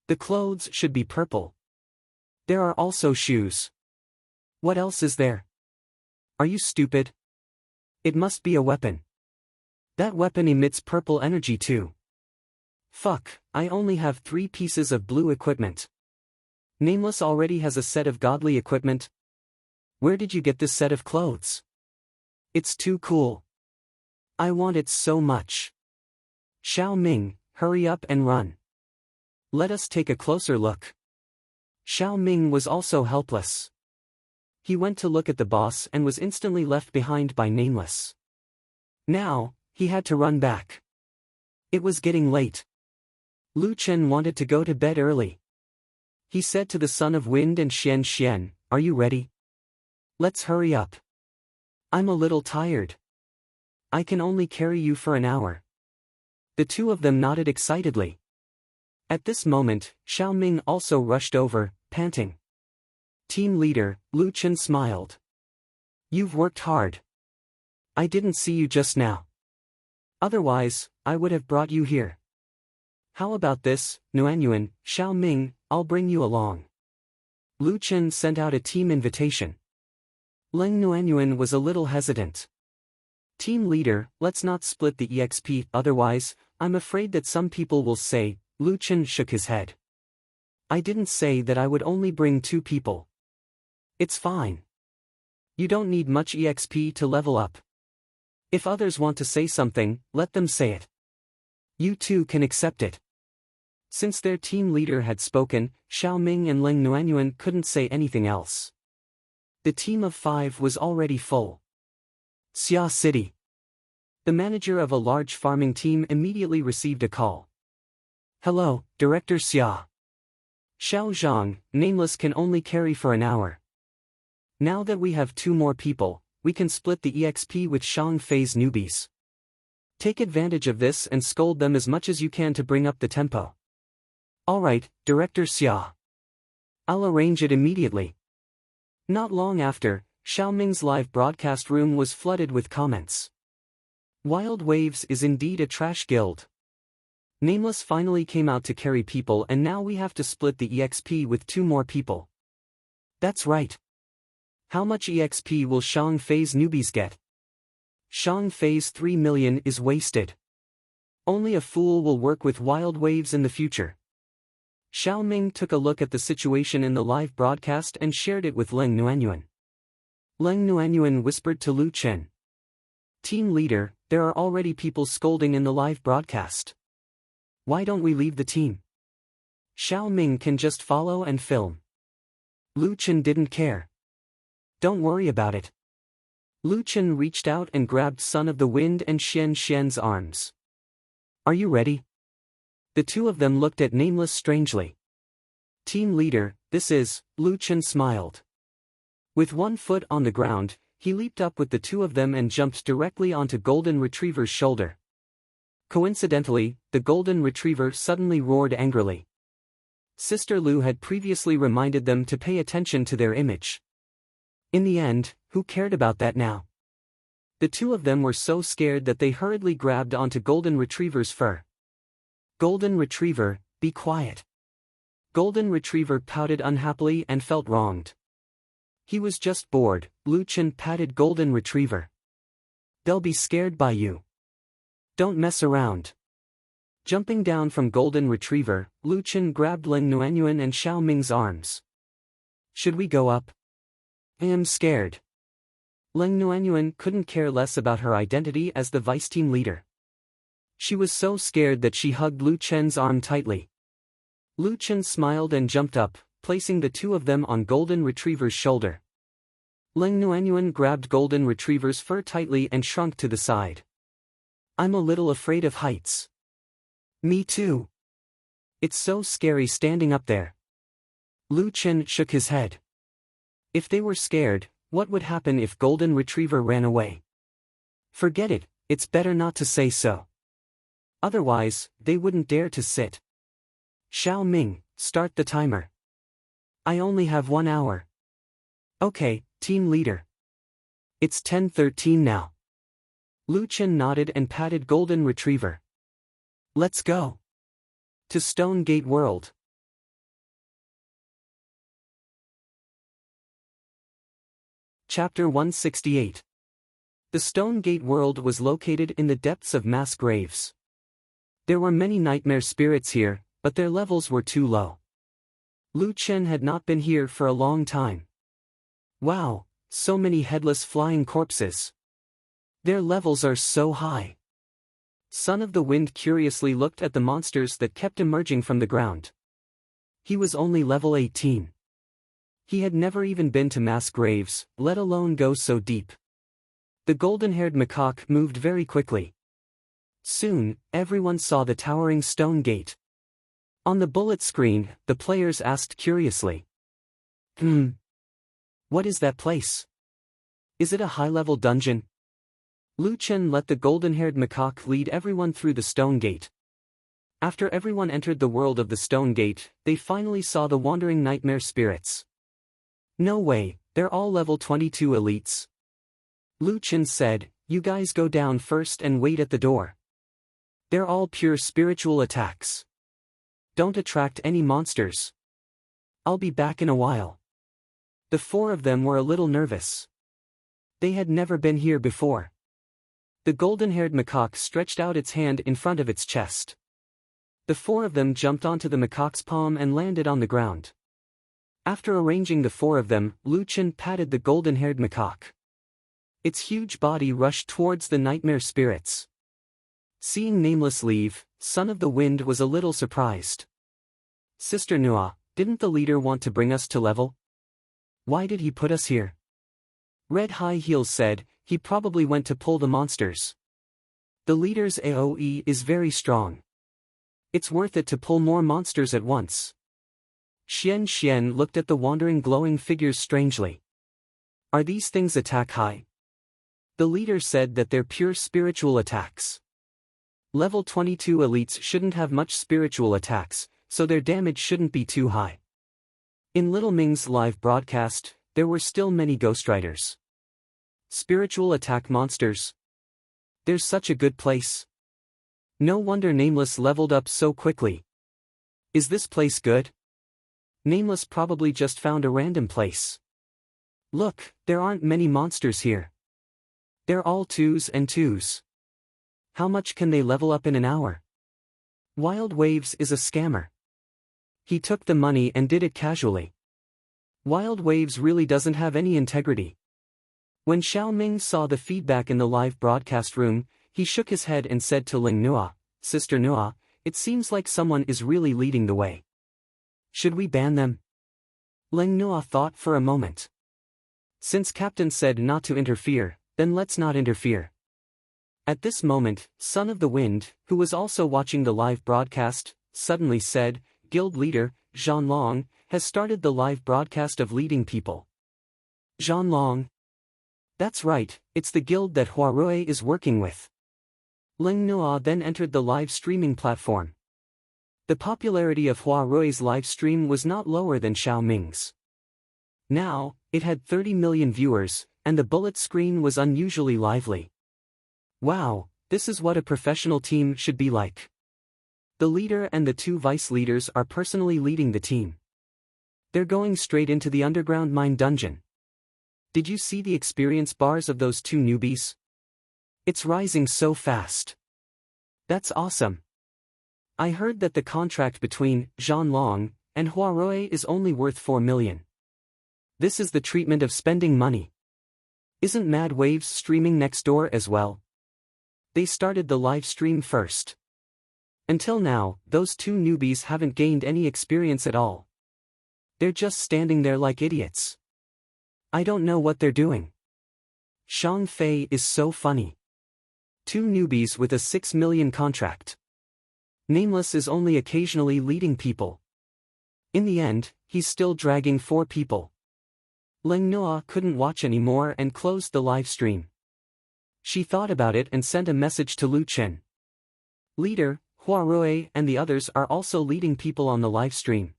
The clothes should be purple. There are also shoes. What else is there? Are you stupid? It must be a weapon. That weapon emits purple energy too. Fuck, I only have 3 pieces of blue equipment. Nameless already has a set of godly equipment. Where did you get this set of clothes? It's too cool. I want it so much. Xiao Ming, hurry up and run. Let us take a closer look. Xiao Ming was also helpless. He went to look at the boss and was instantly left behind by Nameless. Now, he had to run back. It was getting late. Lu Chen wanted to go to bed early. He said to the Son of Wind and Xian, "Are you ready? Let's hurry up. I'm a little tired. I can only carry you for an hour." The two of them nodded excitedly. At this moment, Xiao Ming also rushed over, panting. Team leader, Lu Chen smiled. "You've worked hard. I didn't see you just now. Otherwise, I would have brought you here. How about this, Nuanyuan, Xiao Ming, I'll bring you along." Lu Chen sent out a team invitation. Leng Nuanyuan was a little hesitant. "Team leader, let's not split the EXP, otherwise, I'm afraid that some people will say," Lu Chen shook his head. "I didn't say that I would only bring 2 people. It's fine. You don't need much EXP to level up. If others want to say something, let them say it. You too can accept it." Since their team leader had spoken, Xiao Ming and Leng Nuanyuan couldn't say anything else. The team of 5 was already full. Xia City. The manager of a large farming team immediately received a call. "Hello, Director Xia. Xiao Zhang, Nameless can only carry for an hour. Now that we have 2 more people, we can split the EXP with Shang Fei's newbies. Take advantage of this and scold them as much as you can to bring up the tempo." "Alright, Director Xia. I'll arrange it immediately." Not long after, Xiaoming's live broadcast room was flooded with comments. Wild Waves is indeed a trash guild. Nameless finally came out to carry people and now we have to split the EXP with 2 more people. That's right. How much EXP will Shang Fei's newbies get? Shang Fei's 3 million is wasted. Only a fool will work with Wild Waves in the future. Xiao Ming took a look at the situation in the live broadcast and shared it with Leng Nuanyuan. Leng Nuanyuan whispered to Lu Chen. "Team leader, there are already people scolding in the live broadcast. Why don't we leave the team? Xiao Ming can just follow and film." Lu Chen didn't care. "Don't worry about it." Lu Chen reached out and grabbed Son of the Wind and Xian's arms. "Are you ready?" The two of them looked at Nameless strangely. "Team leader, this is," Lu Chen smiled. With 1 foot on the ground, he leaped up with the 2 of them and jumped directly onto Golden Retriever's shoulder. Coincidentally, the Golden Retriever suddenly roared angrily. Sister Lu had previously reminded them to pay attention to their image. In the end, who cared about that now? The 2 of them were so scared that they hurriedly grabbed onto Golden Retriever's fur. "Golden Retriever, be quiet." Golden Retriever pouted unhappily and felt wronged. He was just bored, Lu Chen patted Golden Retriever. They'll be scared by you. Don't mess around. Jumping down from Golden Retriever, Lu Chen grabbed Ling Nuanyuan and Xiao Ming's arms. Should we go up? I am scared. Ling Nuanyuan couldn't care less about her identity as the vice team leader. She was so scared that she hugged Lu Chen's arm tightly. Lu Chen smiled and jumped up, placing the two of them on Golden Retriever's shoulder. Ling Nuanyuan grabbed Golden Retriever's fur tightly and shrunk to the side. I'm a little afraid of heights. Me too. It's so scary standing up there. Lu Chen shook his head. If they were scared, what would happen if Golden Retriever ran away? Forget it, it's better not to say so. Otherwise, they wouldn't dare to sit. Xiao Ming, start the timer. I only have 1 hour. Okay, team leader. It's 10:13 now. Lu Chen nodded and patted Golden Retriever. Let's go. To Stone Gate World. Chapter 168. The Stone Gate World was located in the depths of mass graves. There were many nightmare spirits here, but their levels were too low. Lu Chen had not been here for a long time. Wow, so many headless flying corpses. Their levels are so high. Son of the Wind curiously looked at the monsters that kept emerging from the ground. He was only level 18. He had never even been to mass graves, let alone go so deep. The golden-haired macaque moved very quickly. Soon, everyone saw the towering stone gate. On the bullet screen, the players asked curiously. What is that place? Is it a high-level dungeon? Lu Chen let the golden-haired macaque lead everyone through the stone gate. After everyone entered the world of the stone gate, they finally saw the wandering nightmare spirits. No way, they're all level 22 elites. Lu Chen said, you guys go down first and wait at the door. They're all pure spiritual attacks. Don't attract any monsters. I'll be back in a while. The four of them were a little nervous. They had never been here before. The golden-haired macaque stretched out its hand in front of its chest. The four of them jumped onto the macaque's palm and landed on the ground. After arranging the four of them, Lu Chen patted the golden-haired macaque. Its huge body rushed towards the nightmare spirits. Seeing Nameless leave, Son of the Wind was a little surprised. Sister Nua, didn't the leader want to bring us to level? Why did he put us here? Red High Heels said, he probably went to pull the monsters. The leader's AoE is very strong. It's worth it to pull more monsters at once. Xian looked at the wandering glowing figures strangely. Are these things attack high? The leader said that they're pure spiritual attacks. Level 22 elites shouldn't have much spiritual attacks, so their damage shouldn't be too high. In Little Ming's live broadcast, there were still many ghostwriters. Spiritual attack monsters. There's such a good place. No wonder Nameless leveled up so quickly. Is this place good? Nameless probably just found a random place. Look, there aren't many monsters here. They're all 2s and 2s. How much can they level up in an hour? Wild Waves is a scammer. He took the money and did it casually. Wild Waves really doesn't have any integrity. When Xiao Ming saw the feedback in the live broadcast room, he shook his head and said to Ling Nua, Sister Nua, it seems like someone is really leading the way. Should we ban them? Ling Nua thought for a moment. Since Captain said not to interfere, then let's not interfere. At this moment, Son of the Wind, who was also watching the live broadcast, suddenly said, Guild leader, Zhan Long, has started the live broadcast of leading people. Zhan Long? That's right, it's the guild that Huarui is working with. Ling Nua then entered the live streaming platform. The popularity of Huarui's live stream was not lower than Xiao Ming's. Now, it had 30 million viewers, and the bullet screen was unusually lively. Wow, this is what a professional team should be like. The leader and the two vice leaders are personally leading the team. They're going straight into the underground mine dungeon. Did you see the experience bars of those two newbies? It's rising so fast. That's awesome. I heard that the contract between Zhanlong and Huarui is only worth 4 million. This is the treatment of spending money. Isn't Mad Waves streaming next door as well? They started the live stream first. Until now, those two newbies haven't gained any experience at all. They're just standing there like idiots. I don't know what they're doing. Shang Fei is so funny. Two newbies with a 6 million contract. Nameless is only occasionally leading people. In the end, he's still dragging 4 people. Leng Noa couldn't watch anymore and closed the live stream. She thought about it and sent a message to Lu Chen. Leader, Huarui and the others are also leading people on the live stream.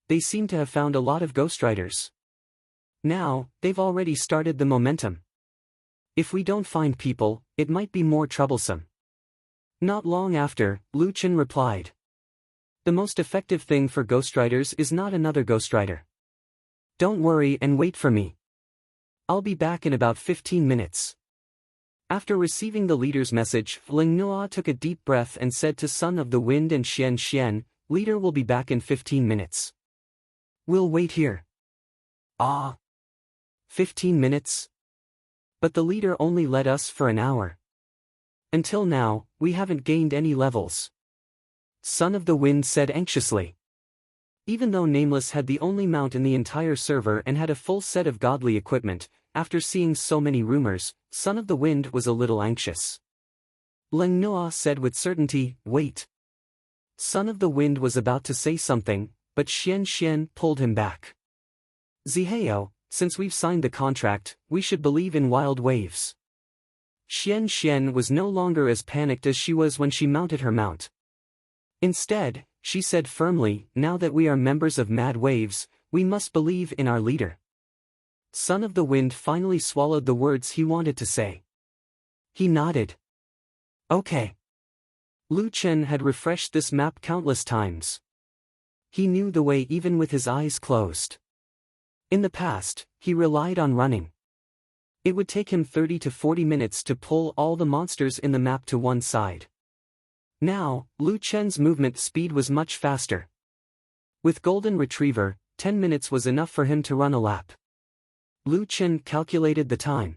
They seem to have found a lot of ghostwriters. Now, they've already started the momentum. If we don't find people, it might be more troublesome. Not long after, Lu Chen replied. The most effective thing for ghostwriters is not another ghostwriter. Don't worry and wait for me. I'll be back in about 15 minutes. After receiving the leader's message, Ling Noa took a deep breath and said to Son of the Wind and Xian, Leader will be back in 15 minutes. We'll wait here. 15 minutes? But the leader only led us for an hour. Until now, we haven't gained any levels. Son of the Wind said anxiously. Even though Nameless had the only mount in the entire server and had a full set of godly equipment, after seeing so many rumors, Son of the Wind was a little anxious. Leng Noa said with certainty, wait. Son of the Wind was about to say something, but Xian pulled him back. Zihao, since we've signed the contract, we should believe in wild waves. Xian was no longer as panicked as she was when she mounted her mount. Instead, she said firmly, now that we are members of Mad Waves, we must believe in our leader. Son of the Wind finally swallowed the words he wanted to say. He nodded. Okay. Lu Chen had refreshed this map countless times. He knew the way even with his eyes closed. In the past, he relied on running. It would take him 30 to 40 minutes to pull all the monsters in the map to one side. Now, Lu Chen's movement speed was much faster. With Golden Retriever, 10 minutes was enough for him to run a lap. Lu Chen calculated the time.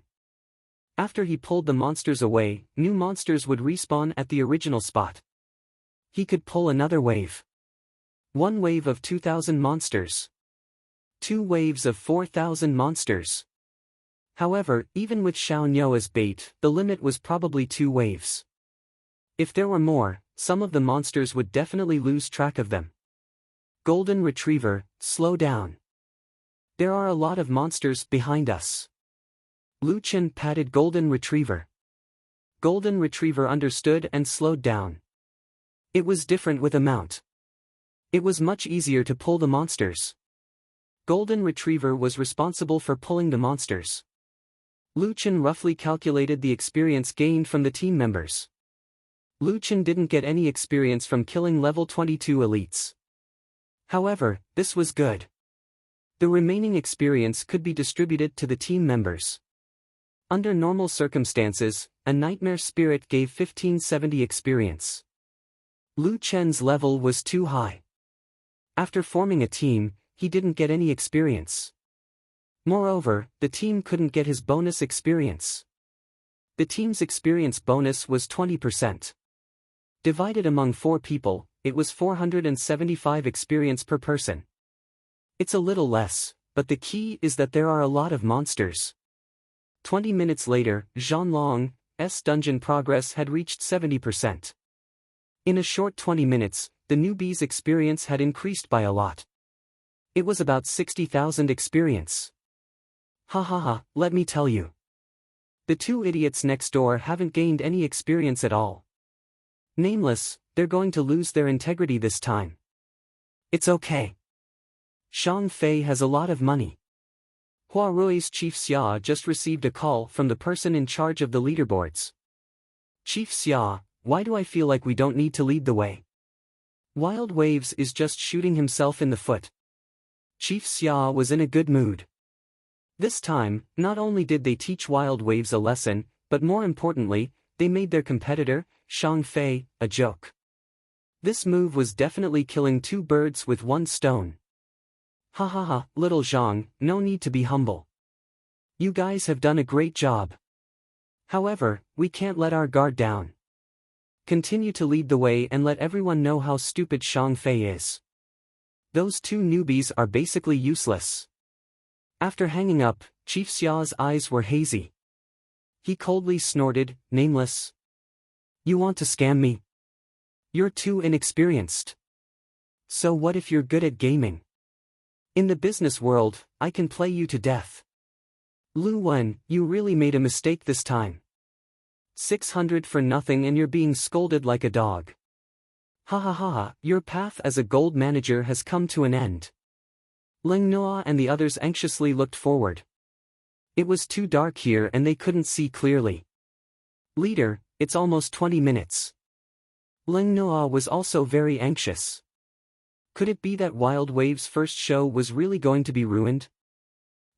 After he pulled the monsters away, new monsters would respawn at the original spot. He could pull another wave. One wave of 2,000 monsters. 2 waves of 4,000 monsters. However, even with Xiaonyo as bait, the limit was probably 2 waves. If there were more, some of the monsters would definitely lose track of them. Golden Retriever, slow down. There are a lot of monsters behind us. Lu Chen patted Golden Retriever. Golden Retriever understood and slowed down. It was different with a mount. It was much easier to pull the monsters. Golden Retriever was responsible for pulling the monsters. Lu Chen roughly calculated the experience gained from the team members. Lu Chen didn't get any experience from killing level 22 elites. However, this was good. The remaining experience could be distributed to the team members. Under normal circumstances, a Nightmare Spirit gave 1570 experience. Lu Chen's level was too high. After forming a team, he didn't get any experience. Moreover, the team couldn't get his bonus experience. The team's experience bonus was 20%. Divided among 4 people, it was 475 experience per person. It's a little less, but the key is that there are a lot of monsters. 20 minutes later, Zhanlong's dungeon progress had reached 70%. In a short 20 minutes, the newbie's experience had increased by a lot. It was about 60,000 experience. Let me tell you. The 2 idiots next door haven't gained any experience at all. Nameless, they're going to lose their integrity this time. It's okay. Shang Fei has a lot of money. Huarui's Chief Xia just received a call from the person in charge of the leaderboards. Chief Xia, why do I feel like we don't need to lead the way? Wild Waves is just shooting himself in the foot. Chief Xia was in a good mood. This time, not only did they teach Wild Waves a lesson, but more importantly, they made their competitor, Shang Fei, a joke. This move was definitely killing two birds with one stone. Ha ha ha, little Zhang, no need to be humble. You guys have done a great job. However, we can't let our guard down. Continue to lead the way and let everyone know how stupid Shang Fei is. Those two newbies are basically useless. After hanging up, Chief Xia's eyes were hazy. He coldly snorted, "Nameless. You want to scam me? You're too inexperienced. So what if you're good at gaming? In the business world, I can play you to death. Lu Wen, you really made a mistake this time. 600 for nothing and you're being scolded like a dog. Ha ha ha ha, your path as a gold manager has come to an end." Ling Noa and the others anxiously looked forward. It was too dark here and they couldn't see clearly. "Leader, it's almost 20 minutes. Ling Noa was also very anxious. Could it be that Wild Wave's first show was really going to be ruined?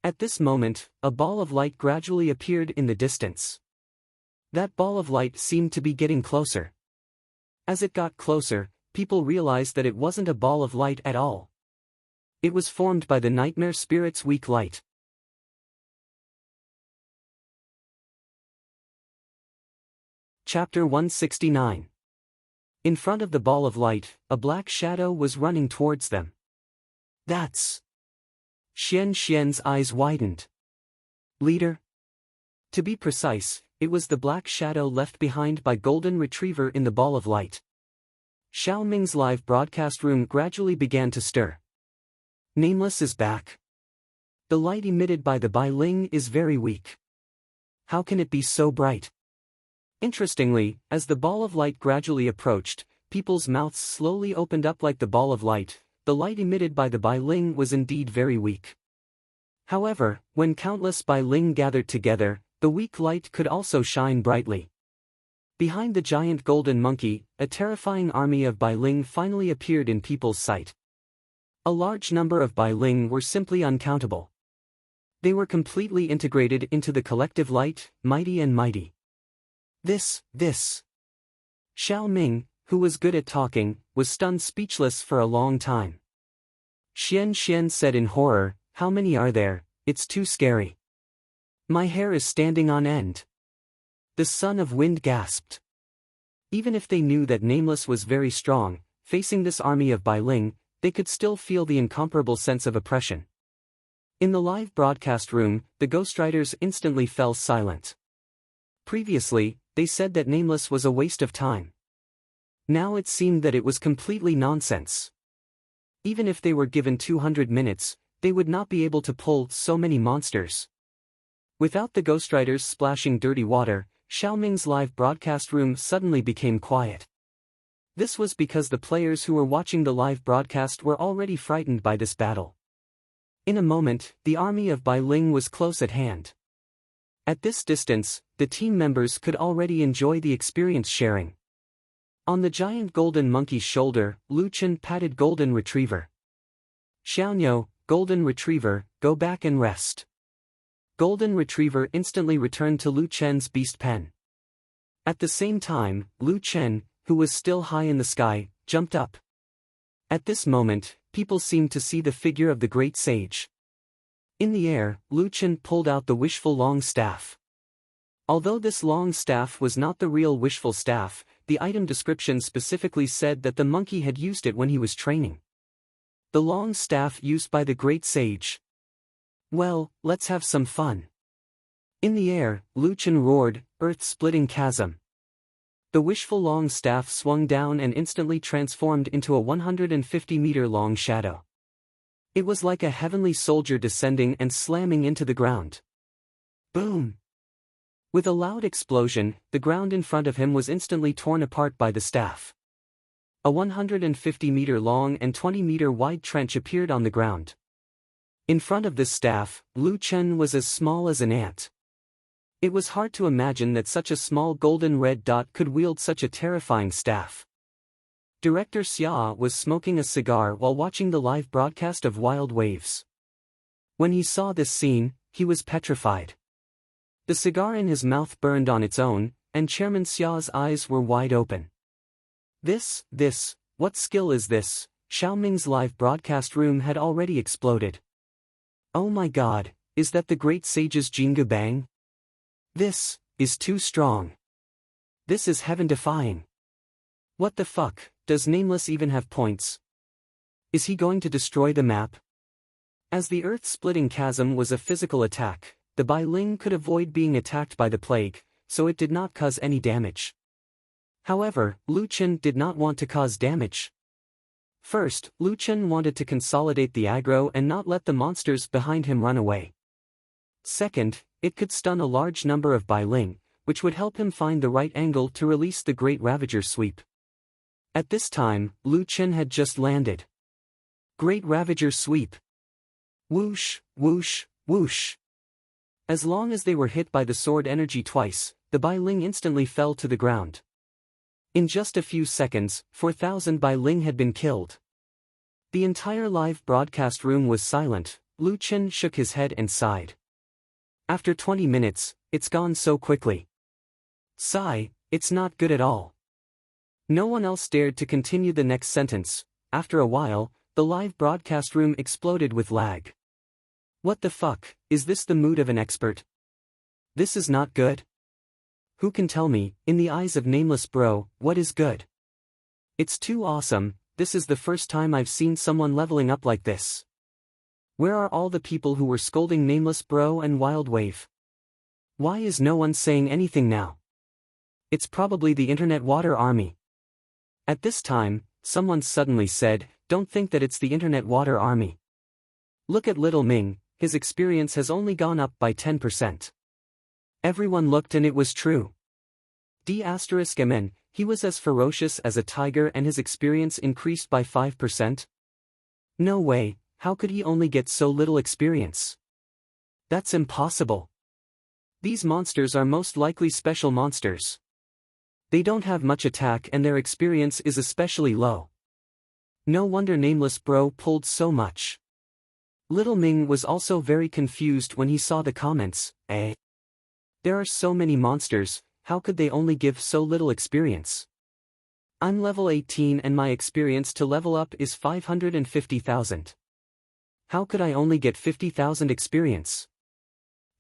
At this moment, a ball of light gradually appeared in the distance. That ball of light seemed to be getting closer. As it got closer, people realized that it wasn't a ball of light at all. It was formed by the Nightmare Spirit's weak light. Chapter 169. In front of the ball of light, a black shadow was running towards them. That's... Xian's eyes widened. Leader? To be precise, it was the black shadow left behind by Golden Retriever in the ball of light. Xiao Ming's live broadcast room gradually began to stir. Nameless is back. The light emitted by the Bai Ling is very weak. How can it be so bright? Interestingly, as the ball of light gradually approached, people's mouths slowly opened up like the ball of light. The light emitted by the Bai Ling was indeed very weak. However, when countless Bai Ling gathered together, the weak light could also shine brightly. Behind the giant golden monkey, a terrifying army of Bai Ling finally appeared in people's sight. A large number of Bai Ling were simply uncountable. They were completely integrated into the collective light, mighty and mighty. This. Xiao Ming, who was good at talking, was stunned speechless for a long time. Xian said in horror, "How many are there? It's too scary. My hair is standing on end." The Son of Wind gasped. Even if they knew that Nameless was very strong, facing this army of Bai Ling, they could still feel the incomparable sense of oppression. In the live broadcast room, the ghostwriters instantly fell silent. Previously, they said that Nameless was a waste of time. Now it seemed that it was completely nonsense. Even if they were given 200 minutes, they would not be able to pull so many monsters. Without the ghostwriters splashing dirty water, Xiao Ming's live broadcast room suddenly became quiet. This was because the players who were watching the live broadcast were already frightened by this battle. In a moment, the army of Bai Ling was close at hand. At this distance, the team members could already enjoy the experience sharing. On the giant golden monkey's shoulder, Lu Chen patted Golden Retriever. "Xiaoniao, Golden Retriever, go back and rest." Golden Retriever instantly returned to Lu Chen's beast pen. At the same time, Lu Chen, who was still high in the sky, jumped up. At this moment, people seemed to see the figure of the great sage. In the air, Lu Chen pulled out the wishful long staff. Although this long staff was not the real wishful staff, the item description specifically said that the monkey had used it when he was training. The long staff used by the great sage. Well, let's have some fun. In the air, Lu Chen roared, "Earth-splitting chasm." The wishful long staff swung down and instantly transformed into a 150-meter-long shadow. It was like a heavenly soldier descending and slamming into the ground. Boom! With a loud explosion, the ground in front of him was instantly torn apart by the staff. A 150-meter-long and 20-meter-wide trench appeared on the ground. In front of this staff, Lu Chen was as small as an ant. It was hard to imagine that such a small golden red dot could wield such a terrifying staff. Director Xia was smoking a cigar while watching the live broadcast of Wild Waves. When he saw this scene, he was petrified. The cigar in his mouth burned on its own, and Chairman Xia's eyes were wide open. What skill is this? Xiao Ming's live broadcast room had already exploded. Oh my god, is that the great sage's Jingu Bang? This is too strong. This is heaven-defying. What the fuck, does Nameless even have points? Is he going to destroy the map? As the earth-splitting chasm was a physical attack, the Bai Ling could avoid being attacked by the plague, so it did not cause any damage. However, Lu Chen did not want to cause damage. First, Lu Chen wanted to consolidate the aggro and not let the monsters behind him run away. Second, it could stun a large number of Bai Ling, which would help him find the right angle to release the Great Ravager sweep. At this time, Lu Chen had just landed. Great Ravager sweep. Whoosh, whoosh, whoosh. As long as they were hit by the sword energy twice, the Bai Ling instantly fell to the ground. In just a few seconds, 4,000 Bai Ling had been killed. The entire live broadcast room was silent. Lu Chen shook his head and sighed. After 20 minutes, it's gone so quickly. Sigh, it's not good at all. No one else dared to continue the next sentence. After a while, the live broadcast room exploded with lag. What the fuck, is this the mood of an expert? This is not good. Who can tell me, in the eyes of Nameless Bro, what is good? It's too awesome. This is the first time I've seen someone leveling up like this. Where are all the people who were scolding Nameless Bro and Wild Wave? Why is no one saying anything now? It's probably the Internet Water Army. At this time, someone suddenly said, "Don't think that it's the Internet Water Army. Look at Little Ming, his experience has only gone up by 10%. Everyone looked and it was true. D*MN, he was as ferocious as a tiger and his experience increased by 5%? No way, how could he only get so little experience? That's impossible. These monsters are most likely special monsters. They don't have much attack and their experience is especially low. No wonder Nameless Bro pulled so much." Little Ming was also very confused when he saw the comments. There are so many monsters, how could they only give so little experience? I'm level 18 and my experience to level up is 550,000. How could I only get 50,000 experience?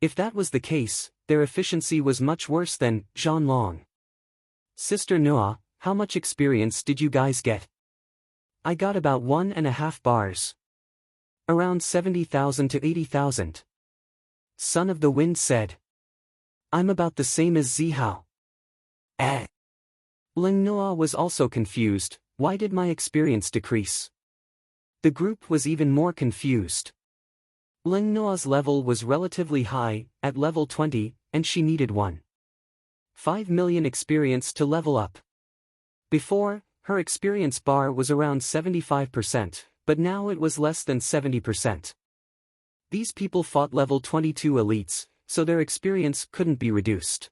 If that was the case, their efficiency was much worse than Zhan Long. Sister Noah, how much experience did you guys get? I got about 1.5 bars. Around 70,000 to 80,000. Son of the Wind said. I'm about the same as Zihao. Ling Noah was also confused. Why did my experience decrease? The group was even more confused. Ling Noah's level was relatively high, at level 20, and she needed 1.5 million experience to level up. Before, her experience bar was around 75%, but now it was less than 70%. These people fought level 22 elites, so their experience couldn't be reduced.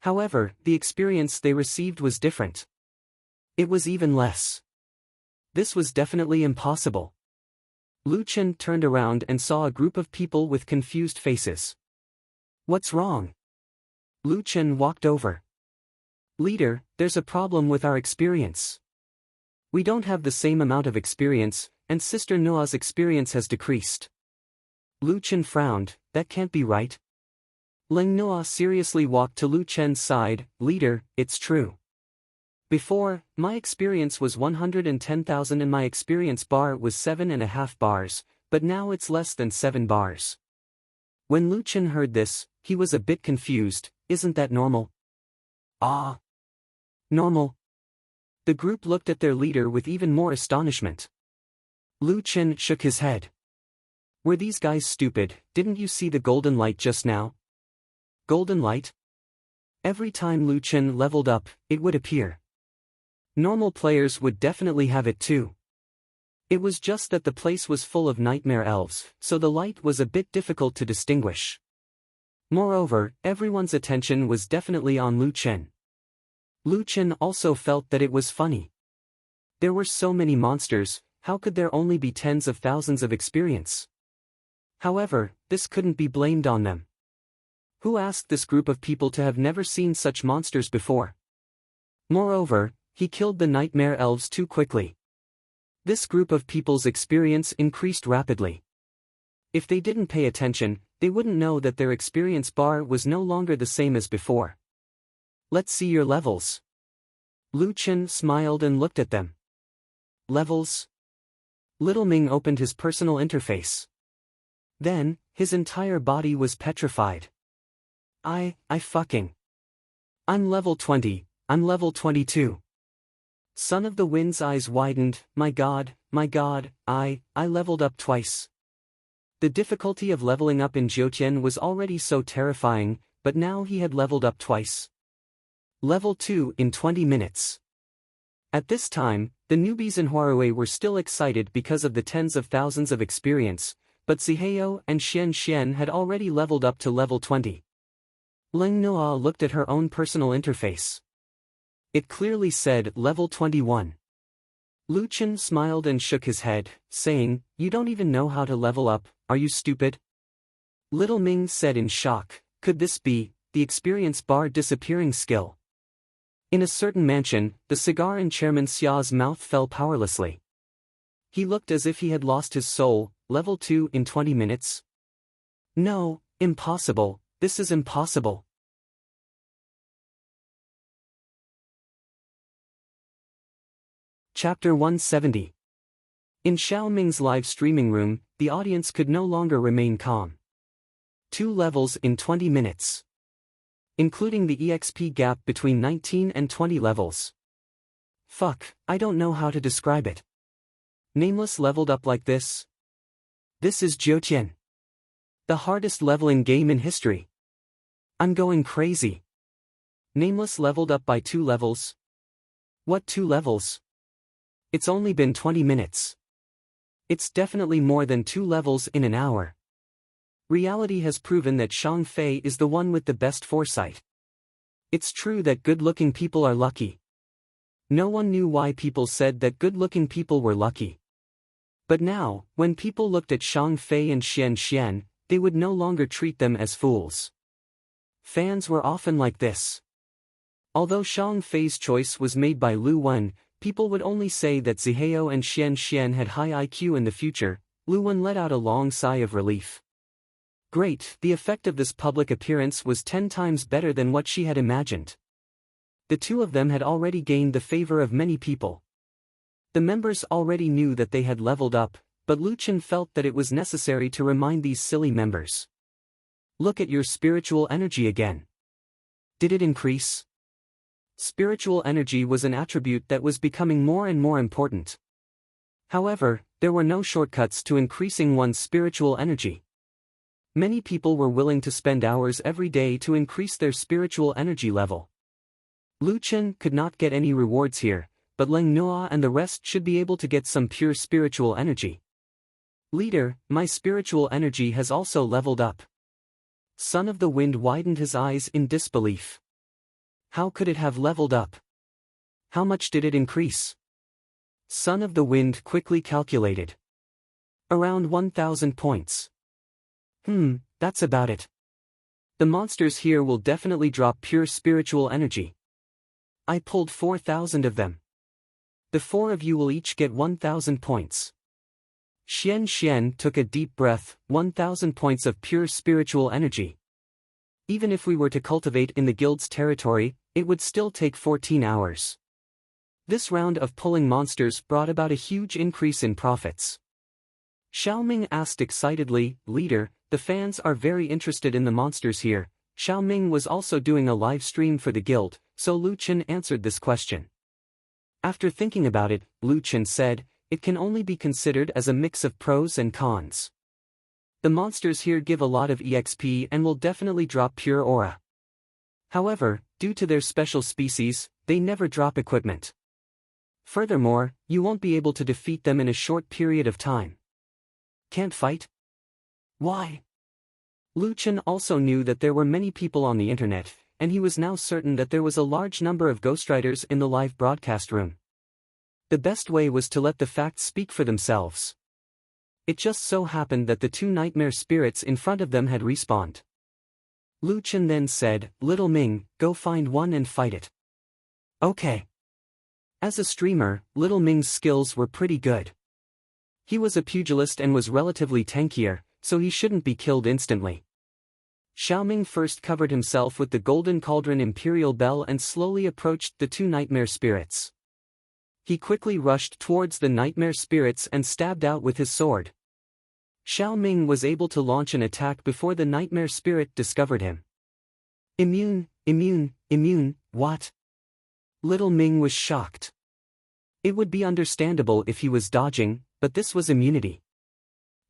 However, the experience they received was different. It was even less. This was definitely impossible. Lu Chen turned around and saw a group of people with confused faces. What's wrong? Lu Chen walked over. Leader, there's a problem with our experience. We don't have the same amount of experience, and Sister Noah's experience has decreased. Lu Chen frowned. That can't be right. Ling Noah seriously walked to Lu Chen's side. Leader, it's true. Before, my experience was 110,000 and my experience bar was 7.5 bars, but now it's less than 7 bars. When Lu Chen heard this, he was a bit confused. Isn't that normal? Normal? The group looked at their leader with even more astonishment. Lu Chen shook his head. Were these guys stupid? Didn't you see the golden light just now? Golden light? Every time Lu Chen leveled up, it would appear. Normal players would definitely have it too. It was just that the place was full of nightmare elves, so the light was a bit difficult to distinguish. Moreover, everyone's attention was definitely on Lu Chen. Lu Chen also felt that it was funny. There were so many monsters, how could there only be tens of thousands of experience? However, this couldn't be blamed on them. Who asked this group of people to have never seen such monsters before? Moreover, he killed the nightmare elves too quickly. This group of people's experience increased rapidly. If they didn't pay attention, they wouldn't know that their experience bar was no longer the same as before. Let's see your levels. Lu Chen smiled and looked at them. Levels? Little Ming opened his personal interface. Then, his entire body was petrified. I'm level 20, I'm level 22. Son of the Wind's eyes widened, my god, I leveled up twice. The difficulty of leveling up in Jiutian was already so terrifying, but now he had leveled up twice. Level 2 in 20 minutes. At this time, the newbies in Huarui were still excited because of the tens of thousands of experience, but Zihao and Xian had already leveled up to level 20. Leng Noa looked at her own personal interface. It clearly said level 21. Lu Chen smiled and shook his head, saying, "You don't even know how to level up, are you stupid?" Little Ming said in shock, "Could this be the experience bar disappearing skill?" In a certain mansion, the cigar in Chairman Xia's mouth fell powerlessly. He looked as if he had lost his soul. Level 2 in 20 minutes? No, impossible, this is impossible. Chapter 170. In Xiao Ming's live streaming room, the audience could no longer remain calm. 2 levels in 20 minutes. Including the EXP gap between 19 and 20 levels. Fuck, I don't know how to describe it. Nameless leveled up like this? This is Jiutian. The hardest leveling game in history. I'm going crazy. Nameless leveled up by 2 levels? What 2 levels? It's only been 20 minutes. It's definitely more than 2 levels in an hour. Reality has proven that Shang Fei is the one with the best foresight. It's true that good-looking people are lucky. No one knew why people said that good-looking people were lucky. But now, when people looked at Shang Fei and Xian, they would no longer treat them as fools. Fans were often like this. Although Shang Fei's choice was made by Lu Wen, people would only say that Zihao and Xian had high IQ in the future. Lu Wen let out a long sigh of relief. Great, the effect of this public appearance was 10 times better than what she had imagined. The two of them had already gained the favor of many people. The members already knew that they had leveled up, but Lu Chen felt that it was necessary to remind these silly members. Look at your spiritual energy again. Did it increase? Spiritual energy was an attribute that was becoming more and more important. However, there were no shortcuts to increasing one's spiritual energy. Many people were willing to spend hours every day to increase their spiritual energy level. Lu Chen could not get any rewards here, but Leng Noa and the rest should be able to get some pure spiritual energy. Leader, my spiritual energy has also leveled up. Son of the Wind widened his eyes in disbelief. How could it have leveled up? How much did it increase? Son of the Wind quickly calculated. Around 1,000 points. That's about it. The monsters here will definitely drop pure spiritual energy. I pulled 4,000 of them. The 4 of you will each get 1,000 points. Xian took a deep breath, 1,000 points of pure spiritual energy. Even if we were to cultivate in the guild's territory, it would still take 14 hours. This round of pulling monsters brought about a huge increase in profits. Xiao Ming asked excitedly, Leader, the fans are very interested in the monsters here. Xiao Ming was also doing a live stream for the guild, so Lu Chen answered this question. After thinking about it, Lu Chen said, it can only be considered as a mix of pros and cons. The monsters here give a lot of EXP and will definitely drop pure aura. However, due to their special species, they never drop equipment. Furthermore, you won't be able to defeat them in a short period of time. Can't fight? Why? Lu Chen also knew that there were many people on the internet, and he was now certain that there was a large number of ghostwriters in the live broadcast room. The best way was to let the facts speak for themselves. It just so happened that the two nightmare spirits in front of them had respawned. Lu Chen then said, "Little Ming, go find one and fight it." Okay. As a streamer, Little Ming's skills were pretty good. He was a pugilist and was relatively tankier, so he shouldn't be killed instantly. Xiaoming first covered himself with the Golden Cauldron Imperial Bell and slowly approached the two nightmare spirits. He quickly rushed towards the nightmare spirits and stabbed out with his sword. Xiaoming was able to launch an attack before the nightmare spirit discovered him. Immune, what? Little Ming was shocked. It would be understandable if he was dodging, but this was immunity.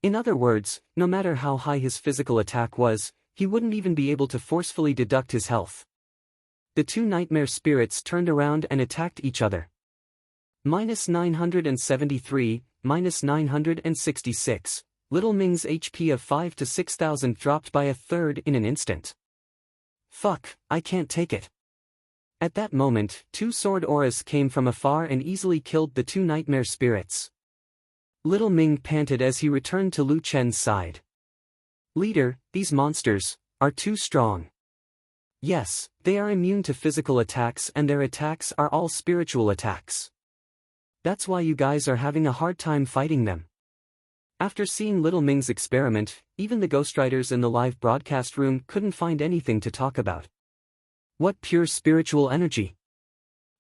In other words, no matter how high his physical attack was, he wouldn't even be able to forcefully deduct his health. The two nightmare spirits turned around and attacked each other. -973, -966. Little Ming's HP of 5 to 6,000 dropped by a third in an instant. Fuck, I can't take it. At that moment, two sword auras came from afar and easily killed the two nightmare spirits. Little Ming panted as he returned to Lu Chen's side. "Leader, these monsters are too strong." "Yes, they are immune to physical attacks and their attacks are all spiritual attacks. That's why you guys are having a hard time fighting them." After seeing Little Ming's experiment, even the ghostwriters in the live broadcast room couldn't find anything to talk about. What pure spiritual energy?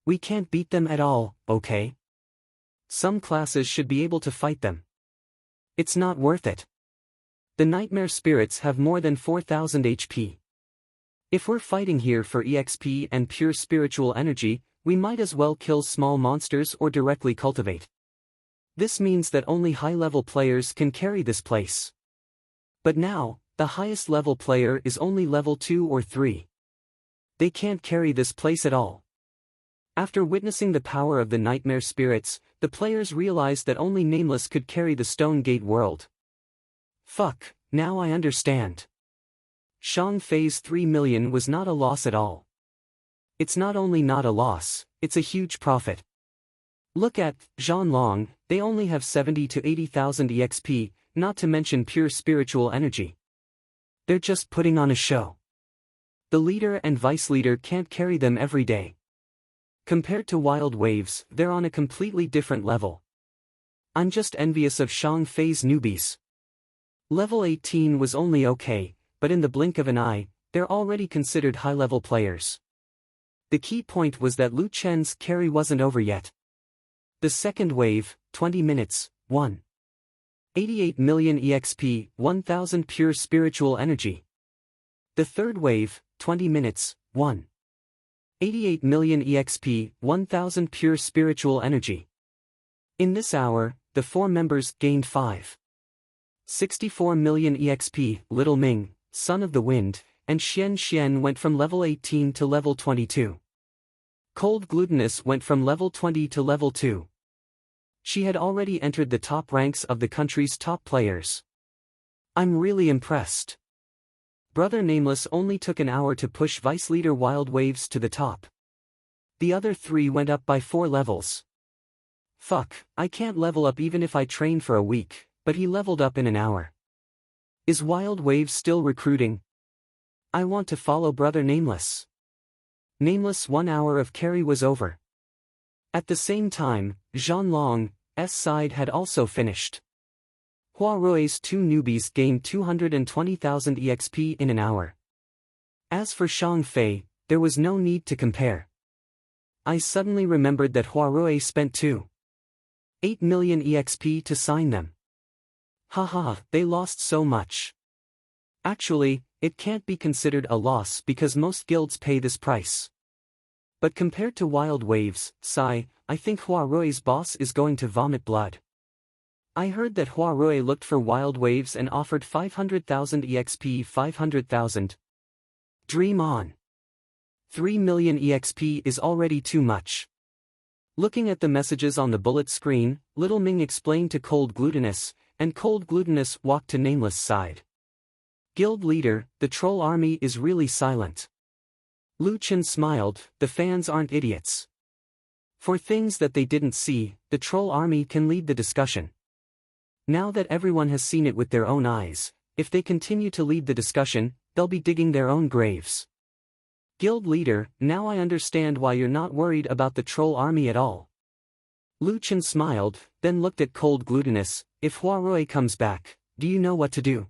We can't beat them at all, okay? Some classes should be able to fight them. It's not worth it. The nightmare spirits have more than 4,000 HP. If we're fighting here for EXP and pure spiritual energy, we might as well kill small monsters or directly cultivate. This means that only high-level players can carry this place. But now, the highest level player is only level 2 or 3. They can't carry this place at all. After witnessing the power of the nightmare spirits, the players realized that only Nameless could carry the Stone Gate world. Fuck, now I understand. Shang Fei's 3 million was not a loss at all. It's not only not a loss, it's a huge profit. Look at Zhan Long, they only have 70 to 80,000 EXP, not to mention pure spiritual energy. They're just putting on a show. The leader and vice leader can't carry them every day. Compared to Wild Waves, they're on a completely different level. I'm just envious of Shang Fei's newbies. Level 18 was only okay, but in the blink of an eye, they're already considered high-level players. The key point was that Lu Chen's carry wasn't over yet. The second wave, 20 minutes, 1.88 million EXP, 1000 pure spiritual energy. The third wave, 20 minutes, 1.88 million EXP, 1000 pure spiritual energy. In this hour, the four members gained 5.64 million EXP. Little Ming, Son of the Wind, and Xian Xian went from level 18 to level 22. Cold Glutinous went from level 20 to level 2. She had already entered the top ranks of the country's top players. I'm really impressed. Brother Nameless only took an hour to push Vice Leader Wild Waves to the top. The other three went up by 4 levels. Fuck, I can't level up even if I train for a week, but he leveled up in an hour. Is Wild Waves still recruiting? I want to follow Brother Nameless. Nameless 1 hour of carry was over. At the same time, Zhan Long's side had also finished. Hua Rui's 2 newbies gained 220,000 EXP in an hour. As for Shang Fei, there was no need to compare. I suddenly remembered that Hua Rui spent 2.8 million EXP to sign them. Haha, they lost so much. Actually, it can't be considered a loss because most guilds pay this price. But compared to Wild Waves, I think Hua Rui's boss is going to vomit blood. I heard that Hua Rui looked for Wild Waves and offered 500,000 EXP. 500,000. Dream on. 3 million EXP is already too much. Looking at the messages on the bullet screen, Little Ming explained to Cold Glutinous, and Cold Glutinous walked to Nameless' side. Guild leader, the troll army is really silent. Lu Chen smiled, the fans aren't idiots. For things that they didn't see, the troll army can lead the discussion. Now that everyone has seen it with their own eyes, if they continue to lead the discussion, they'll be digging their own graves. Guild leader, now I understand why you're not worried about the troll army at all. Lu Chen smiled, then looked at Cold Glutinous. If Huarui comes back, do you know what to do?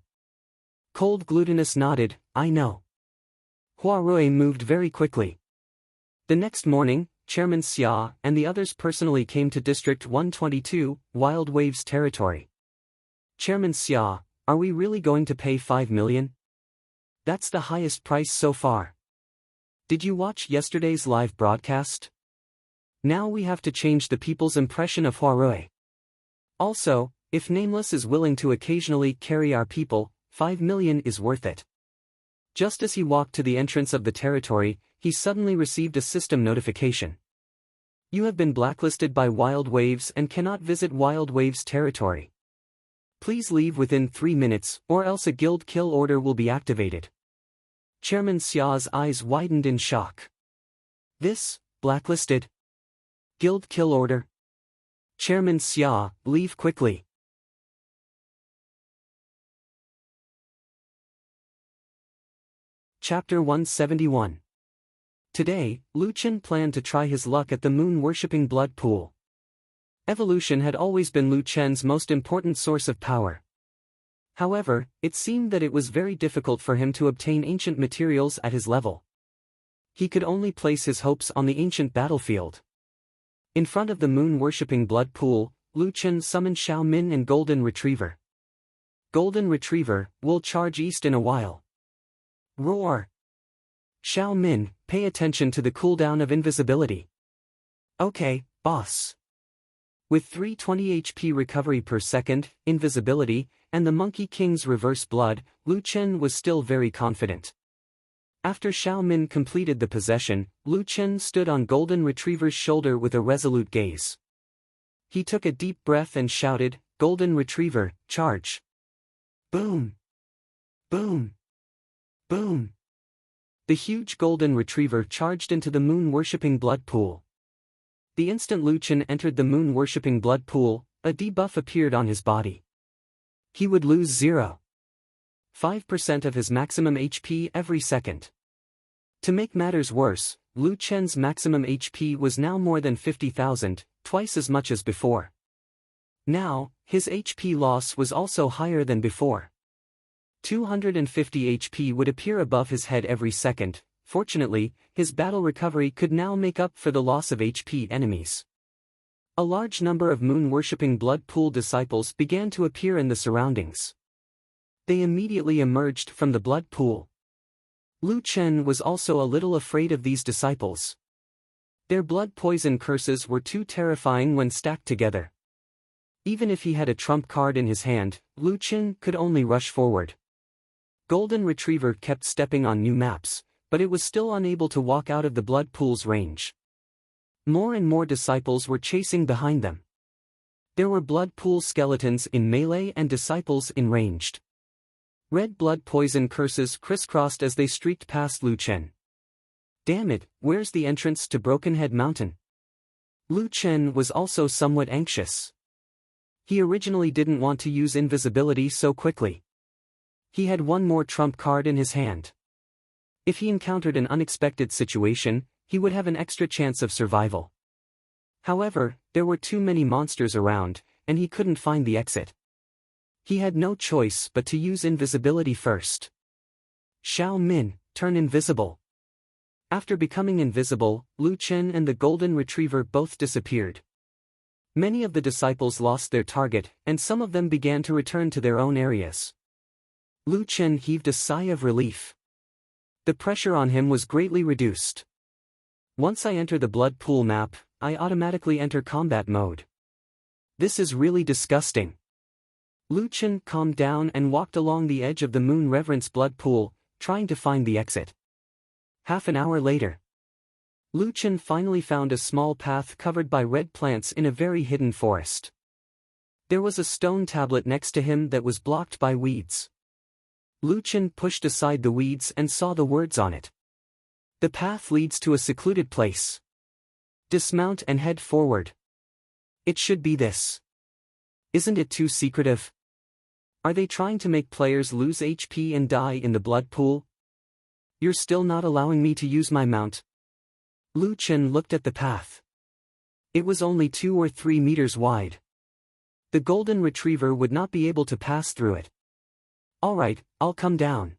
Cold Glutinous nodded, I know. Huarui moved very quickly. The next morning, Chairman Xia and the others personally came to District 122, Wild Waves territory. Chairman Xia, are we really going to pay 5 million? That's the highest price so far. Did you watch yesterday's live broadcast? Now we have to change the people's impression of Huarui. Also, if Nameless is willing to occasionally carry our people, 5 million is worth it. Just as he walked to the entrance of the territory, he suddenly received a system notification. You have been blacklisted by Wild Waves and cannot visit Wild Waves territory. Please leave within 3 minutes, or else a guild kill order will be activated. Chairman Xia's eyes widened in shock. This, blacklisted? Guild kill order? Chairman Xia, leave quickly. Chapter 171. Today, Lu Chen planned to try his luck at the moon-worshipping blood pool. Evolution had always been Lu Chen's most important source of power. However, it seemed that it was very difficult for him to obtain ancient materials at his level. He could only place his hopes on the ancient battlefield. In front of the moon-worshipping blood pool, Lu Chen summoned Xiao Min and Golden Retriever. Golden Retriever, we'll charge east in a while. Roar! Xiao Min, pay attention to the cooldown of invisibility. Okay, boss. With 320 HP recovery per second, invisibility, and the Monkey King's reverse blood, Lu Chen was still very confident. After Xiao Min completed the possession, Lu Chen stood on Golden Retriever's shoulder with a resolute gaze. He took a deep breath and shouted, Golden Retriever, charge! Boom! Boom! Boom! The huge Golden Retriever charged into the moon-worshipping blood pool. The instant Lu Chen entered the moon-worshipping blood pool, a debuff appeared on his body. He would lose 0.5% of his maximum HP every second. To make matters worse, Lu Chen's maximum HP was now more than 50,000, twice as much as before. Now, his HP loss was also higher than before. 250 HP would appear above his head every second. Fortunately, his battle recovery could now make up for the loss of HP enemies. A large number of moon-worshipping blood pool disciples began to appear in the surroundings. They immediately emerged from the blood pool. Lu Chen was also a little afraid of these disciples. Their blood poison curses were too terrifying when stacked together. Even if he had a trump card in his hand, Lu Chen could only rush forward. Golden Retriever kept stepping on new maps, but it was still unable to walk out of the blood pool's range. More and more disciples were chasing behind them. There were blood pool skeletons in melee and disciples in ranged. Red blood poison curses crisscrossed as they streaked past Lu Chen. Damn it, where's the entrance to Broken Head Mountain? Lu Chen was also somewhat anxious. He originally didn't want to use invisibility so quickly. He had one more trump card in his hand. If he encountered an unexpected situation, he would have an extra chance of survival. However, there were too many monsters around, and he couldn't find the exit. He had no choice but to use invisibility first. Xiao Min, turn invisible. After becoming invisible, Lu Chen and the Golden Retriever both disappeared. Many of the disciples lost their target, and some of them began to return to their own areas. Lu Chen heaved a sigh of relief. The pressure on him was greatly reduced. Once I enter the blood pool map, I automatically enter combat mode. This is really disgusting. Lu Chen calmed down and walked along the edge of the Moon Reverence blood pool, trying to find the exit. Half an hour later, Lu Chen finally found a small path covered by red plants in a very hidden forest. There was a stone tablet next to him that was blocked by weeds. Lu Chen pushed aside the weeds and saw the words on it. The path leads to a secluded place. Dismount and head forward. It should be this. Isn't it too secretive? Are they trying to make players lose HP and die in the blood pool? You're still not allowing me to use my mount. Lu Chen looked at the path. It was only 2 or 3 meters wide. The golden retriever would not be able to pass through it. Alright, I'll come down.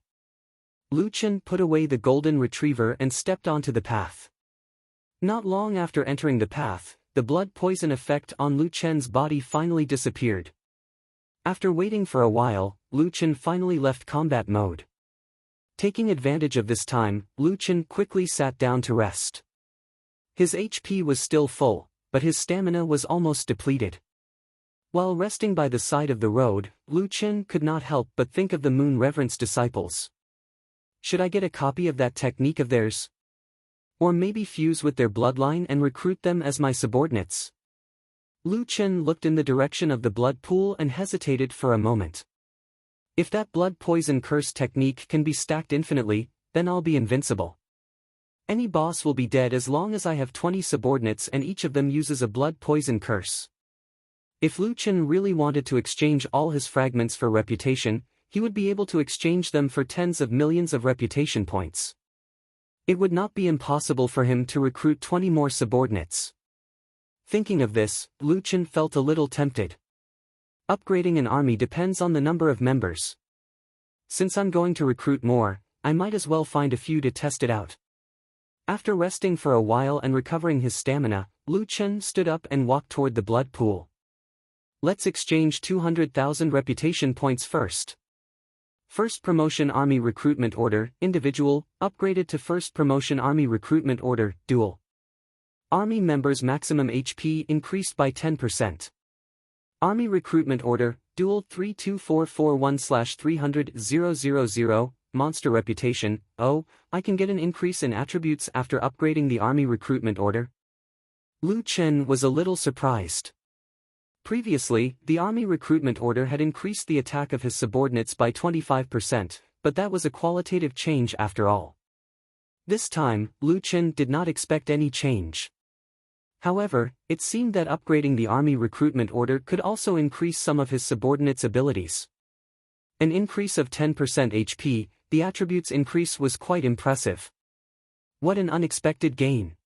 Lu Chen put away the golden retriever and stepped onto the path. Not long after entering the path, the blood poison effect on Lu Chen's body finally disappeared. After waiting for a while, Lu Chen finally left combat mode. Taking advantage of this time, Lu Chen quickly sat down to rest. His HP was still full, but his stamina was almost depleted. While resting by the side of the road, Lu Chen could not help but think of the Moon Reverence disciples. Should I get a copy of that technique of theirs? Or maybe fuse with their bloodline and recruit them as my subordinates? Lu Chen looked in the direction of the blood pool and hesitated for a moment. If that blood poison curse technique can be stacked infinitely, then I'll be invincible. Any boss will be dead as long as I have 20 subordinates and each of them uses a blood poison curse. If Lu Chen really wanted to exchange all his fragments for reputation, he would be able to exchange them for tens of millions of reputation points. It would not be impossible for him to recruit 20 more subordinates. Thinking of this, Lu Chen felt a little tempted. Upgrading an army depends on the number of members. Since I'm going to recruit more, I might as well find a few to test it out. After resting for a while and recovering his stamina, Lu Chen stood up and walked toward the blood pool. Let's exchange 200,000 reputation points first. First Promotion Army Recruitment Order, Individual, upgraded to First Promotion Army Recruitment Order, Dual. Army members' maximum HP increased by 10%. Army Recruitment Order, Dual 32441/300,000, Monster Reputation, oh, I can get an increase in attributes after upgrading the Army Recruitment Order? Lu Chen was a little surprised. Previously, the Army Recruitment Order had increased the attack of his subordinates by 25%, but that was a qualitative change after all. This time, Lu Chen did not expect any change. However, it seemed that upgrading the Army Recruitment Order could also increase some of his subordinates' abilities. An increase of 10% HP, the attributes increase was quite impressive. What an unexpected gain!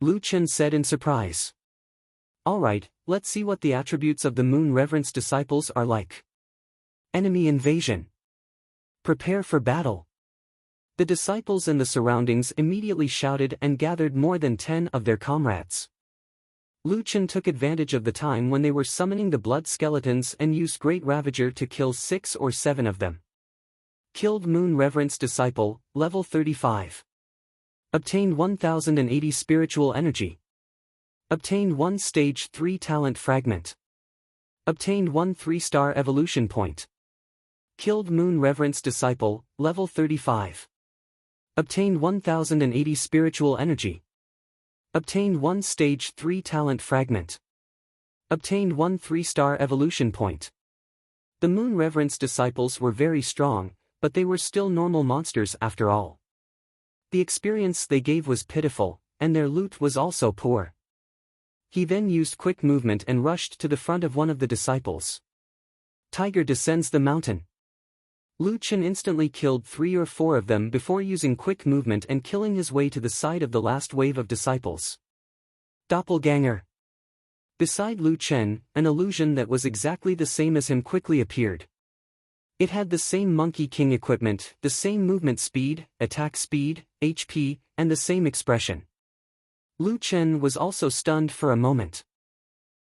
Lu Chen said in surprise. Alright, let's see what the attributes of the Moon Reverence disciples are like. Enemy invasion. Prepare for battle. The disciples and the surroundings immediately shouted and gathered more than 10 of their comrades. Lu Chen took advantage of the time when they were summoning the blood skeletons and used Great Ravager to kill 6 or 7 of them. Killed Moon Reverence disciple, level 35. Obtained 1080 spiritual energy. Obtained 1 stage 3 talent fragment. Obtained 1 3-star evolution point. Killed Moon Reverence disciple, level 35. Obtained 1080 spiritual energy. Obtained 1 stage 3 talent fragment. Obtained 1 3-star evolution point. The Moon Reverence disciples were very strong, but they were still normal monsters after all. The experience they gave was pitiful, and their loot was also poor. He then used quick movement and rushed to the front of one of the disciples. Tiger descends the mountain. Lu Chen instantly killed 3 or 4 of them before using quick movement and killing his way to the side of the last wave of disciples. Doppelganger. Beside Lu Chen, an illusion that was exactly the same as him quickly appeared. It had the same Monkey King equipment, the same movement speed, attack speed, HP, and the same expression. Lu Chen was also stunned for a moment.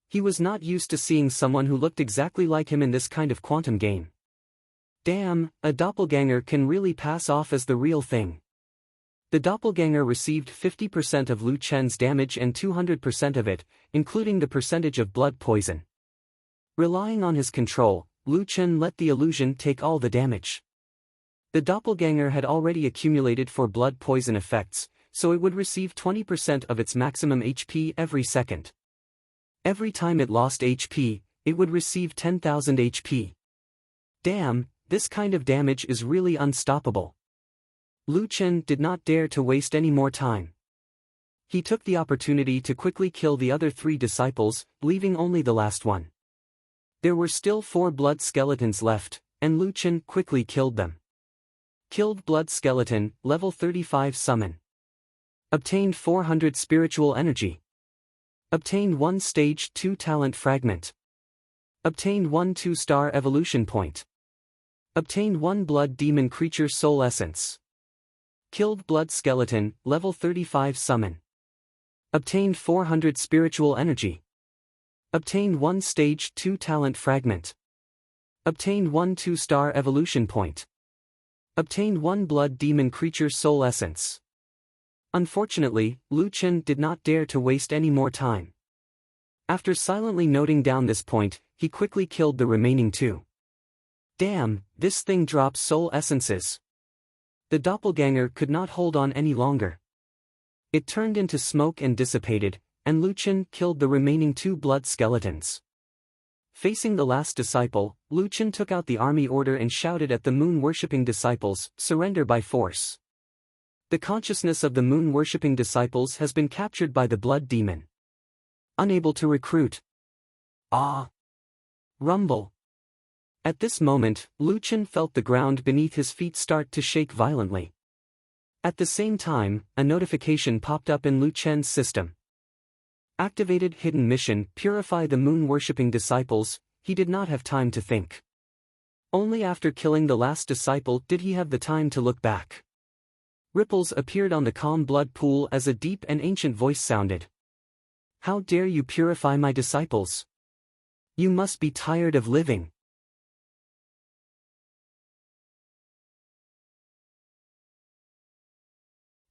He was not used to seeing someone who looked exactly like him in this kind of quantum game. Damn, a doppelganger can really pass off as the real thing. The doppelganger received 50% of Lu Chen's damage and 200% of it, including the percentage of blood poison. Relying on his control, Lu Chen let the illusion take all the damage. The doppelganger had already accumulated for blood poison effects, so it would receive 20% of its maximum HP every second. Every time it lost HP, it would receive 10,000 HP. Damn, this kind of damage is really unstoppable. Lu Chen did not dare to waste any more time. He took the opportunity to quickly kill the other 3 disciples, leaving only the last one. There were still 4 blood skeletons left, and Lu Chen quickly killed them. Killed blood skeleton, level 35 summon. Obtained 400 spiritual energy. Obtained 1 stage 2 talent fragment. Obtained 1 2-star evolution point. Obtained 1 blood demon creature soul essence. Killed blood skeleton, level 35 summon. Obtained 400 spiritual energy. Obtained 1 stage 2 talent fragment. Obtained 1 2-star evolution point. Obtained 1 blood demon creature soul essence. Unfortunately, Lu Chen did not dare to waste any more time. After silently noting down this point, he quickly killed the remaining 2. Damn, this thing drops soul essences. The doppelganger could not hold on any longer. It turned into smoke and dissipated, and Lu Chen killed the remaining 2 blood skeletons. Facing the last disciple, Lu Chen took out the army order and shouted at the moon-worshipping disciples, "Surrender by force." The consciousness of the moon-worshipping disciples has been captured by the blood demon. Unable to recruit. Ah! Rumble. At this moment, Lu Chen felt the ground beneath his feet start to shake violently. At the same time, a notification popped up in Lu Chen's system. Activated hidden mission, purify the moon-worshipping disciples. He did not have time to think. Only after killing the last disciple did he have the time to look back. Ripples appeared on the calm blood pool as a deep and ancient voice sounded. "How dare you purify my disciples? You must be tired of living."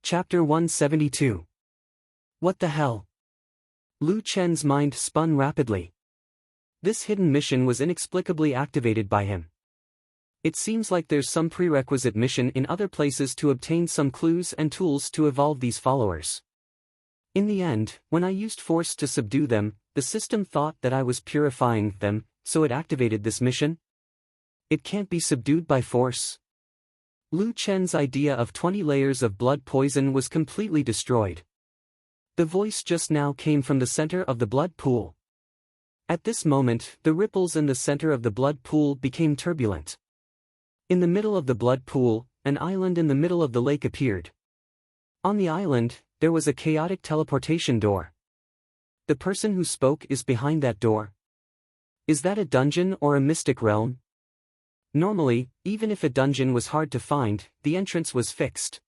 Chapter 172. What the hell? Lu Chen's mind spun rapidly. This hidden mission was inexplicably activated by him. It seems like there's some prerequisite mission in other places to obtain some clues and tools to evolve these followers. In the end, when I used force to subdue them, the system thought that I was purifying them, so it activated this mission? It can't be subdued by force. Lu Chen's idea of 20 layers of blood poison was completely destroyed. The voice just now came from the center of the blood pool. At this moment, the ripples in the center of the blood pool became turbulent. In the middle of the blood pool, an island in the middle of the lake appeared. On the island, there was a chaotic teleportation door. The person who spoke is behind that door. Is that a dungeon or a mystic realm? Normally, even if a dungeon was hard to find, the entrance was fixed.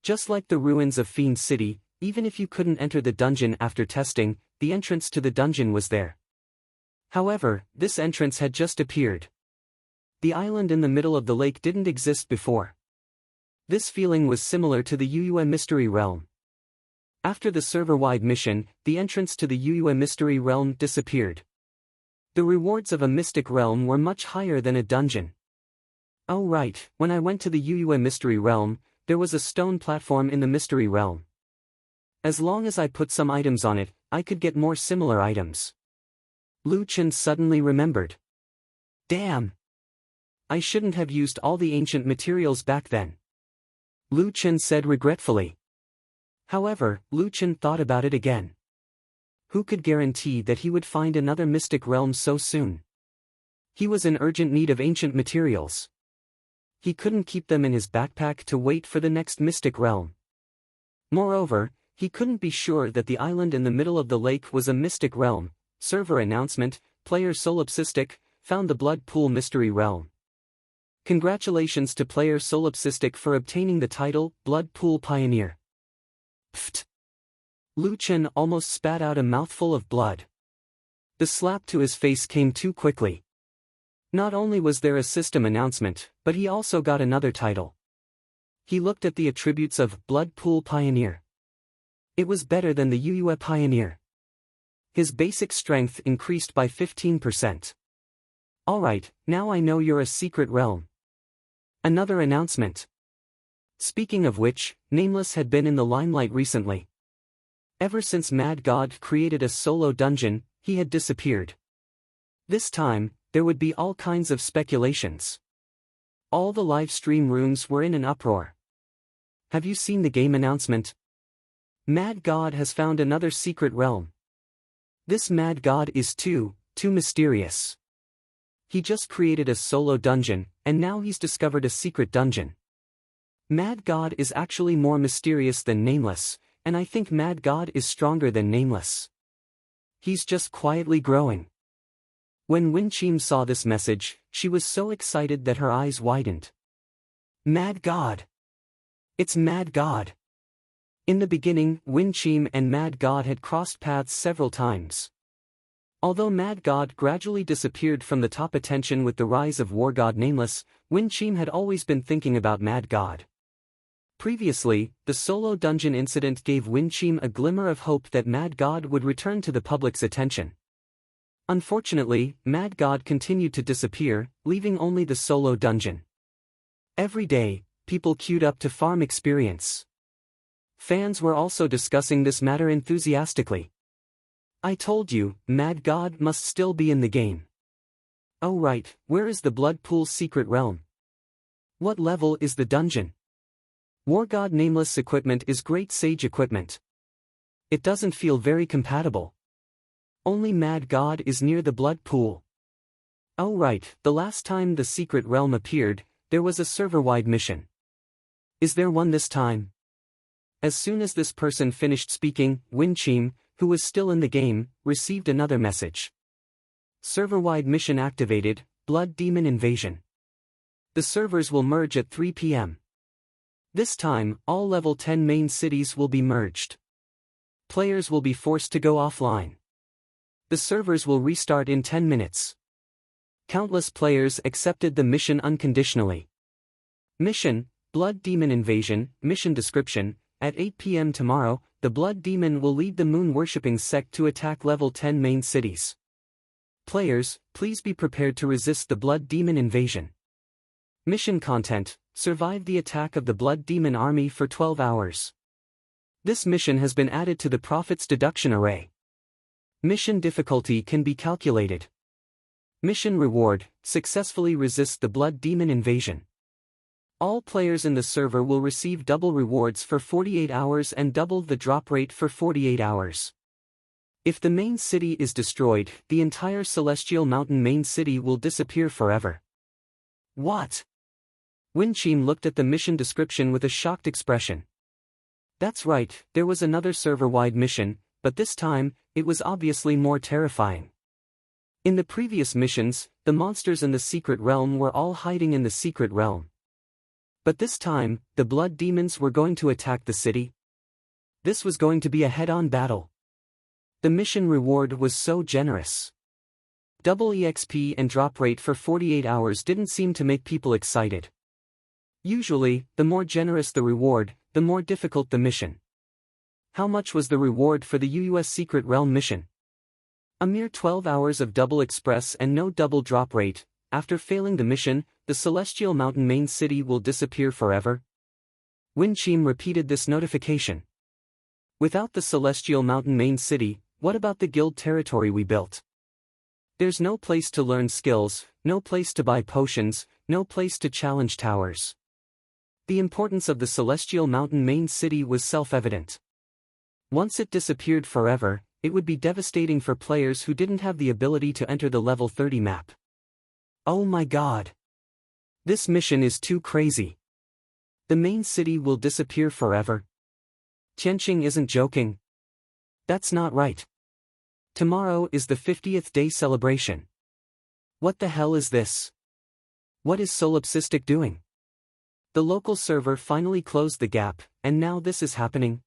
Just like the ruins of Fiend City, even if you couldn't enter the dungeon after testing, the entrance to the dungeon was there. However, this entrance had just appeared. The island in the middle of the lake didn't exist before. This feeling was similar to the Yuyue Mystery Realm. After the server-wide mission, the entrance to the Yuyue Mystery Realm disappeared. The rewards of a mystic realm were much higher than a dungeon. Oh right, when I went to the Yuyue Mystery Realm, there was a stone platform in the Mystery Realm. As long as I put some items on it, I could get more similar items. Lu Chen suddenly remembered. Damn! I shouldn't have used all the ancient materials back then. Lu Chen said regretfully. However, Lu Chen thought about it again. Who could guarantee that he would find another mystic realm so soon? He was in urgent need of ancient materials. He couldn't keep them in his backpack to wait for the next mystic realm. Moreover, he couldn't be sure that the island in the middle of the lake was a mystic realm. Server announcement, player Solipsistic, found the Blood Pool Mystery Realm. Congratulations to player Solipsistic for obtaining the title, Blood Pool Pioneer. Pfft. Lu Chen almost spat out a mouthful of blood. The slap to his face came too quickly. Not only was there a system announcement, but he also got another title. He looked at the attributes of Blood Pool Pioneer. It was better than the Yuyue Pioneer. His basic strength increased by 15%. Alright, now I know you're a secret realm. Another announcement. Speaking of which, Nameless had been in the limelight recently. Ever since Mad God created a solo dungeon, he had disappeared. This time, there would be all kinds of speculations. All the live stream rooms were in an uproar. Have you seen the game announcement? Mad God has found another secret realm. This Mad God is too mysterious. He just created a solo dungeon, and now he's discovered a secret dungeon. Mad God is actually more mysterious than Nameless, and I think Mad God is stronger than Nameless. He's just quietly growing. When Winchim saw this message, she was so excited that her eyes widened. Mad God! It's Mad God! In the beginning, Winchim and Mad God had crossed paths several times. Although Mad God gradually disappeared from the top attention with the rise of War God Nameless, Winchim had always been thinking about Mad God. Previously, the solo dungeon incident gave Winchim a glimmer of hope that Mad God would return to the public's attention. Unfortunately, Mad God continued to disappear, leaving only the solo dungeon. Every day, people queued up to farm experience. Fans were also discussing this matter enthusiastically. I told you, Mad God must still be in the game. Oh right, where is the Blood Pool's secret realm? What level is the dungeon? War God Nameless equipment is Great Sage equipment. It doesn't feel very compatible. Only Mad God is near the Blood Pool. Oh right, the last time the secret realm appeared, there was a server-wide mission. Is there one this time? As soon as this person finished speaking, Winchim, who was still in the game, received another message. Server-wide mission activated, Blood Demon Invasion. The servers will merge at 3 p.m. This time, all level 10 main cities will be merged. Players will be forced to go offline. The servers will restart in 10 minutes. Countless players accepted the mission unconditionally. Mission, Blood Demon Invasion, mission description, at 8 p.m. tomorrow, the Blood Demon will lead the moon-worshipping sect to attack level 10 main cities. Players, please be prepared to resist the Blood Demon invasion. Mission content, survive the attack of the Blood Demon army for 12 hours. This mission has been added to the Prophet's deduction array. Mission difficulty can be calculated. Mission reward, successfully resist the Blood Demon invasion. All players in the server will receive double rewards for 48 hours and double the drop rate for 48 hours. If the main city is destroyed, the entire Celestial Mountain main city will disappear forever. What? Winchim looked at the mission description with a shocked expression. That's right, there was another server-wide mission, but this time, it was obviously more terrifying. In the previous missions, the monsters in the secret realm were all hiding in the secret realm. But this time, the blood demons were going to attack the city. This was going to be a head-on battle. The mission reward was so generous. Double EXP and drop rate for 48 hours didn't seem to make people excited. Usually, the more generous the reward, the more difficult the mission. How much was the reward for the UUS Secret Realm mission? A mere 12 hours of double express and no double drop rate. After failing the mission, the Celestial Mountain main city will disappear forever. Winchim repeated this notification. Without the Celestial Mountain main city, what about the guild territory we built? There's no place to learn skills, no place to buy potions, no place to challenge towers. The importance of the Celestial Mountain main city was self-evident. Once it disappeared forever, it would be devastating for players who didn't have the ability to enter the level 30 map. Oh my god! This mission is too crazy. The main city will disappear forever. Tianqing isn't joking. That's not right. Tomorrow is the 50th day celebration. What the hell is this? What is Solipsistic doing? The local server finally closed the gap, and now this is happening.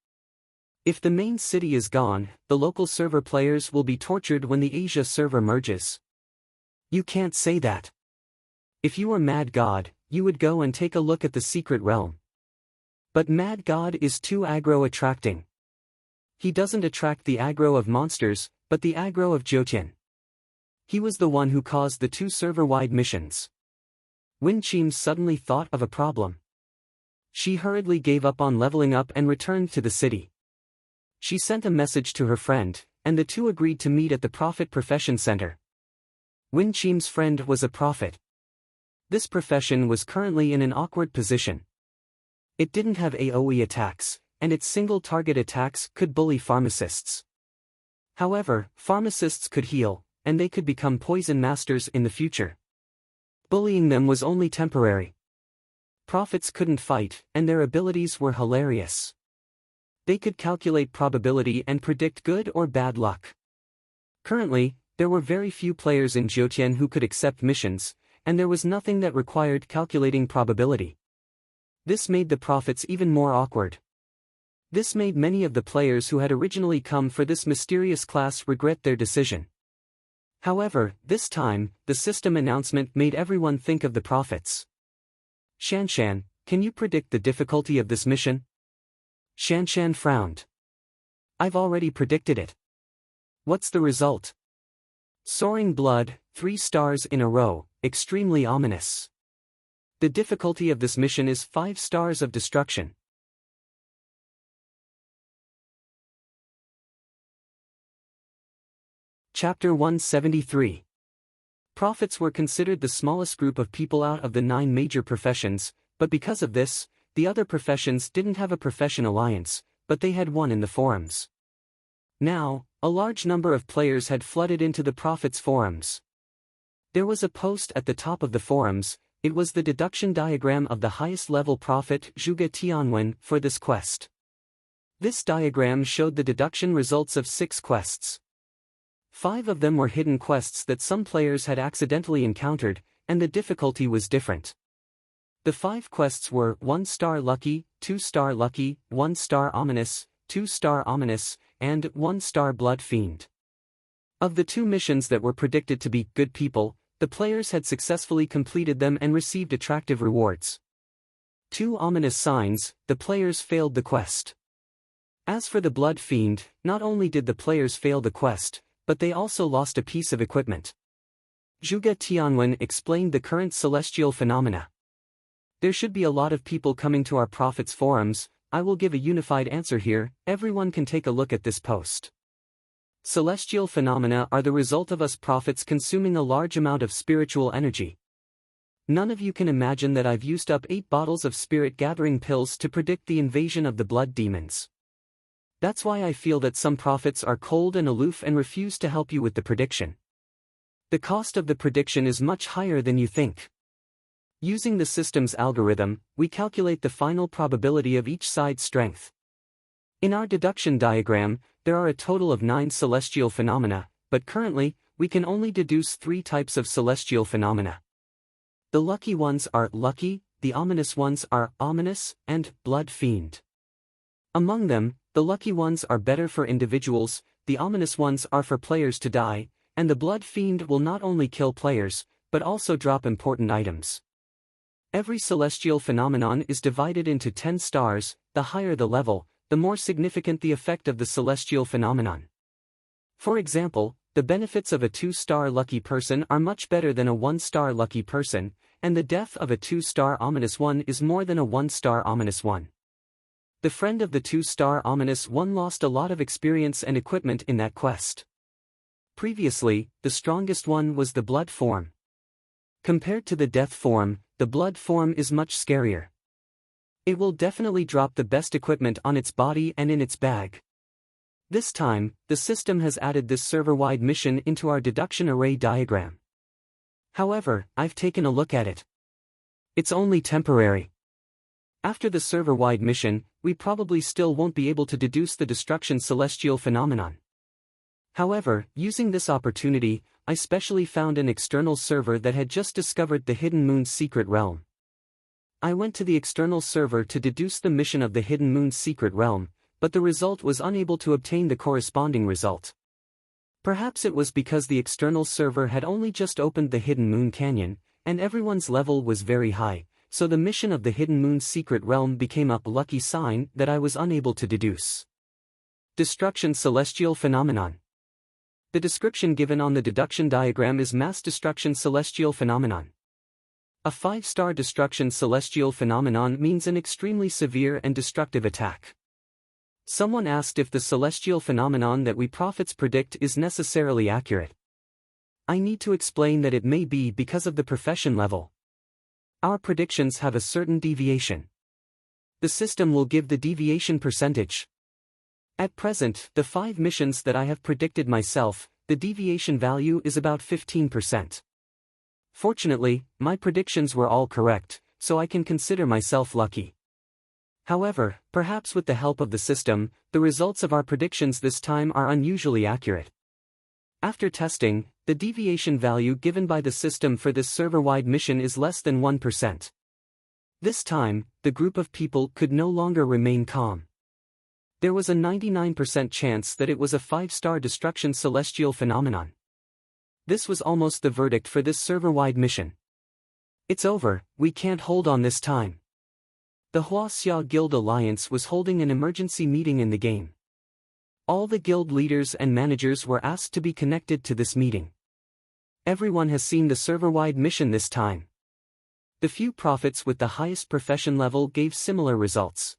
If the main city is gone, the local server players will be tortured when the Asia server merges. You can't say that. If you were Mad God, you would go and take a look at the secret realm. But Mad God is too aggro attracting. He doesn't attract the aggro of monsters, but the aggro of Jyotian. He was the one who caused the 2 server-wide missions. Winchim suddenly thought of a problem. She hurriedly gave up on leveling up and returned to the city. She sent a message to her friend, and the two agreed to meet at the Prophet Profession Center. Winchim's friend was a prophet. This profession was currently in an awkward position. It didn't have AoE attacks, and its single-target attacks could bully pharmacists. However, pharmacists could heal, and they could become poison masters in the future. Bullying them was only temporary. Prophets couldn't fight, and their abilities were hilarious. They could calculate probability and predict good or bad luck. Currently, there were very few players in Jiutian who could accept missions, and there was nothing that required calculating probability. This made the prophets even more awkward. This made many of the players who had originally come for this mysterious class regret their decision. However, this time, the system announcement made everyone think of the prophets. Shanshan, can you predict the difficulty of this mission? Shanshan frowned. I've already predicted it. What's the result? Soaring blood, 3 stars in a row, extremely ominous. The difficulty of this mission is 5 stars of destruction. Chapter 173. Prophets were considered the smallest group of people out of the 9 major professions, but because of this, the other professions didn't have a profession alliance, but they had one in the forums. Now, a large number of players had flooded into the prophets' forums. There was a post at the top of the forums. It was the deduction diagram of the highest level prophet Zhuge Tianwen for this quest. This diagram showed the deduction results of 6 quests. 5 of them were hidden quests that some players had accidentally encountered, and the difficulty was different. The 5 quests were 1-star lucky, 2-star lucky, 1-star ominous, 2-star ominous, and 1-star blood fiend. Of the 2 missions that were predicted to be good people, the players had successfully completed them and received attractive rewards. 2 ominous signs, the players failed the quest. As for the blood fiend, not only did the players fail the quest, but they also lost a piece of equipment. Zhuge Tianwen explained the current celestial phenomena. There should be a lot of people coming to our prophets' forums. I will give a unified answer here. Everyone can take a look at this post. Celestial phenomena are the result of us prophets consuming a large amount of spiritual energy. None of you can imagine that I've used up 8 bottles of spirit-gathering pills to predict the invasion of the blood demons. That's why I feel that some prophets are cold and aloof and refuse to help you with the prediction. The cost of the prediction is much higher than you think. Using the system's algorithm, we calculate the final probability of each side's strength. In our deduction diagram, there are a total of 9 celestial phenomena, but currently, we can only deduce 3 types of celestial phenomena. The lucky ones are lucky, the ominous ones are ominous, and blood fiend. Among them, the lucky ones are better for individuals, the ominous ones are for players to die, and the blood fiend will not only kill players, but also drop important items. Every celestial phenomenon is divided into 10 stars. The higher the level, the more significant the effect of the celestial phenomenon. For example, the benefits of a 2-star lucky person are much better than a 1-star lucky person, and the death of a 2-star ominous one is more than a 1-star ominous one. The friend of the 2-star ominous one lost a lot of experience and equipment in that quest. Previously, the strongest one was the blood form. Compared to the death form, the blood form is much scarier. It will definitely drop the best equipment on its body and in its bag. This time, the system has added this server-wide mission into our deduction array diagram. However, I've taken a look at it. It's only temporary. After the server-wide mission, we probably still won't be able to deduce the destruction celestial phenomenon. However, using this opportunity, I specially found an external server that had just discovered the Hidden Moon's secret realm. I went to the external server to deduce the mission of the Hidden Moon's secret realm, but the result was unable to obtain the corresponding result. Perhaps it was because the external server had only just opened the Hidden Moon Canyon, and everyone's level was very high, so the mission of the Hidden Moon's secret realm became a lucky sign that I was unable to deduce. Destruction celestial phenomenon. The description given on the deduction diagram is mass destruction celestial phenomenon. A 5-star destruction celestial phenomenon means an extremely severe and destructive attack. Someone asked if the celestial phenomenon that we prophets predict is necessarily accurate. I need to explain that it may be because of the profession level. Our predictions have a certain deviation. The system will give the deviation percentage. At present, the 5 missions that I have predicted myself, the deviation value is about 15%. Fortunately, my predictions were all correct, so I can consider myself lucky. However, perhaps with the help of the system, the results of our predictions this time are unusually accurate. After testing, the deviation value given by the system for this server-wide mission is less than 1%. This time, the group of people could no longer remain calm. There was a 99% chance that it was a 5-star destruction celestial phenomenon. This was almost the verdict for this server-wide mission. It's over, we can't hold on this time. The Huaxia Guild Alliance was holding an emergency meeting in the game. All the guild leaders and managers were asked to be connected to this meeting. Everyone has seen the server-wide mission this time. The few prophets with the highest profession level gave similar results.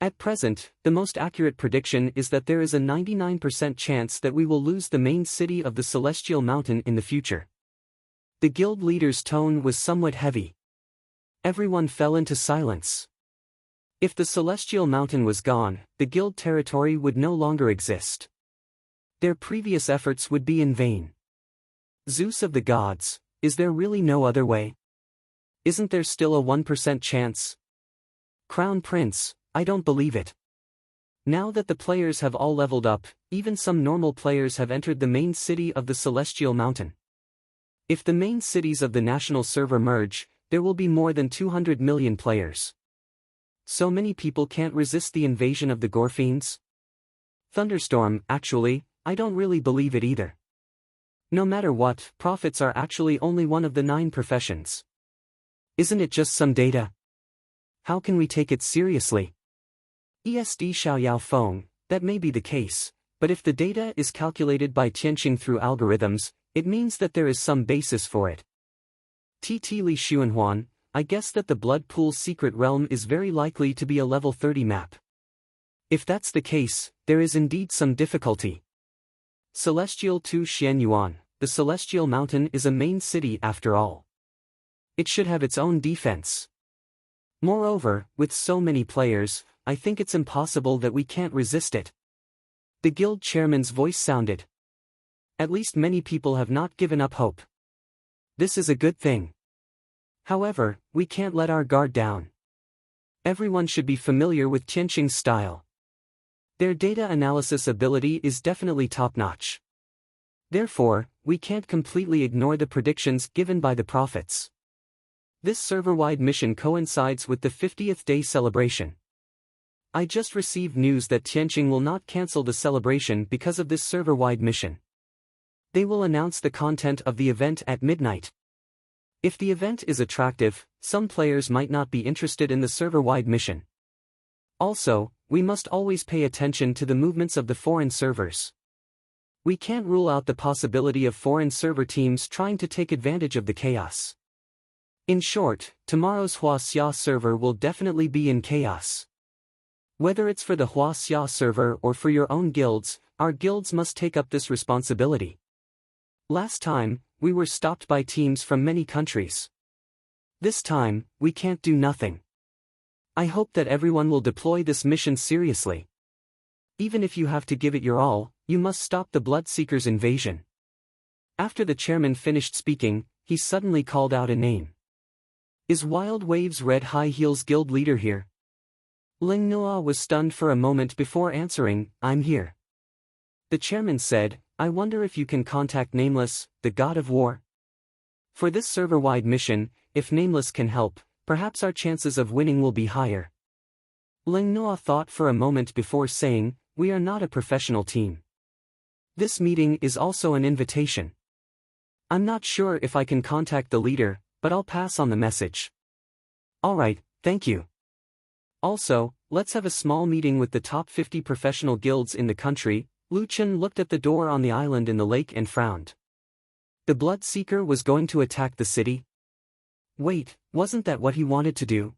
At present, the most accurate prediction is that there is a 99% chance that we will lose the main city of the Celestial Mountain in the future. The guild leader's tone was somewhat heavy. Everyone fell into silence. If the Celestial Mountain was gone, the guild territory would no longer exist. Their previous efforts would be in vain. Zeus of the gods, is there really no other way? Isn't there still a 1% chance? Crown Prince, I don't believe it. Now that the players have all leveled up, even some normal players have entered the main city of the Celestial Mountain. If the main cities of the national server merge, there will be more than 200 million players. So many people can't resist the invasion of the Gorfiends? Thunderstorm, actually, I don't really believe it either. No matter what, prophets are actually only one of the 9 professions. Isn't it just some data? How can we take it seriously? ESD Xiaoyao Feng, that may be the case, but if the data is calculated by Tianqing through algorithms, it means that there is some basis for it. TT Li Xuanhuan, I guess that the Blood Pool's secret realm is very likely to be a level 30 map. If that's the case, there is indeed some difficulty. Celestial 2 Xianyuan, the Celestial Mountain is a main city after all. It should have its own defense. Moreover, with so many players, I think it's impossible that we can't resist it. The guild chairman's voice sounded. At least many people have not given up hope. This is a good thing. However, we can't let our guard down. Everyone should be familiar with Tianqing's style. Their data analysis ability is definitely top-notch. Therefore, we can't completely ignore the predictions given by the prophets. This server-wide mission coincides with the 50th day celebration. I just received news that Tianqing will not cancel the celebration because of this server-wide mission. They will announce the content of the event at midnight. If the event is attractive, some players might not be interested in the server-wide mission. Also, we must always pay attention to the movements of the foreign servers. We can't rule out the possibility of foreign server teams trying to take advantage of the chaos. In short, tomorrow's Huaxia server will definitely be in chaos. Whether it's for the Huaxia server or for your own guilds, our guilds must take up this responsibility. Last time, we were stopped by teams from many countries. This time, we can't do nothing. I hope that everyone will deploy this mission seriously. Even if you have to give it your all, you must stop the Bloodseekers' invasion. After the chairman finished speaking, he suddenly called out a name. Is Wild Waves Red High Heels Guild leader here? Ling Noa was stunned for a moment before answering, I'm here. The chairman said, I wonder if you can contact Nameless, the god of war. For this server-wide mission, if Nameless can help, perhaps our chances of winning will be higher. Ling Noa thought for a moment before saying, we are not a professional team. This meeting is also an invitation. I'm not sure if I can contact the leader, but I'll pass on the message. Alright, thank you. Also, let's have a small meeting with the top 50 professional guilds in the country. Lu Chen looked at the door on the island in the lake and frowned. The Bloodseeker was going to attack the city? Wait, wasn't that what he wanted to do?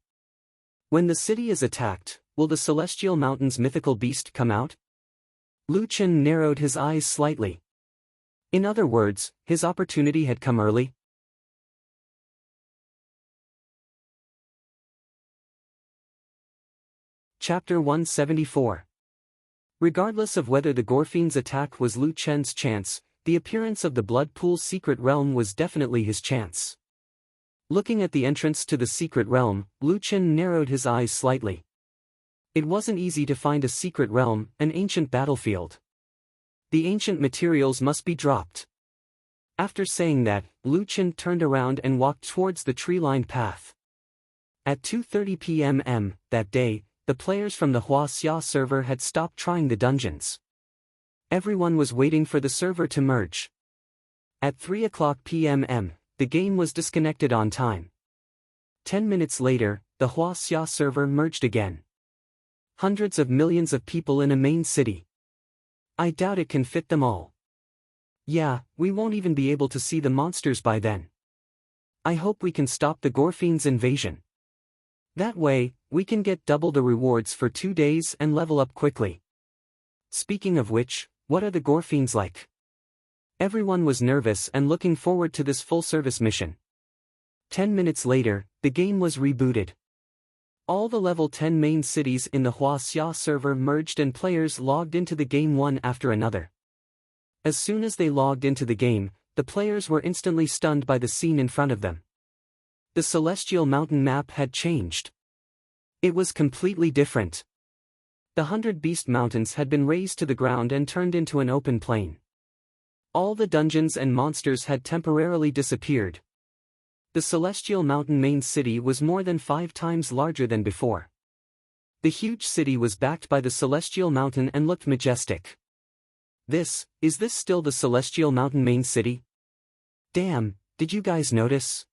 When the city is attacked, will the Celestial Mountain's mythical beast come out? Lu Chen narrowed his eyes slightly. In other words, his opportunity had come early. Chapter 174. Regardless of whether the Gorfiend's attack was Lu Chen's chance, the appearance of the Blood Pool's secret realm was definitely his chance. Looking at the entrance to the secret realm, Lu Chen narrowed his eyes slightly. It wasn't easy to find a secret realm, an ancient battlefield. The ancient materials must be dropped. After saying that, Lu Chen turned around and walked towards the tree-lined path. At 2:30 p.m. that day, the players from the Huaxia server had stopped trying the dungeons. Everyone was waiting for the server to merge. At 3:00 p.m., the game was disconnected on time. 10 minutes later, the Huaxia server merged again. Hundreds of millions of people in a main city. I doubt it can fit them all. Yeah, we won't even be able to see the monsters by then. I hope we can stop the Gorfiend's invasion. That way, we can get double the rewards for 2 days and level up quickly. Speaking of which, what are the Gorfiends like? Everyone was nervous and looking forward to this full-service mission. 10 minutes later, the game was rebooted. All the level 10 main cities in the Huaxia server merged and players logged into the game one after another. As soon as they logged into the game, the players were instantly stunned by the scene in front of them. The Celestial Mountain map had changed. It was completely different. The 100 Beast Mountains had been razed to the ground and turned into an open plain. All the dungeons and monsters had temporarily disappeared. The Celestial Mountain main city was more than 5 times larger than before. The huge city was backed by the Celestial Mountain and looked majestic. Is this still the Celestial Mountain main city? Damn, did you guys notice?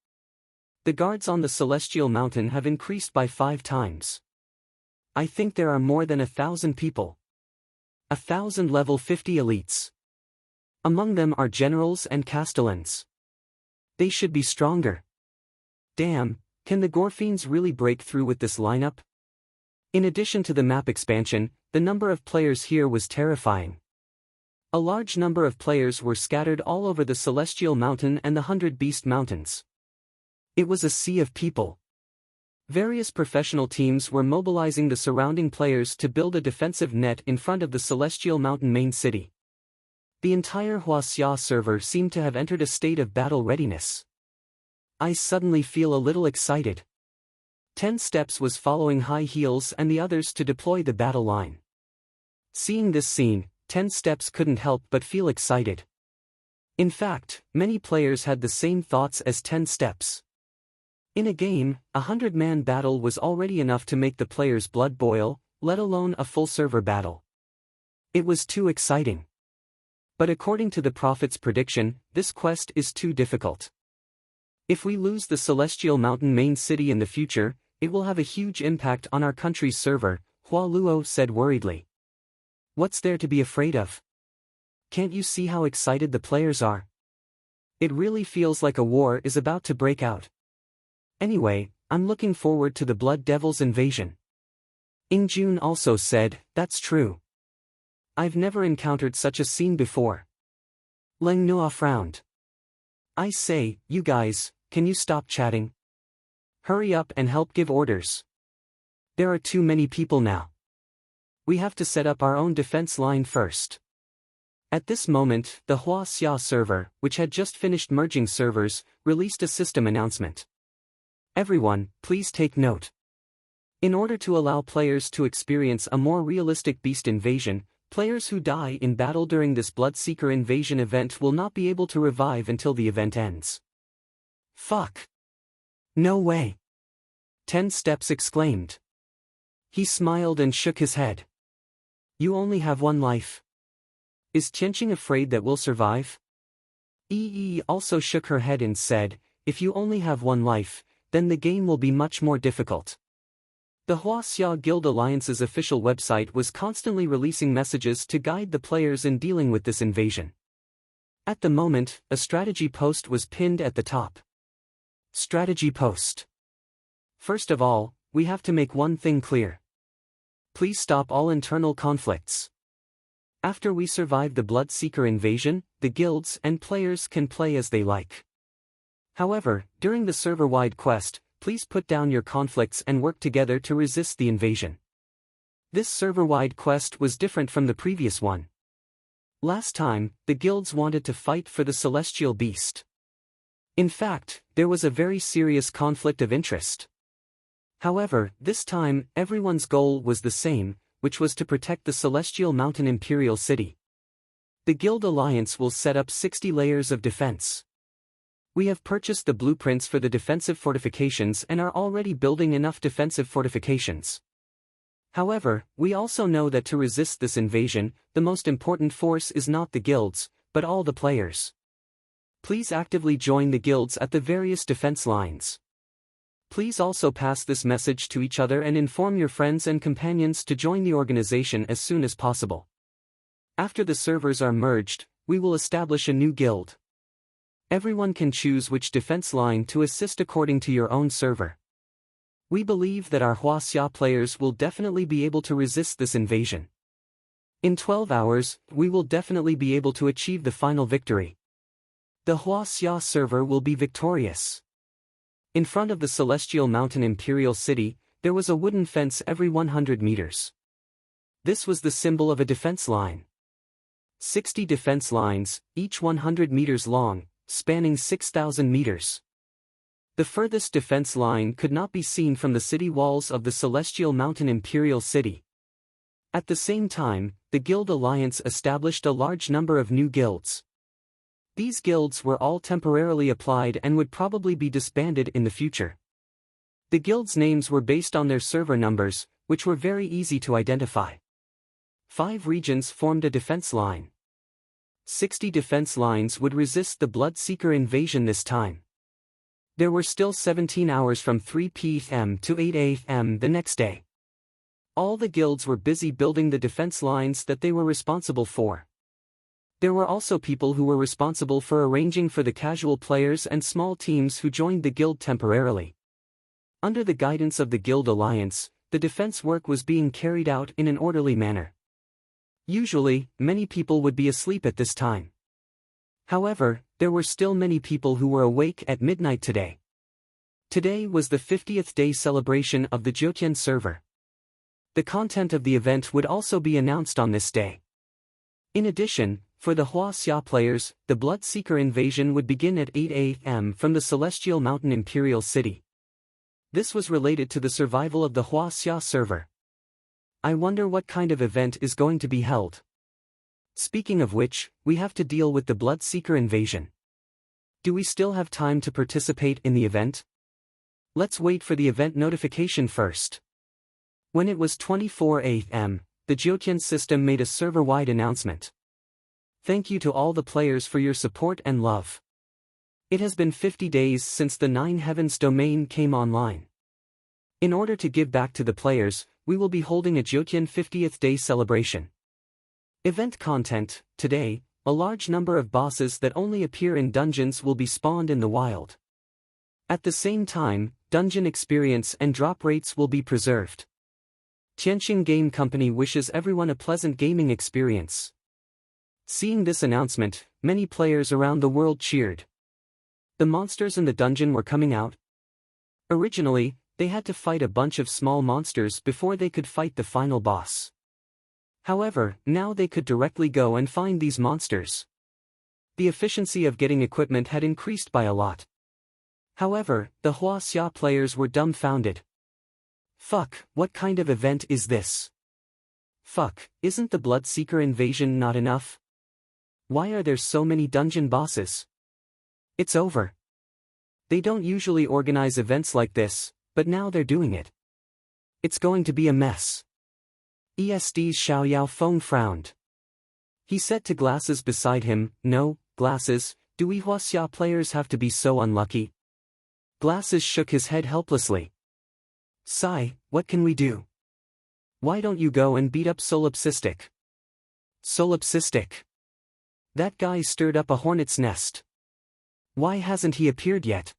The guards on the Celestial Mountain have increased by 5 times. I think there are more than 1,000 people. 1,000 level 50 elites. Among them are generals and castellans. They should be stronger. Damn, can the Gorfiends really break through with this lineup? In addition to the map expansion, the number of players here was terrifying. A large number of players were scattered all over the Celestial Mountain and the 100 Beast Mountains. It was a sea of people. Various professional teams were mobilizing the surrounding players to build a defensive net in front of the Celestial Mountain main city. The entire Huaxia server seemed to have entered a state of battle readiness. I suddenly feel a little excited. 10 Steps was following High Heels and the others to deploy the battle line. Seeing this scene, 10 Steps couldn't help but feel excited. In fact, many players had the same thoughts as 10 Steps. In a game, a 100-man battle was already enough to make the players' blood boil, let alone a full server battle. It was too exciting. But according to the Prophet's prediction, this quest is too difficult. If we lose the Celestial Mountain main city in the future, it will have a huge impact on our country's server, Hua Luo said worriedly. What's there to be afraid of? Can't you see how excited the players are? It really feels like a war is about to break out. Anyway, I'm looking forward to the Blood Devil's invasion. Ingjun also said, that's true. I've never encountered such a scene before. Leng Nua frowned. I say, you guys, can you stop chatting? Hurry up and help give orders. There are too many people now. We have to set up our own defense line first. At this moment, the Huaxia server, which had just finished merging servers, released a system announcement. Everyone, please take note. In order to allow players to experience a more realistic beast invasion, players who die in battle during this Bloodseeker invasion event will not be able to revive until the event ends. Fuck. No way. 10 Steps exclaimed. He smiled and shook his head. You only have 1 life. Is Tianqing afraid that we'll survive? Yi also shook her head and said, if you only have 1 life, then the game will be much more difficult. The Huaxia Guild Alliance's official website was constantly releasing messages to guide the players in dealing with this invasion. At the moment, a strategy post was pinned at the top. Strategy post. First of all, we have to make one thing clear. Please stop all internal conflicts. After we survive the Bloodseeker invasion, the guilds and players can play as they like. However, during the server-wide quest, please put down your conflicts and work together to resist the invasion. This server-wide quest was different from the previous one. Last time, the guilds wanted to fight for the celestial beast. In fact, there was a very serious conflict of interest. However, this time, everyone's goal was the same, which was to protect the Celestial Mountain Imperial City. The Guild Alliance will set up 60 layers of defense. We have purchased the blueprints for the defensive fortifications and are already building enough defensive fortifications. However, we also know that to resist this invasion, the most important force is not the guilds, but all the players. Please actively join the guilds at the various defense lines. Please also pass this message to each other and inform your friends and companions to join the organization as soon as possible. After the servers are merged, we will establish a new guild. Everyone can choose which defense line to assist according to your own server. We believe that our Huaxia players will definitely be able to resist this invasion. In 12 hours, we will definitely be able to achieve the final victory. The Huaxia server will be victorious. In front of the Celestial Mountain Imperial City, there was a wooden fence every 100 meters. This was the symbol of a defense line. 60 defense lines, each 100 meters long, spanning 6,000 meters. The furthest defense line could not be seen from the city walls of the Celestial Mountain Imperial City. At the same time, the Guild Alliance established a large number of new guilds. These guilds were all temporarily applied and would probably be disbanded in the future. The guilds' names were based on their server numbers, which were very easy to identify. 5 regions formed a defense line. 60 defense lines would resist the Bloodseeker invasion this time. There were still 17 hours from 3 p.m. to 8 a.m. the next day. All the guilds were busy building the defense lines that they were responsible for. There were also people who were responsible for arranging for the casual players and small teams who joined the guild temporarily. Under the guidance of the Guild Alliance, the defense work was being carried out in an orderly manner. Usually, many people would be asleep at this time. However, there were still many people who were awake at midnight today. Today was the 50th day celebration of the Jiutian server. The content of the event would also be announced on this day. In addition, for the Huaxia players, the Bloodseeker invasion would begin at 8 a.m. from the Celestial Mountain Imperial City. This was related to the survival of the Huaxia server. I wonder what kind of event is going to be held. Speaking of which, we have to deal with the Bloodseeker invasion. Do we still have time to participate in the event? Let's wait for the event notification first. When it was 24 a.m., the Jiutian system made a server-wide announcement. Thank you to all the players for your support and love. It has been 50 days since the 9 Heavens domain came online. In order to give back to the players, we will be holding a Jiutian 50th day celebration. Event content: today, a large number of bosses that only appear in dungeons will be spawned in the wild. At the same time, dungeon experience and drop rates will be preserved. Tianxing Game Company wishes everyone a pleasant gaming experience. Seeing this announcement, many players around the world cheered. The monsters in the dungeon were coming out. Originally, they had to fight a bunch of small monsters before they could fight the final boss. However, now they could directly go and find these monsters. The efficiency of getting equipment had increased by a lot. However, the Huaxia players were dumbfounded. Fuck, what kind of event is this? Fuck, isn't the Bloodseeker invasion not enough? Why are there so many dungeon bosses? It's over. They don't usually organize events like this, but now they're doing it. It's going to be a mess. ESD's Xiao Yao Feng frowned. He said to Glasses beside him, "No, Glasses, do we Huaxia players have to be so unlucky?" Glasses shook his head helplessly. "Sai, what can we do? Why don't you go and beat up Solipsistic?" Solipsistic? That guy stirred up a hornet's nest. Why hasn't he appeared yet?